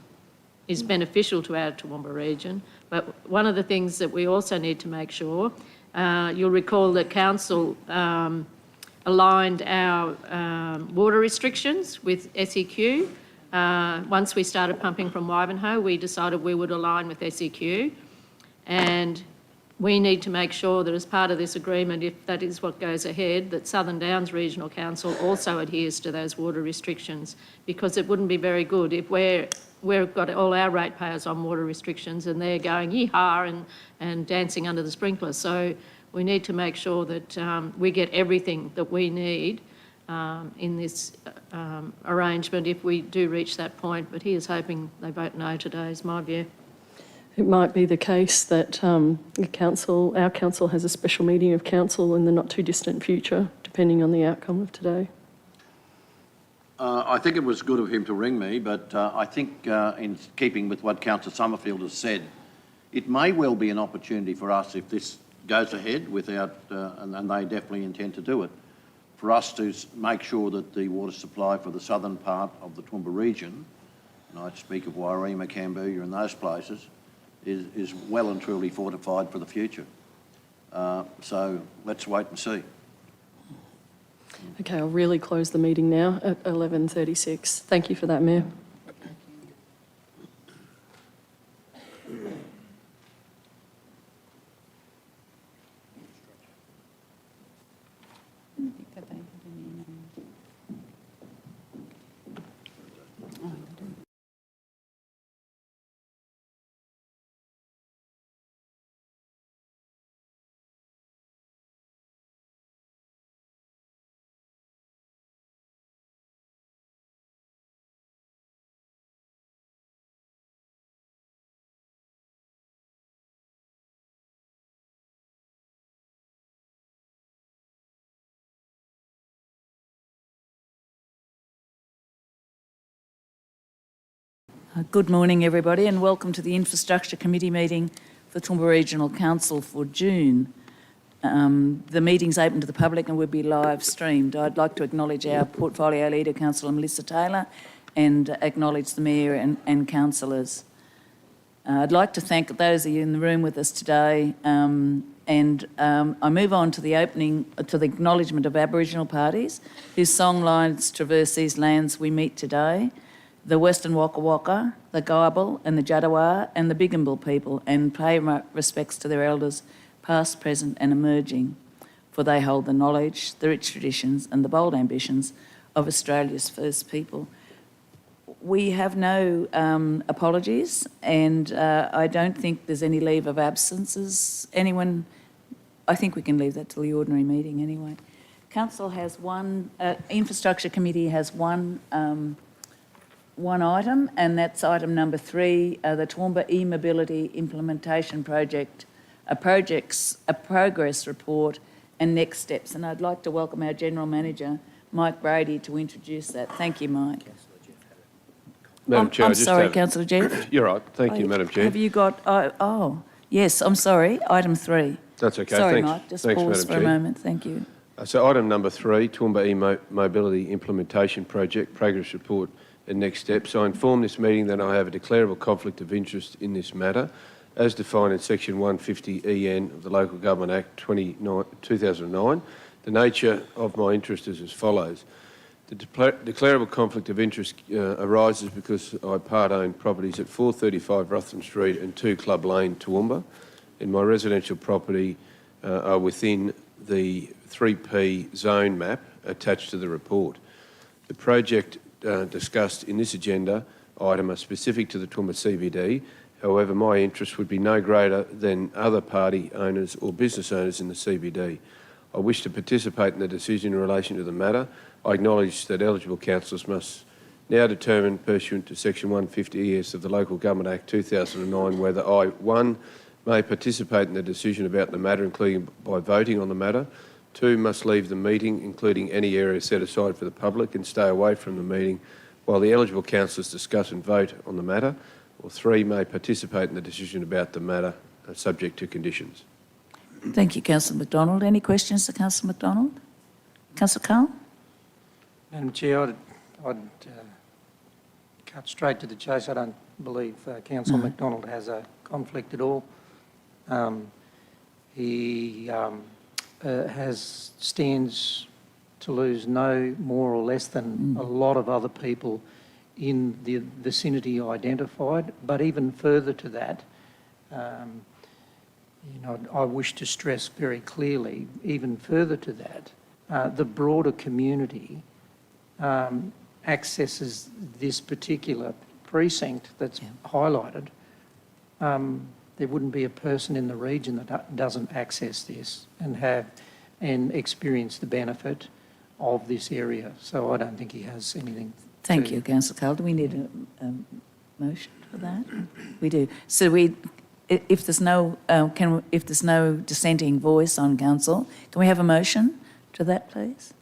G: is beneficial to our Toowoomba region. But one of the things that we also need to make sure, you'll recall that Council aligned our water restrictions with SEQ. Once we started pumping from Wivenhoe, we decided we would align with SEQ, and we need to make sure that as part of this agreement, if that is what goes ahead, that Southern Downs Regional Council also adheres to those water restrictions, because it wouldn't be very good if we've got all our ratepayers on water restrictions and they're going yee-haw and dancing under the sprinklers. So we need to make sure that we get everything that we need in this arrangement if we do reach that point. But he is hoping they vote no today, is my view.
H: It might be the case that our council has a special meeting of council in the not too distant future, depending on the outcome of today.
O: I think it was good of him to ring me, but I think in keeping with what Councillor Summerfield has said, it may well be an opportunity for us, if this goes ahead without, and they definitely intend to do it, for us to make sure that the water supply for the southern part of the Toowoomba region, and I speak of Wairema, Cambodia and those places, is well and truly fortified for the future. So let's wait and see.
H: Okay, I'll really close the meeting now at 11:36. Thank you for that, Mayor.
E: Good morning, everybody, and welcome to the Infrastructure Committee meeting for Toowoomba Regional Council for June. The meeting's open to the public and will be live streamed. I'd like to acknowledge our Portfolio Leader, Councillor Melissa Taylor, and acknowledge the Mayor and councillors. I'd like to thank those of you in the room with us today, and I move on to the acknowledgement of Aboriginal parties whose songlines traverse these lands we meet today. The Western Waka Waka, the Gabal and the Jadawa and the Bigambul people, and pay respects to their elders, past, present and emerging, for they hold the knowledge, the rich traditions and the bold ambitions of Australia's first people. We have no apologies, and I don't think there's any leave of absences. Anyone? I think we can leave that till the ordinary meeting anyway. Council has one, Infrastructure Committee has one item, and that's item number 3, the Toowoomba e-mobility implementation project, a progress report and next steps. And I'd like to welcome our General Manager, Mike Brady, to introduce that. Thank you, Mike.
C: Madam Chair,
E: I'm sorry, Councillor Jeff.
C: You're right. Thank you, Madam Chair.
E: Have you got, yes, I'm sorry, item 3.
C: That's okay.
E: Sorry,
C: Thanks.
E: Mike, just
C: Thanks,
E: pause
C: Madam
E: for a
C: Chair.
E: moment. Thank you.
C: So item number 3, Toowoomba e-mobility implementation project, progress report and next steps. I inform this meeting that I have a declarable conflict of interest in this matter, as defined in section 150 EN of the Local Government Act 2009. The nature of my interest is as follows. The declarable conflict of interest arises because I part-own properties at 435 Ruthven Street and 2 Club Lane, Toowoomba, and my residential property are within the 3P zone map attached to the report. The project discussed in this agenda item are specific to the Toowoomba CBD. However, my interest would be no greater than other party owners or business owners in the CBD. I wish to participate in the decision in relation to the matter. I acknowledge that eligible councillors must now determine pursuant to Section 150 ES of the Local Government Act 2009 whether I, 1, may participate in the decision about the matter, including by voting on the matter, 2, must leave the meeting, including any area set aside for the public, and stay away from the meeting while the eligible councillors discuss and vote on the matter, or 3, may participate in the decision about the matter, subject to conditions.
P: Thank you, Councillor McDonald. Any questions to Councillor McDonald? Councillor Carl?
K: Madam Chair, I'd cut straight to the chase. I don't believe Councillor McDonald has a conflict at all. He stands to lose no more or less than a lot of other people in the vicinity identified, but even further to that, I wish to stress very clearly, even further to that, the broader community accesses this particular precinct that's highlighted. There wouldn't be a person in the region that doesn't access this and experience the benefit of this area. So I don't think he has anything.
P: Thank you, Councillor Carl. Do we need a motion for that? We do. So if there's no dissenting voice on council, can we have a motion to that, please?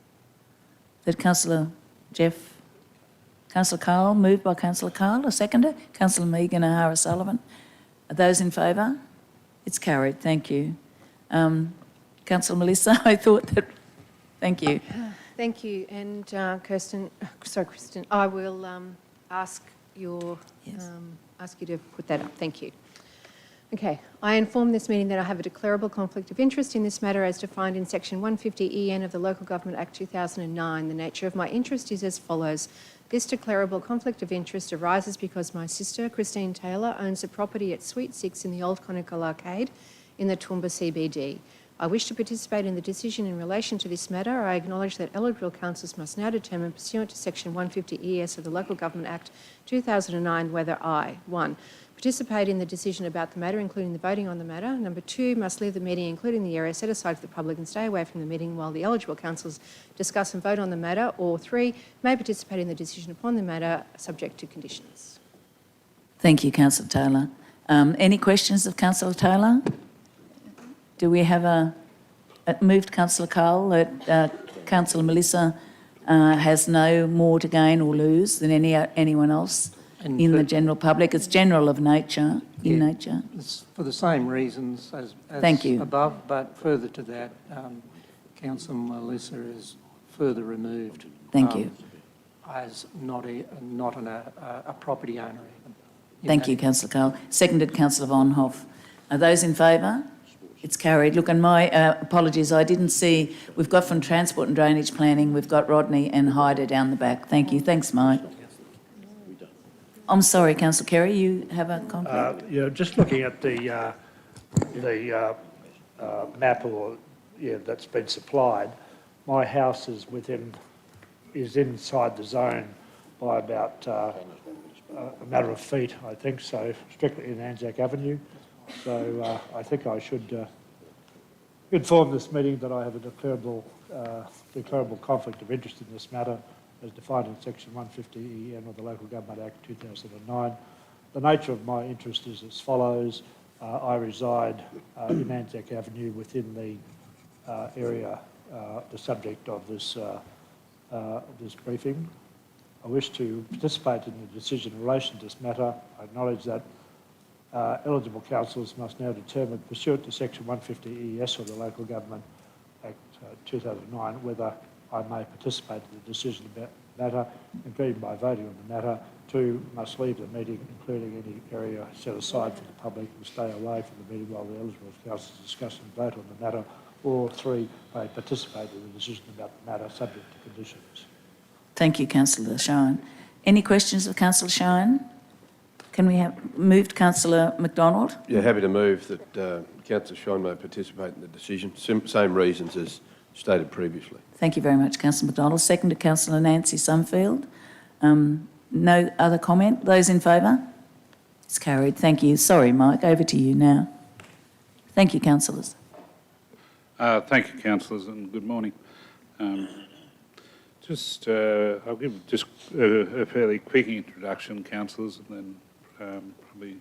P: That Councillor Carl, moved by Councillor Carl, a seconder. Councillor Megan O'Hara Sullivan. Are those in favour? It's carried. Thank you. Councillor Melissa, I thought that. Thank you.
Q: Thank you. And Kristen, I will ask you to put that up. Thank you. Okay. I inform this meeting that I have a declarable conflict of interest in this matter as defined in Section 150 EN of the Local Government Act 2009. The nature of my interest is as follows. This declarable conflict of interest arises because my sister, Christine Taylor, owns a property at Suite 6 in the Old Conical Arcade in the Toowoomba CBD. I wish to participate in the decision in relation to this matter. I acknowledge that eligible councillors must now determine, pursuant to Section 150 ES of the Local Government Act 2009, whether I, 1, participate in the decision about the matter, including the voting on the matter. Number 2, must leave the meeting, including the area set aside for the public, and stay away from the meeting while the eligible councillors discuss and vote on the matter. Or 3, may participate in the decision upon the matter, subject to conditions.
P: Thank you, Councillor Taylor. Any questions of Councillor Taylor? Do we have a moved Councillor Carl that Councillor Melissa has no more to gain or lose than anyone else in the general public? It's general of nature, nature.
K: It's for the same reasons as
P: Thank you.
K: above, but further to that, Councillor Melissa is further removed.
P: Thank you.
K: As not a property owner even.
P: Thank you, Councillor Carl. Seconded, Councillor Von Hoff. Are those in favour? It's carried. Look, and my apologies, I didn't see, we've got from Transport and Drainage Planning, we've got Rodney and Hyder down the back. Thank you. Thanks, Mike. I'm sorry, Councillor Kerry, you have a conflict?
J: Just looking at the map that's been supplied, my house is inside the zone by about a matter of feet, I think, so strictly in Anzac Avenue. So I think I should inform this meeting that I have a declarable conflict of interest in this matter as defined in Section 150 EN of the Local Government Act 2009. The nature of my interest is as follows. I reside in Anzac Avenue within the area, the subject of this briefing. I wish to participate in the decision in relation to this matter. I acknowledge that eligible councillors must now determine, pursuant to Section 150 ES of the Local Government Act 2009, whether I may participate in the decision about the matter, including by voting on the matter. 2, must leave the meeting, including any area set aside for the public, and stay away from the meeting while the eligible councillors discuss and vote on the matter. Or 3, may participate in the decision about the matter, subject to conditions.
P: Thank you, Councillor Shine. Any questions of Councillor Shine? Can we have moved Councillor McDonald?
C: Yeah, happy to move that Councillor Shine may participate in the decision. Same reasons as stated previously.
P: Thank you very much, Councillor McDonald. Seconded, Councillor Nancy Sumfield. No other comment? Those in favour? It's carried. Thank you. Sorry, Mike, over to you now. Thank you, councillors.
R: Thank you, councillors, and good morning. Just, I'll give just a fairly quick introduction, councillors, and then probably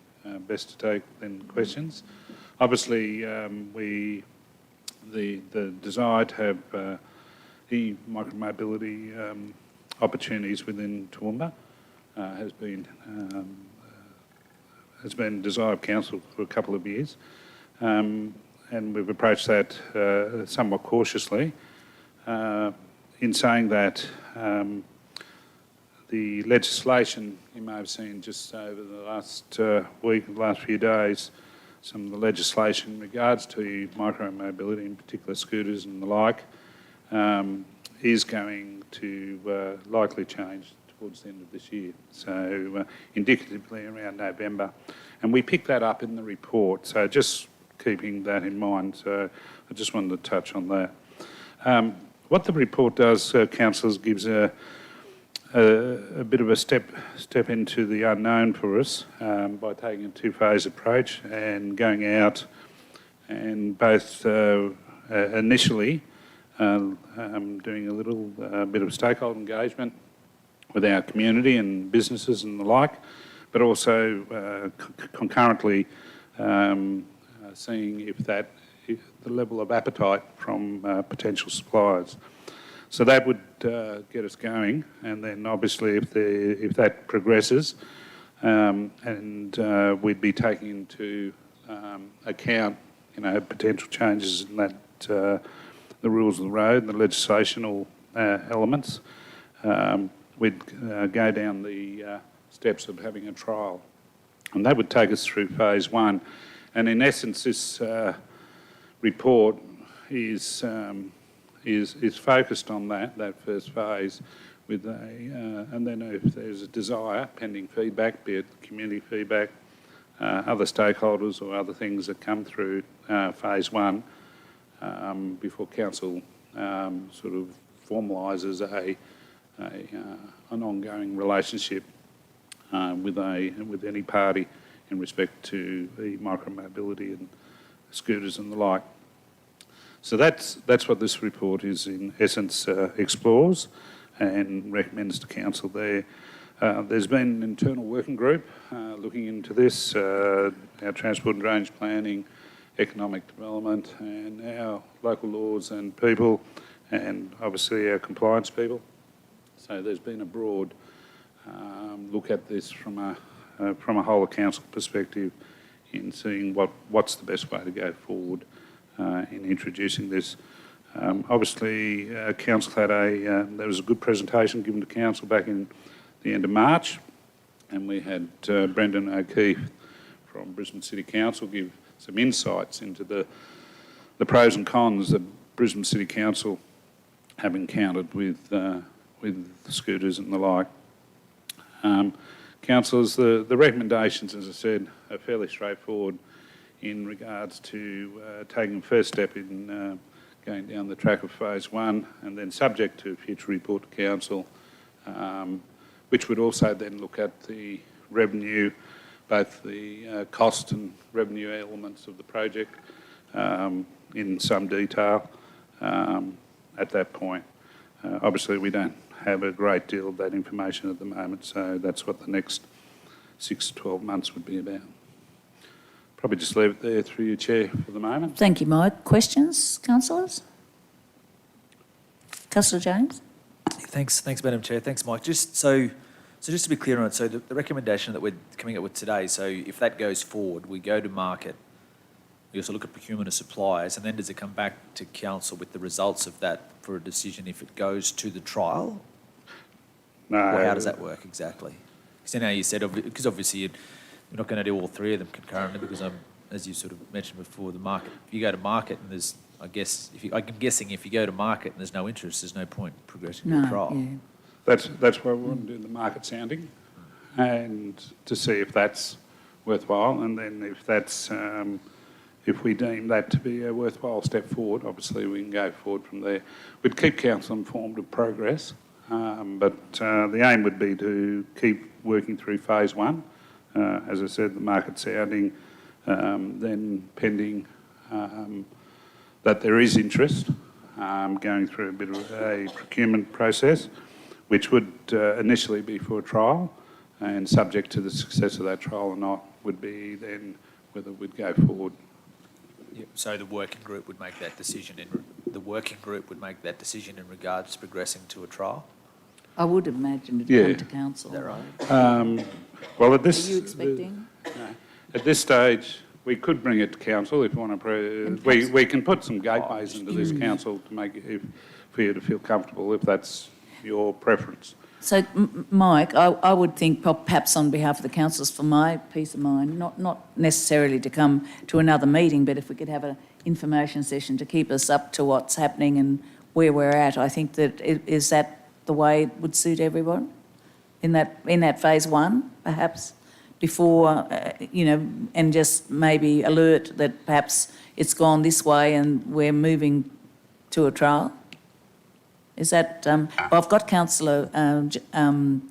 R: best to take then questions. Obviously, the desire to have e-micromobility opportunities within Toowoomba has been desire of council for a couple of years, and we've approached that somewhat cautiously. In saying that, the legislation you may have seen just over the last week, the last few days, some of the legislation in regards to micro-mobility, in particular scooters and the like, is going to likely change towards the end of this year, so indicatively around November. And we picked that up in the report, so just keeping that in mind, so I just wanted to touch on that. What the report does, councillors, gives a bit of a step into the unknown for us by taking a two-phase approach and going out and both initially doing a little bit of stakeholder engagement with our community and businesses and the like, but also concurrently seeing if the level of appetite from potential suppliers. So that would get us going, and then obviously if that progresses, and we'd be taking into account, potential changes in that the rules of the road and the legislational elements, we'd go down the steps of having a trial, and that would take us through phase one. And in essence, this report is focused on that first phase, with and then if there's a desire, pending feedback, be it community feedback, other stakeholders or other things that come through phase one, before council sort of formalises an ongoing relationship with any party in respect to the micromobility and scooters and the like. So that's what this report is in essence explores and recommends to council there. There's been an internal working group looking into this, our transport and drainage planning, economic development, and our local laws and people, and obviously our compliance people. So there's been a broad look at this from a whole of council perspective in seeing what's the best way to go forward in introducing this. Obviously, council had there was a good presentation given to council back in the end of March, and we had Brendan O'Keefe from Brisbane City Council give some insights into the pros and cons that Brisbane City Council have encountered with scooters and the like. Councillors, the recommendations, as I said, are fairly straightforward in regards to taking the first step in going down the track of phase one, and then subject to a future report to council, which would also then look at the revenue, both the cost and revenue elements of the project in some detail at that point. Obviously, we don't have a great deal of that information at the moment, so that's what the next 6 to 12 months would be about. Probably just leave it there through you, Chair, for the moment.
P: Thank you, Mike. Questions, councillors? Councillor James?
B: Thanks, Madam Chair. Thanks, Mike. Just to be clear on it, so the recommendation that we're coming up with today, so if that goes forward, we go to market, we also look at procurement of suppliers, and then does it come back to council with the results of that for a decision if it goes to the trial?
R: No.
B: Or how does that work exactly? Because I know you said, because obviously we're not going to do all three of them concurrently, because as you sort of mentioned before, the market, if you go to market and there's, I'm guessing if you go to market and there's no interest, there's no point progressing to the trial.
P: Yeah.
R: That's why we want to do the market sounding, and to see if that's worthwhile, and then if that's if we deem that to be a worthwhile step forward, obviously we can go forward from there. We'd keep council informed of progress, but the aim would be to keep working through phase one. As I said, the market sounding, then pending that there is interest, going through a bit of a procurement process, which would initially be for a trial, and subject to the success of that trial or not would be then whether we'd go forward.
B: Yep. So the working group would make that decision in regards to progressing to a trial?
P: I would imagine it'd
R: Yeah.
P: come to council.
B: Is that right?
R: Well, at this...
P: Are you expecting?
R: At this stage, we could bring it to council if you want to... We can put some gateways into this council to make it, for you to feel comfortable, if that's your preference.
P: So, Mike, I would think perhaps on behalf of the councillors, for my peace of mind, not necessarily to come to another meeting, but if we could have an information session to keep us up to what's happening and where we're at, I think that is that the way it would suit everyone in that phase one, perhaps, before, and just maybe alert that perhaps it's gone this way and we're moving to a trial. Is that, well, I've got Councillor Tim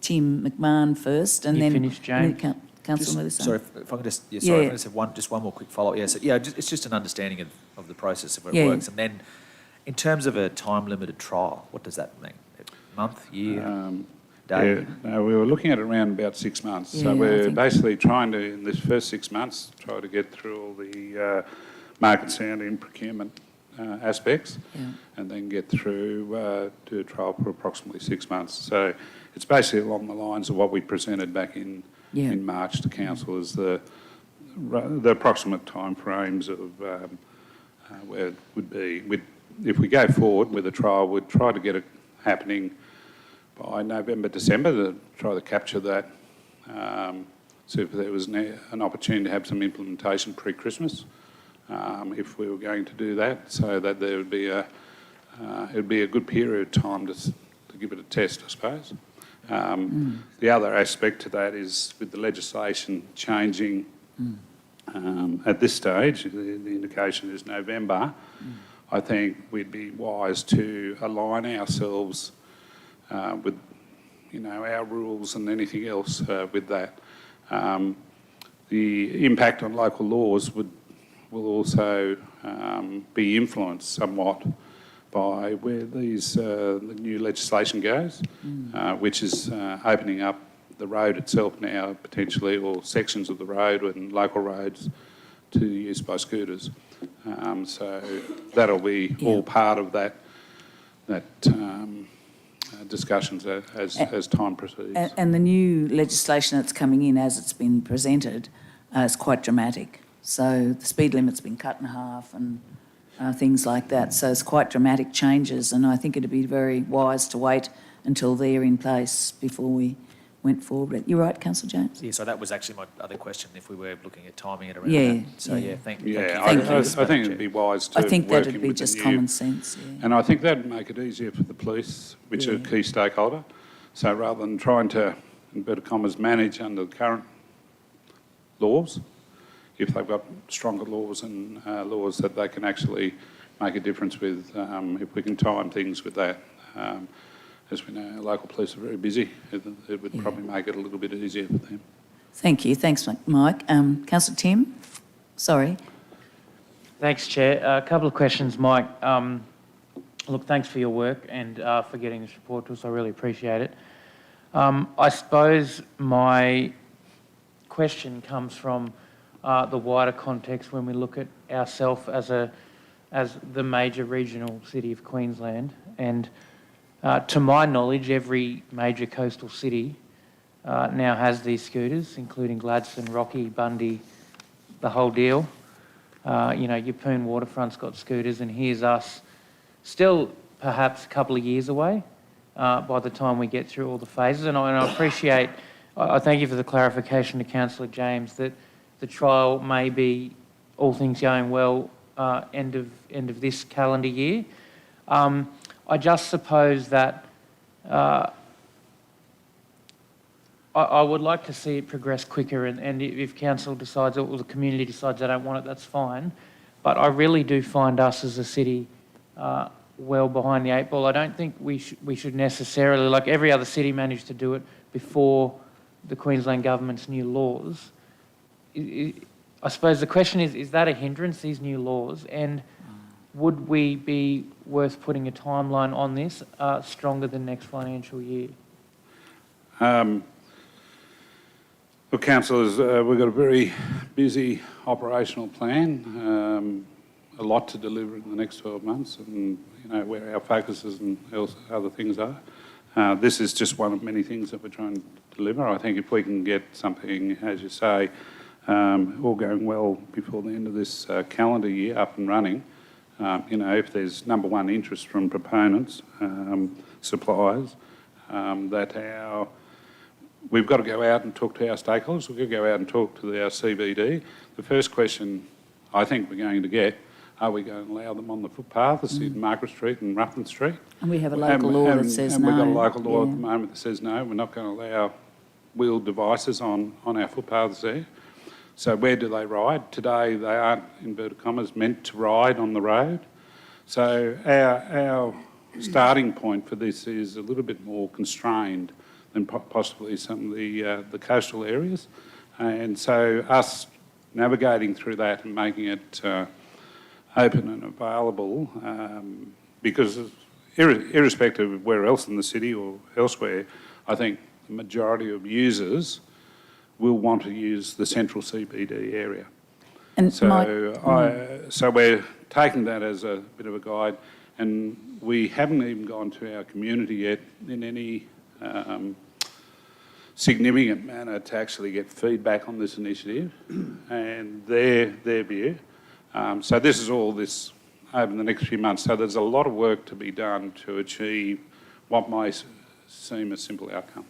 P: McMahon first, and
I: You
P: then...
I: finished, James?
P: Councillor Melissa.
B: Sorry, if I could just, if I just have one more quick follow-up. Yeah, so, it's just an understanding of the process of how it works. And then, in terms of a time-limited trial, what does that mean? A month, year, day?
R: Yeah, no, we were looking at around about 6 months.
P: Yeah,
R: So
P: I
R: we're
P: think-
R: basically trying to, in this first 6 months, try to get through all the market sounding procurement aspects, and then get through to a trial for approximately 6 months. So it's basically along the lines of what we presented back in March to council as the approximate timeframes of where it would be. If we go forward with a trial, we'd try to get it happening by November, December, to try to capture that. So if there was an opportunity to have some implementation pre-Christmas, if we were going to do that, so that there would be it would be a good period of time to give it a test, I suppose. The other aspect to that is with the legislation changing at this stage, the indication is November. I think we'd be wise to align ourselves with, our rules and anything else with that. The impact on local laws will also be influenced somewhat by where the new legislation goes, which is opening up the road itself now potentially, or sections of the road and local roads to use by scooters. So that'll be all part of that discussions as time proceeds.
P: And the new legislation that's coming in as it's been presented is quite dramatic. So the speed limit's been cut in half and things like that. So it's quite dramatic changes, and I think it'd be very wise to wait until they're in place before we went forward. You're right, Councillor James?
B: Yeah, so that was actually my other question, if we were looking at timing it around
P: Yeah,
B: that. So, thank you.
R: I think it'd be wise to
P: I think that'd
R: working
P: be
R: with the
P: just
R: new-
P: common sense, yeah.
R: And I think that'd make it easier for the police, which are a key stakeholder. So rather than trying to, in inverted commas, manage under the current laws, if they've got stronger laws and laws that they can actually make a difference with, if we can time things with that. As we know, our local police are very busy. It would probably make it a little bit easier for them.
P: Thank you. Thanks, Mike. Councillor Tim? Sorry.
I: Thanks, Chair. A couple of questions, Mike. Look, thanks for your work and for getting this report to us. I really appreciate it. I suppose my question comes from the wider context when we look at ourselves as the major regional city of Queensland. And to my knowledge, every major coastal city now has these scooters, including Gladstone, Rocky, Bundy, the whole deal. Yeppoon Waterfront's got scooters, and here's us still perhaps a couple of years away by the time we get through all the phases. And I appreciate, I thank you for the clarification to Councillor James that the trial may be, all things going well, end of this calendar year. I just suppose that I would like to see it progress quicker, and if council decides or the community decides they don't want it, that's fine. But I really do find us as a city well behind the eight ball. I don't think we should necessarily, like every other city managed to do it before the Queensland government's new laws. I suppose the question is that a hindrance, these new laws? And would we be worth putting a timeline on this stronger than next financial year?
R: Well, councillors, we've got a very busy operational plan, a lot to deliver in the next 12 months, and you know where our focuses and other things are. This is just one of many things that we're trying to deliver. I think if we can get something, as you say, all going well before the end of this calendar year up and running, you know, if there's number one interest from proponents, suppliers, that we've got to go out and talk to our stakeholders. We've got to go out and talk to our CBD. The first question I think we're going to get, are we going to allow them on the footpaths in Margaret Street and Ruthven Street?
P: And we have a local law that says no.
R: And we've got a local law at the moment that says no, we're not going to allow wheeled devices on our footpaths there. So where do they ride? Today they aren't, inverted commas, meant to ride on the road. So our starting point for this is a little bit more constrained than possibly some of the coastal areas. And so us navigating through that and making it open and available, because irrespective of where else in the city or elsewhere, I think the majority of users will want to use the central CBD area.
P: And
R: so we're taking that as a bit of a guide, and we haven't even gone to our community yet in any significant manner to actually get feedback on this initiative and their view. So this is all this over the next few months. So there's a lot of work to be done to achieve what might seem a simple outcome.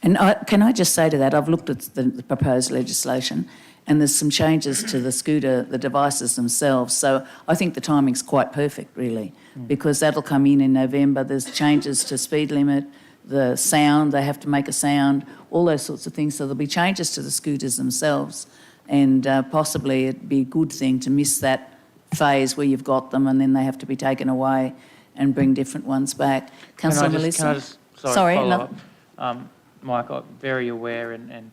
P: And can I just say to that, I've looked at the proposed legislation and there's some changes to the scooter, the devices themselves. So I think the timing's quite perfect, really, because that'll come in November. There's changes to speed limit, the sound, they have to make a sound, all those sorts of things. So there'll be changes to the scooters themselves, and possibly it'd be a good thing to miss that phase where you've got them and then they have to be taken away and bring different ones back. Councillor Melissa?
I: Can I just follow up? Mike, I'm very aware, and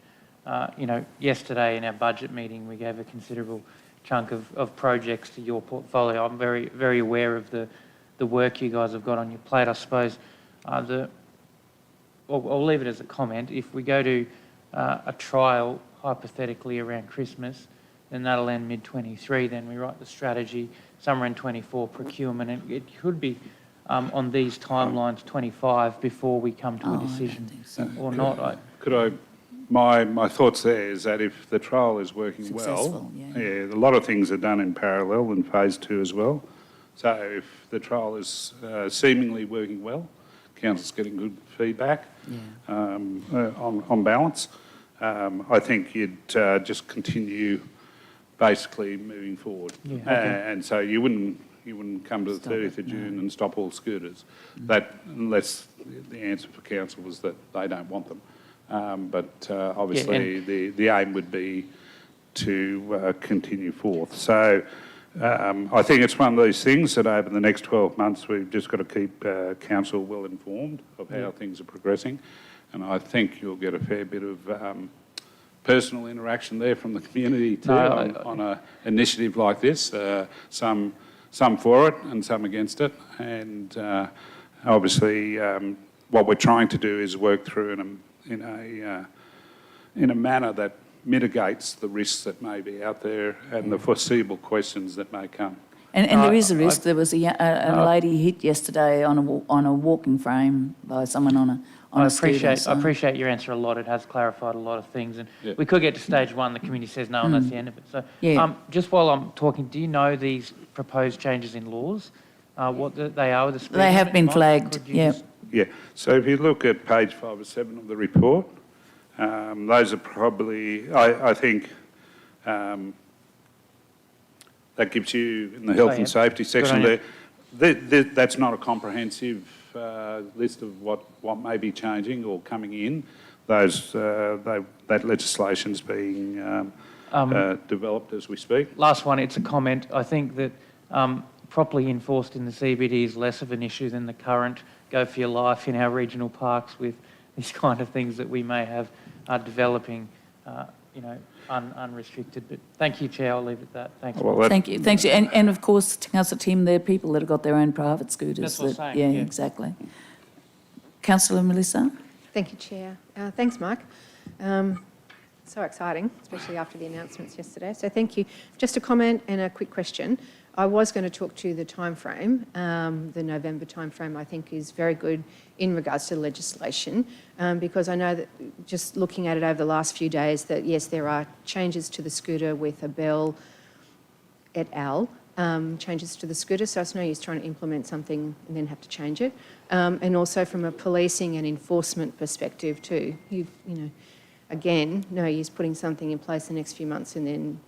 I: you know, yesterday in our budget meeting we gave a considerable chunk of projects to your portfolio. I'm very, very aware of the work you guys have got on your plate. I suppose I'll leave it as a comment. If we go to a trial, hypothetically, around Christmas, then that'll end mid-23. Then we write the strategy, somewhere in 24, procurement, and it could be on these timelines, 25, before we come to a decision, or not.
R: My thoughts there is that if the trial is working well, a lot of things are done in parallel in phase 2 as well. So if the trial is seemingly working well, council's getting good feedback on balance, I think you'd just continue basically moving forward. And so you wouldn't come to the 30th of June and stop all scooters. That, unless the answer for council was that they don't want them. But obviously the aim would be to continue forth. So I think it's one of these things that over the next 12 months we've just got to keep council well informed of how things are progressing, and I think you'll get a fair bit of personal interaction there from the community too on an initiative like this. Some for it and some against it, and obviously what we're trying to do is work through in a manner that mitigates the risks that may be out there and the foreseeable questions that may come.
P: And there is a risk. There was a lady hit yesterday on a walking frame by someone on a scooter.
I: I appreciate your answer a lot. It has clarified a lot of things, and we could get to stage 1. The community says no, and that's the end of it. So, just while I'm talking, do you know these proposed changes in laws? What they are with the speed
P: They have been
I: limit?
P: flagged.
R: Yeah. So if you look at page 5 or 7 of the report, those are probably, I think, that gives you, in the health and safety section there, that's not a comprehensive list of what may be changing or coming in. That legislation's being developed as we speak.
I: Last one, it's a comment. I think that properly enforced in the CBD is less of an issue than the current go for your life in our regional parks with these kind of things that we may have developing unrestricted. But thank you, Chair. I'll leave it at that. Thanks.
R: Well, that-
P: Thank you, thank you. And of course, Councillor Tim, there are people that have got their own private scooters.
I: That's what I'm
P: that-
I: saying,
P: Yeah,
I: yeah.
P: exactly. Councillor Melissa?
Q: Thank you, Chair. Thanks, Mike. So exciting, especially after the announcements yesterday. So thank you. Just a comment and a quick question. I was going to talk to the timeframe. The November timeframe, I think, is very good in regards to the legislation, because I know that just looking at it over the last few days that, yes, there are changes to the scooter with Abel et al., changes to the scooter, so it's no use trying to implement something and then have to change it. And also from a policing and enforcement perspective too. Again, no use putting something in place the next few months and then,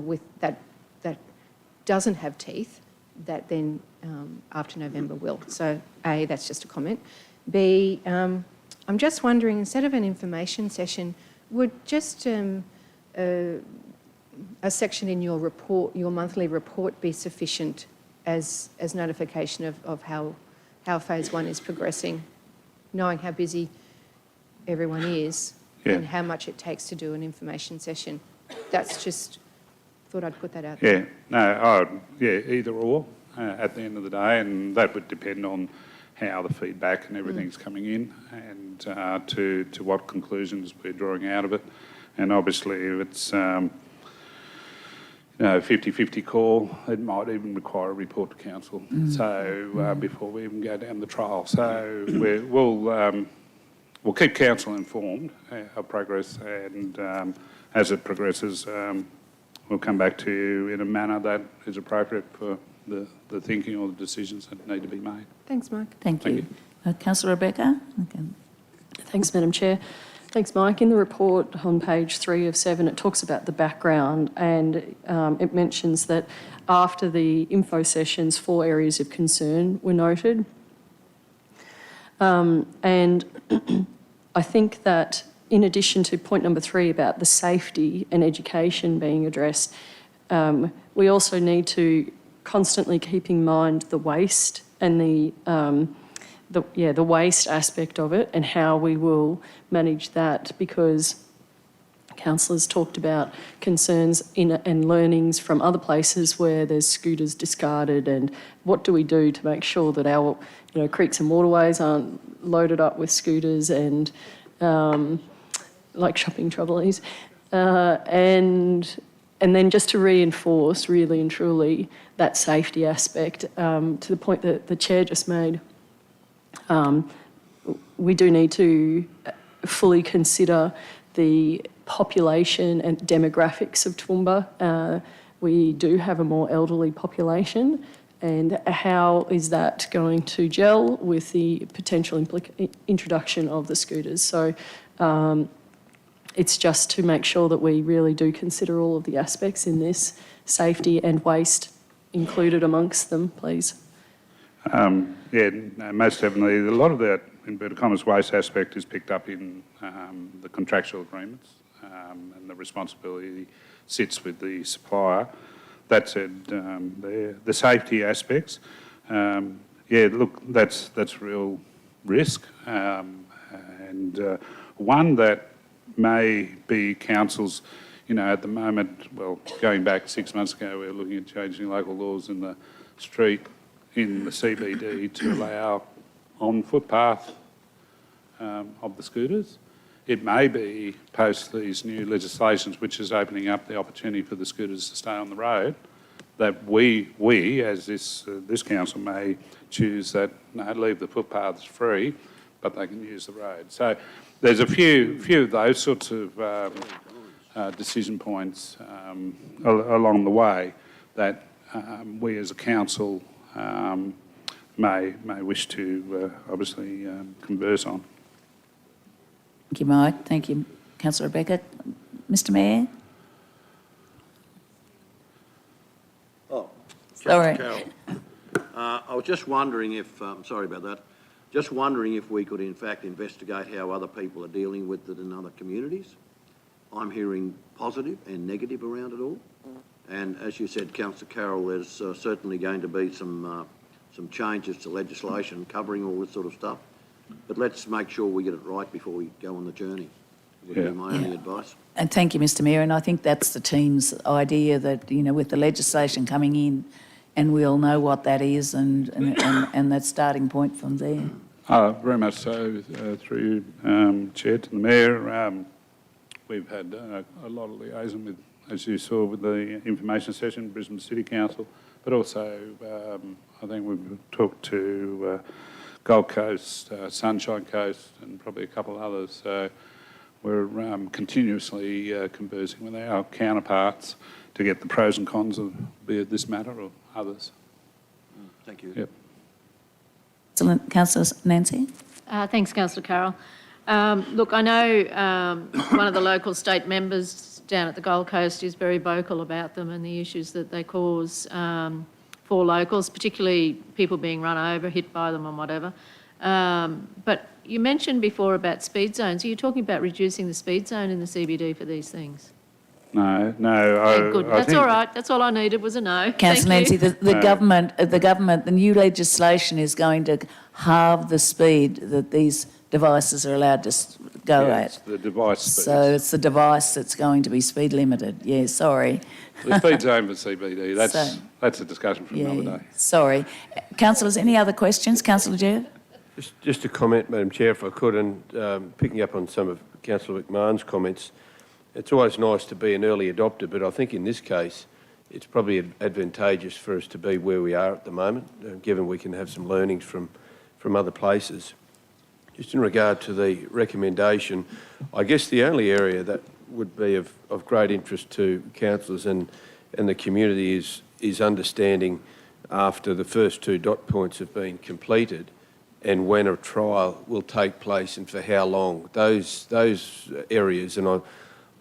Q: with that doesn't have teeth, that then after November will. So A, that's just a comment. B, I'm just wondering, instead of an information session, would just a section in your report, your monthly report, be sufficient as notification of how phase 1 is progressing, knowing how busy everyone is and how much it takes to do an information session? That's just, thought I'd put that out there.
R: Either or at the end of the day, and that would depend on how the feedback and everything's coming in and to what conclusions we're drawing out of it. And obviously, if it's 50-50 call, it might even require a report to council. So before we even go down the trial, so we'll keep council informed of progress, and as it progresses, we'll come back to you in a manner that is appropriate for the thinking or the decisions that need to be made.
Q: Thanks, Mike.
P: Thank you. Councillor Rebecca? Okay.
H: Thanks, Madam Chair. Thanks, Mike. In the report on page 3 of 7, it talks about the background, and it mentions that after the info sessions, 4 areas of concern were noted. And I think that in addition to point number 3 about the safety and education being addressed, we also need to constantly keep in mind the waste and the waste aspect of it and how we will manage that, because councillors talked about concerns and learnings from other places where there's scooters discarded, and what do we do to make sure that our creeks and waterways aren't loaded up with scooters and like shopping trolleys, and then just to reinforce really and truly that safety aspect, to the point that the Chair just made. We do need to fully consider the population and demographics of Toowoomba. We do have a more elderly population, and how is that going to gel with the potential introduction of the scooters? So it's just to make sure that we really do consider all of the aspects in this, safety and waste included amongst them, please.
R: Most definitely. A lot of that inverted commas waste aspect is picked up in the contractual agreements, and the responsibility sits with the supplier. That said, the safety aspects, that's real risk, and one that may be councils, at the moment, well, going back 6 months ago, we were looking at changing local laws in the street, in the CBD, to allow on footpath of the scooters. It may be post these new legislations, which is opening up the opportunity for the scooters to stay on the road, that we as this council may choose that, no, leave the footpaths free, but they can use the road. So there's a few of those sorts of decision points along the way that we as a council may wish to obviously converse on.
P: Thank you, Mike. Thank you, Councillor Rebecca. Mr Mayor? Sorry.
O: Carol, I was just wondering if, sorry about that, just wondering if we could in fact investigate how other people are dealing with it in other communities. I'm hearing positive and negative around it all. And as you said, Councillor Carroll, there's certainly going to be some changes to legislation covering all this sort of stuff. But let's make sure we get it right before we go on the journey. would be
R: Yeah.
O: my only advice.
P: And thank you, Mr Mayor, and I think that's the team's idea that, you know, with the legislation coming in, and we'll know what that is and that starting point from there.
R: Very much so, through you, Chair, to the Mayor. We've had a lot of liaison with, as you saw, with the information session, Brisbane City Council, but also I think we've talked to Gold Coast, Sunshine Coast, and probably a couple of others. So we're continuously conversing with our counterparts to get the pros and cons of be it this matter or others.
O: Thank you.
R: Yep.
P: Excellent. Councillor Nancy?
G: Thanks, Councillor Carroll. Look, I know one of the local state members down at the Gold Coast is very vocal about them and the issues that they cause for locals, particularly people being run over, hit by them and whatever. But you mentioned before about speed zones. Are you talking about reducing the speed zone in the CBD for these things?
R: No.
G: Okay, good.
R: I
G: That's
R: think
G: all right. That's all I needed was a no.
P: Councillor
G: Thank
P: Nancy,
G: you.
P: the government, the new legislation is going to halve the speed that these devices are allowed to go
R: Yes,
P: at.
R: the device speeds.
P: So it's the device that's going to be speed limited. Yeah, sorry.
R: The speed zone for CBD,
P: So-
R: that's a discussion for another day.
P: Sorry. Councillors, any other questions? Councillor Jeff?
C: Just a comment, Madam Chair, if I could, and picking up on some of Councillor McMahon's comments, it's always nice to be an early adopter, but I think in this case, it's probably advantageous for us to be where we are at the moment, given we can have some learnings from other places. Just in regard to the recommendation, I guess the only area that would be of great interest to councillors and the community is understanding after the first 2 dot points have been completed and when a trial will take place and for how long. Those areas, and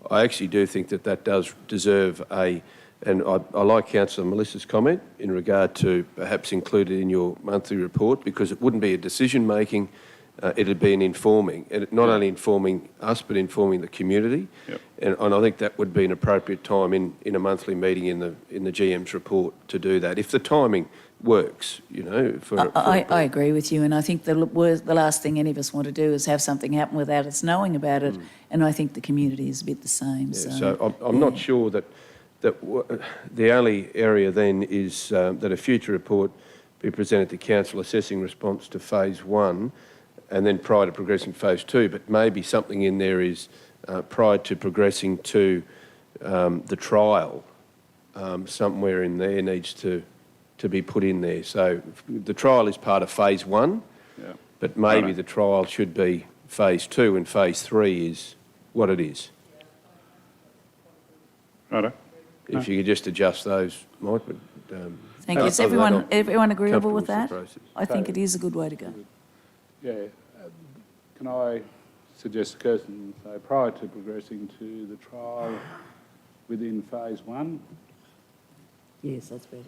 C: I actually do think that does deserve and I like Councillor Melissa's comment in regard to perhaps include it in your monthly report, because it wouldn't be a decision-making, it'd be an informing, and not only informing us, but informing the community.
R: Yep.
C: And I think that would be an appropriate time in a monthly meeting in the GM's report to do that, if the timing works, you know.
P: I agree with you, and I think the last thing any of us want to do is have something happen without us knowing about it, and I think the community is a bit the same.
C: Yeah,
P: So,
C: so I'm not sure that the only area then is that a future report be presented to Council assessing response to phase 1 and then prior to progressing phase 2, but maybe something in there is prior to progressing to the trial, somewhere in there needs to be put in there. So the trial is part of phase 1,
R: Yeah.
C: but maybe
R: Righto.
C: the trial should be phase 2 and phase 3 is what it is.
R: Righto.
C: If you could just adjust those, Mike. But,
P: thank you. Is
C: other than that,
P: everyone
C: I'm
P: agreeable with
C: comfortable
P: that?
C: the process.
P: I think it is a good way to go.
R: Yeah. Can I suggest, Kirsten, say prior to progressing to the trial within phase 1?
P: Yes, that's better.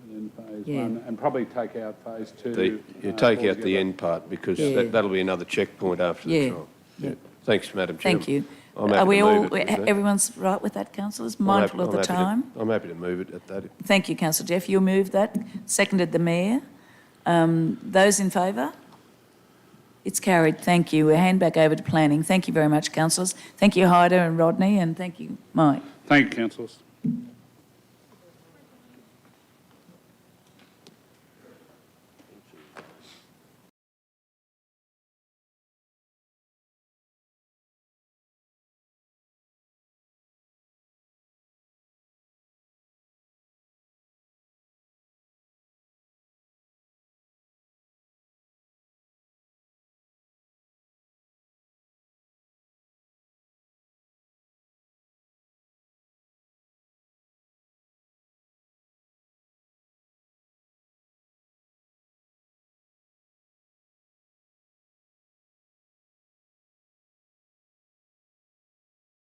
R: Within phase
P: Yeah.
R: 1, and probably take out phase 2.
C: You take out the
R: altogether.
C: end part because
P: Yeah.
C: that'll be another checkpoint after the
P: Yeah.
C: trial.
P: Yeah.
C: Thanks, Madam Chair.
P: Thank you.
C: I'm happy
P: Are we
C: to
P: all,
C: move it with that.
P: everyone's right with that, councillors?
C: I'm
P: Mindful
C: happy-
P: of the
C: I'm happy
P: time?
C: I'm happy to move it at that.
P: Thank you, Councillor Jeff. You moved that. Seconded the Mayor. Those in favour? It's carried. Thank you. We'll hand back over to planning. Thank you very much, councillors. Thank you, Hyder and Rodney, and thank you, Mike.
R: Thank you, councillors.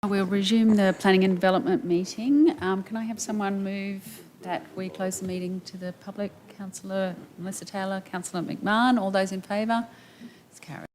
A: We'll resume the planning and development meeting. Can I have someone move that we close the meeting to the public? Councillor Melissa Taylor, Councillor McMahon, all those in favour? It's carried.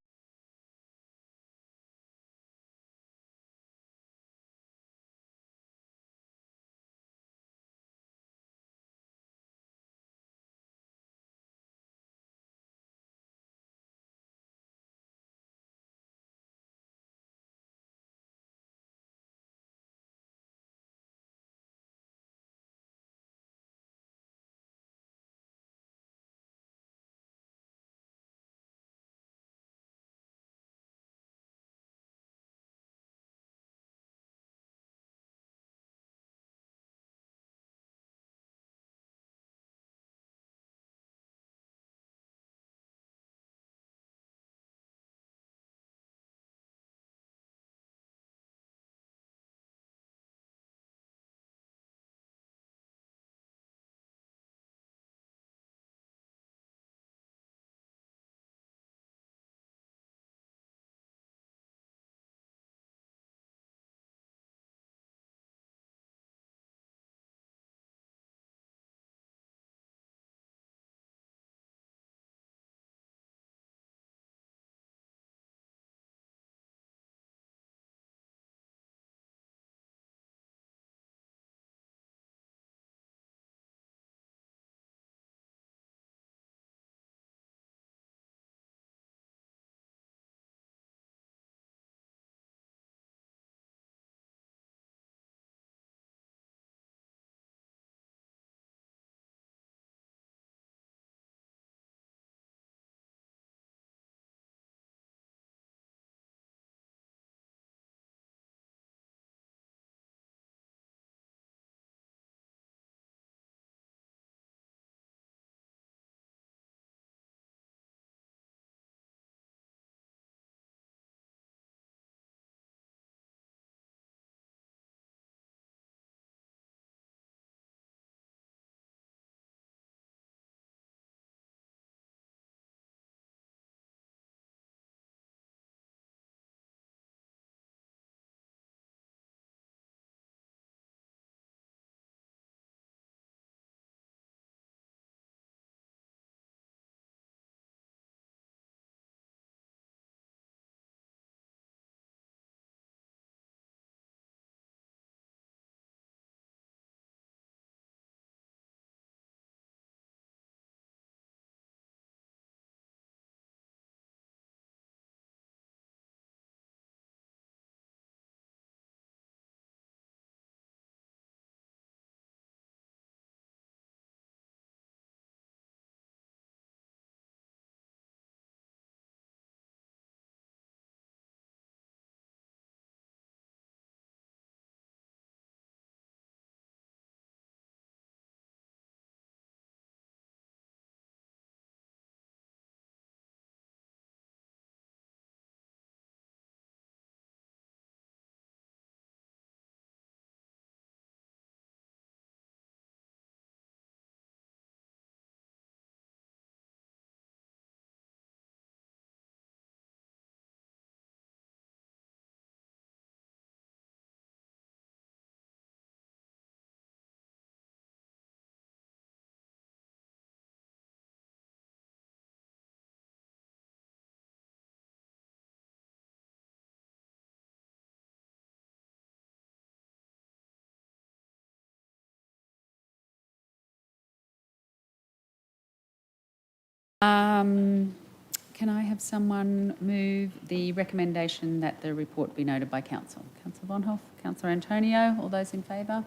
A: Can I have someone move the recommendation that the report be noted by council? Councillor Von Hoff, Councillor Antonio, all those in favour?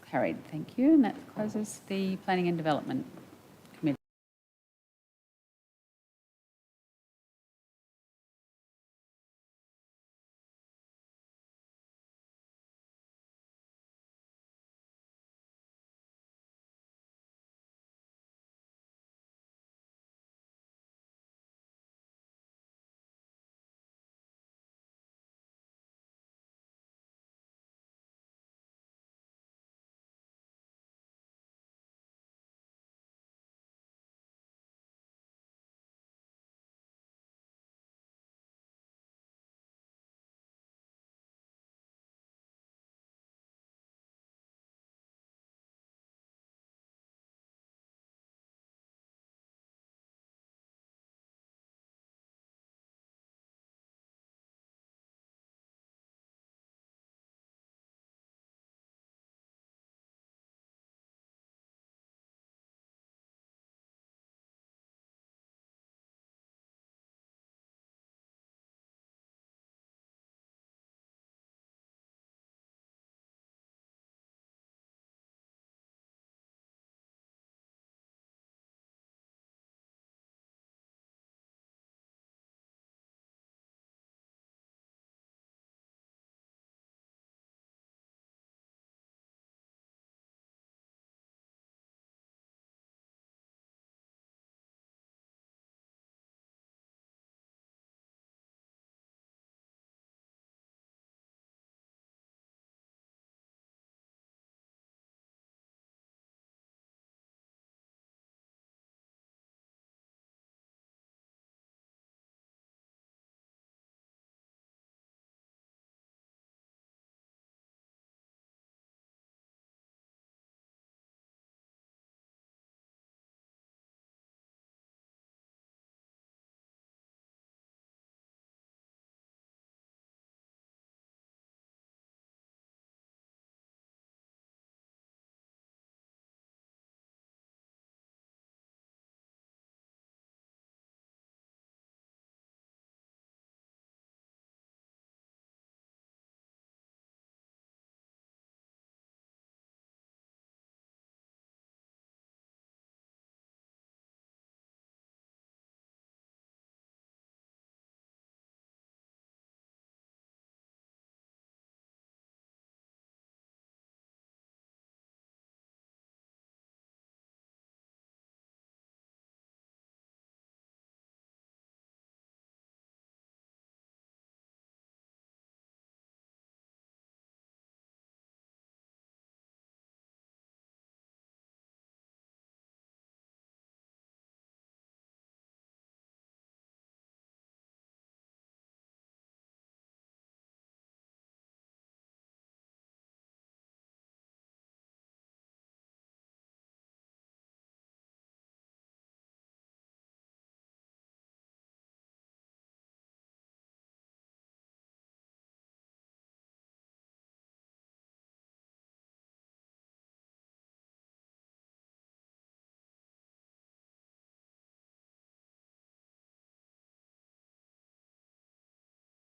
A: Carried, thank you. And that closes the planning and development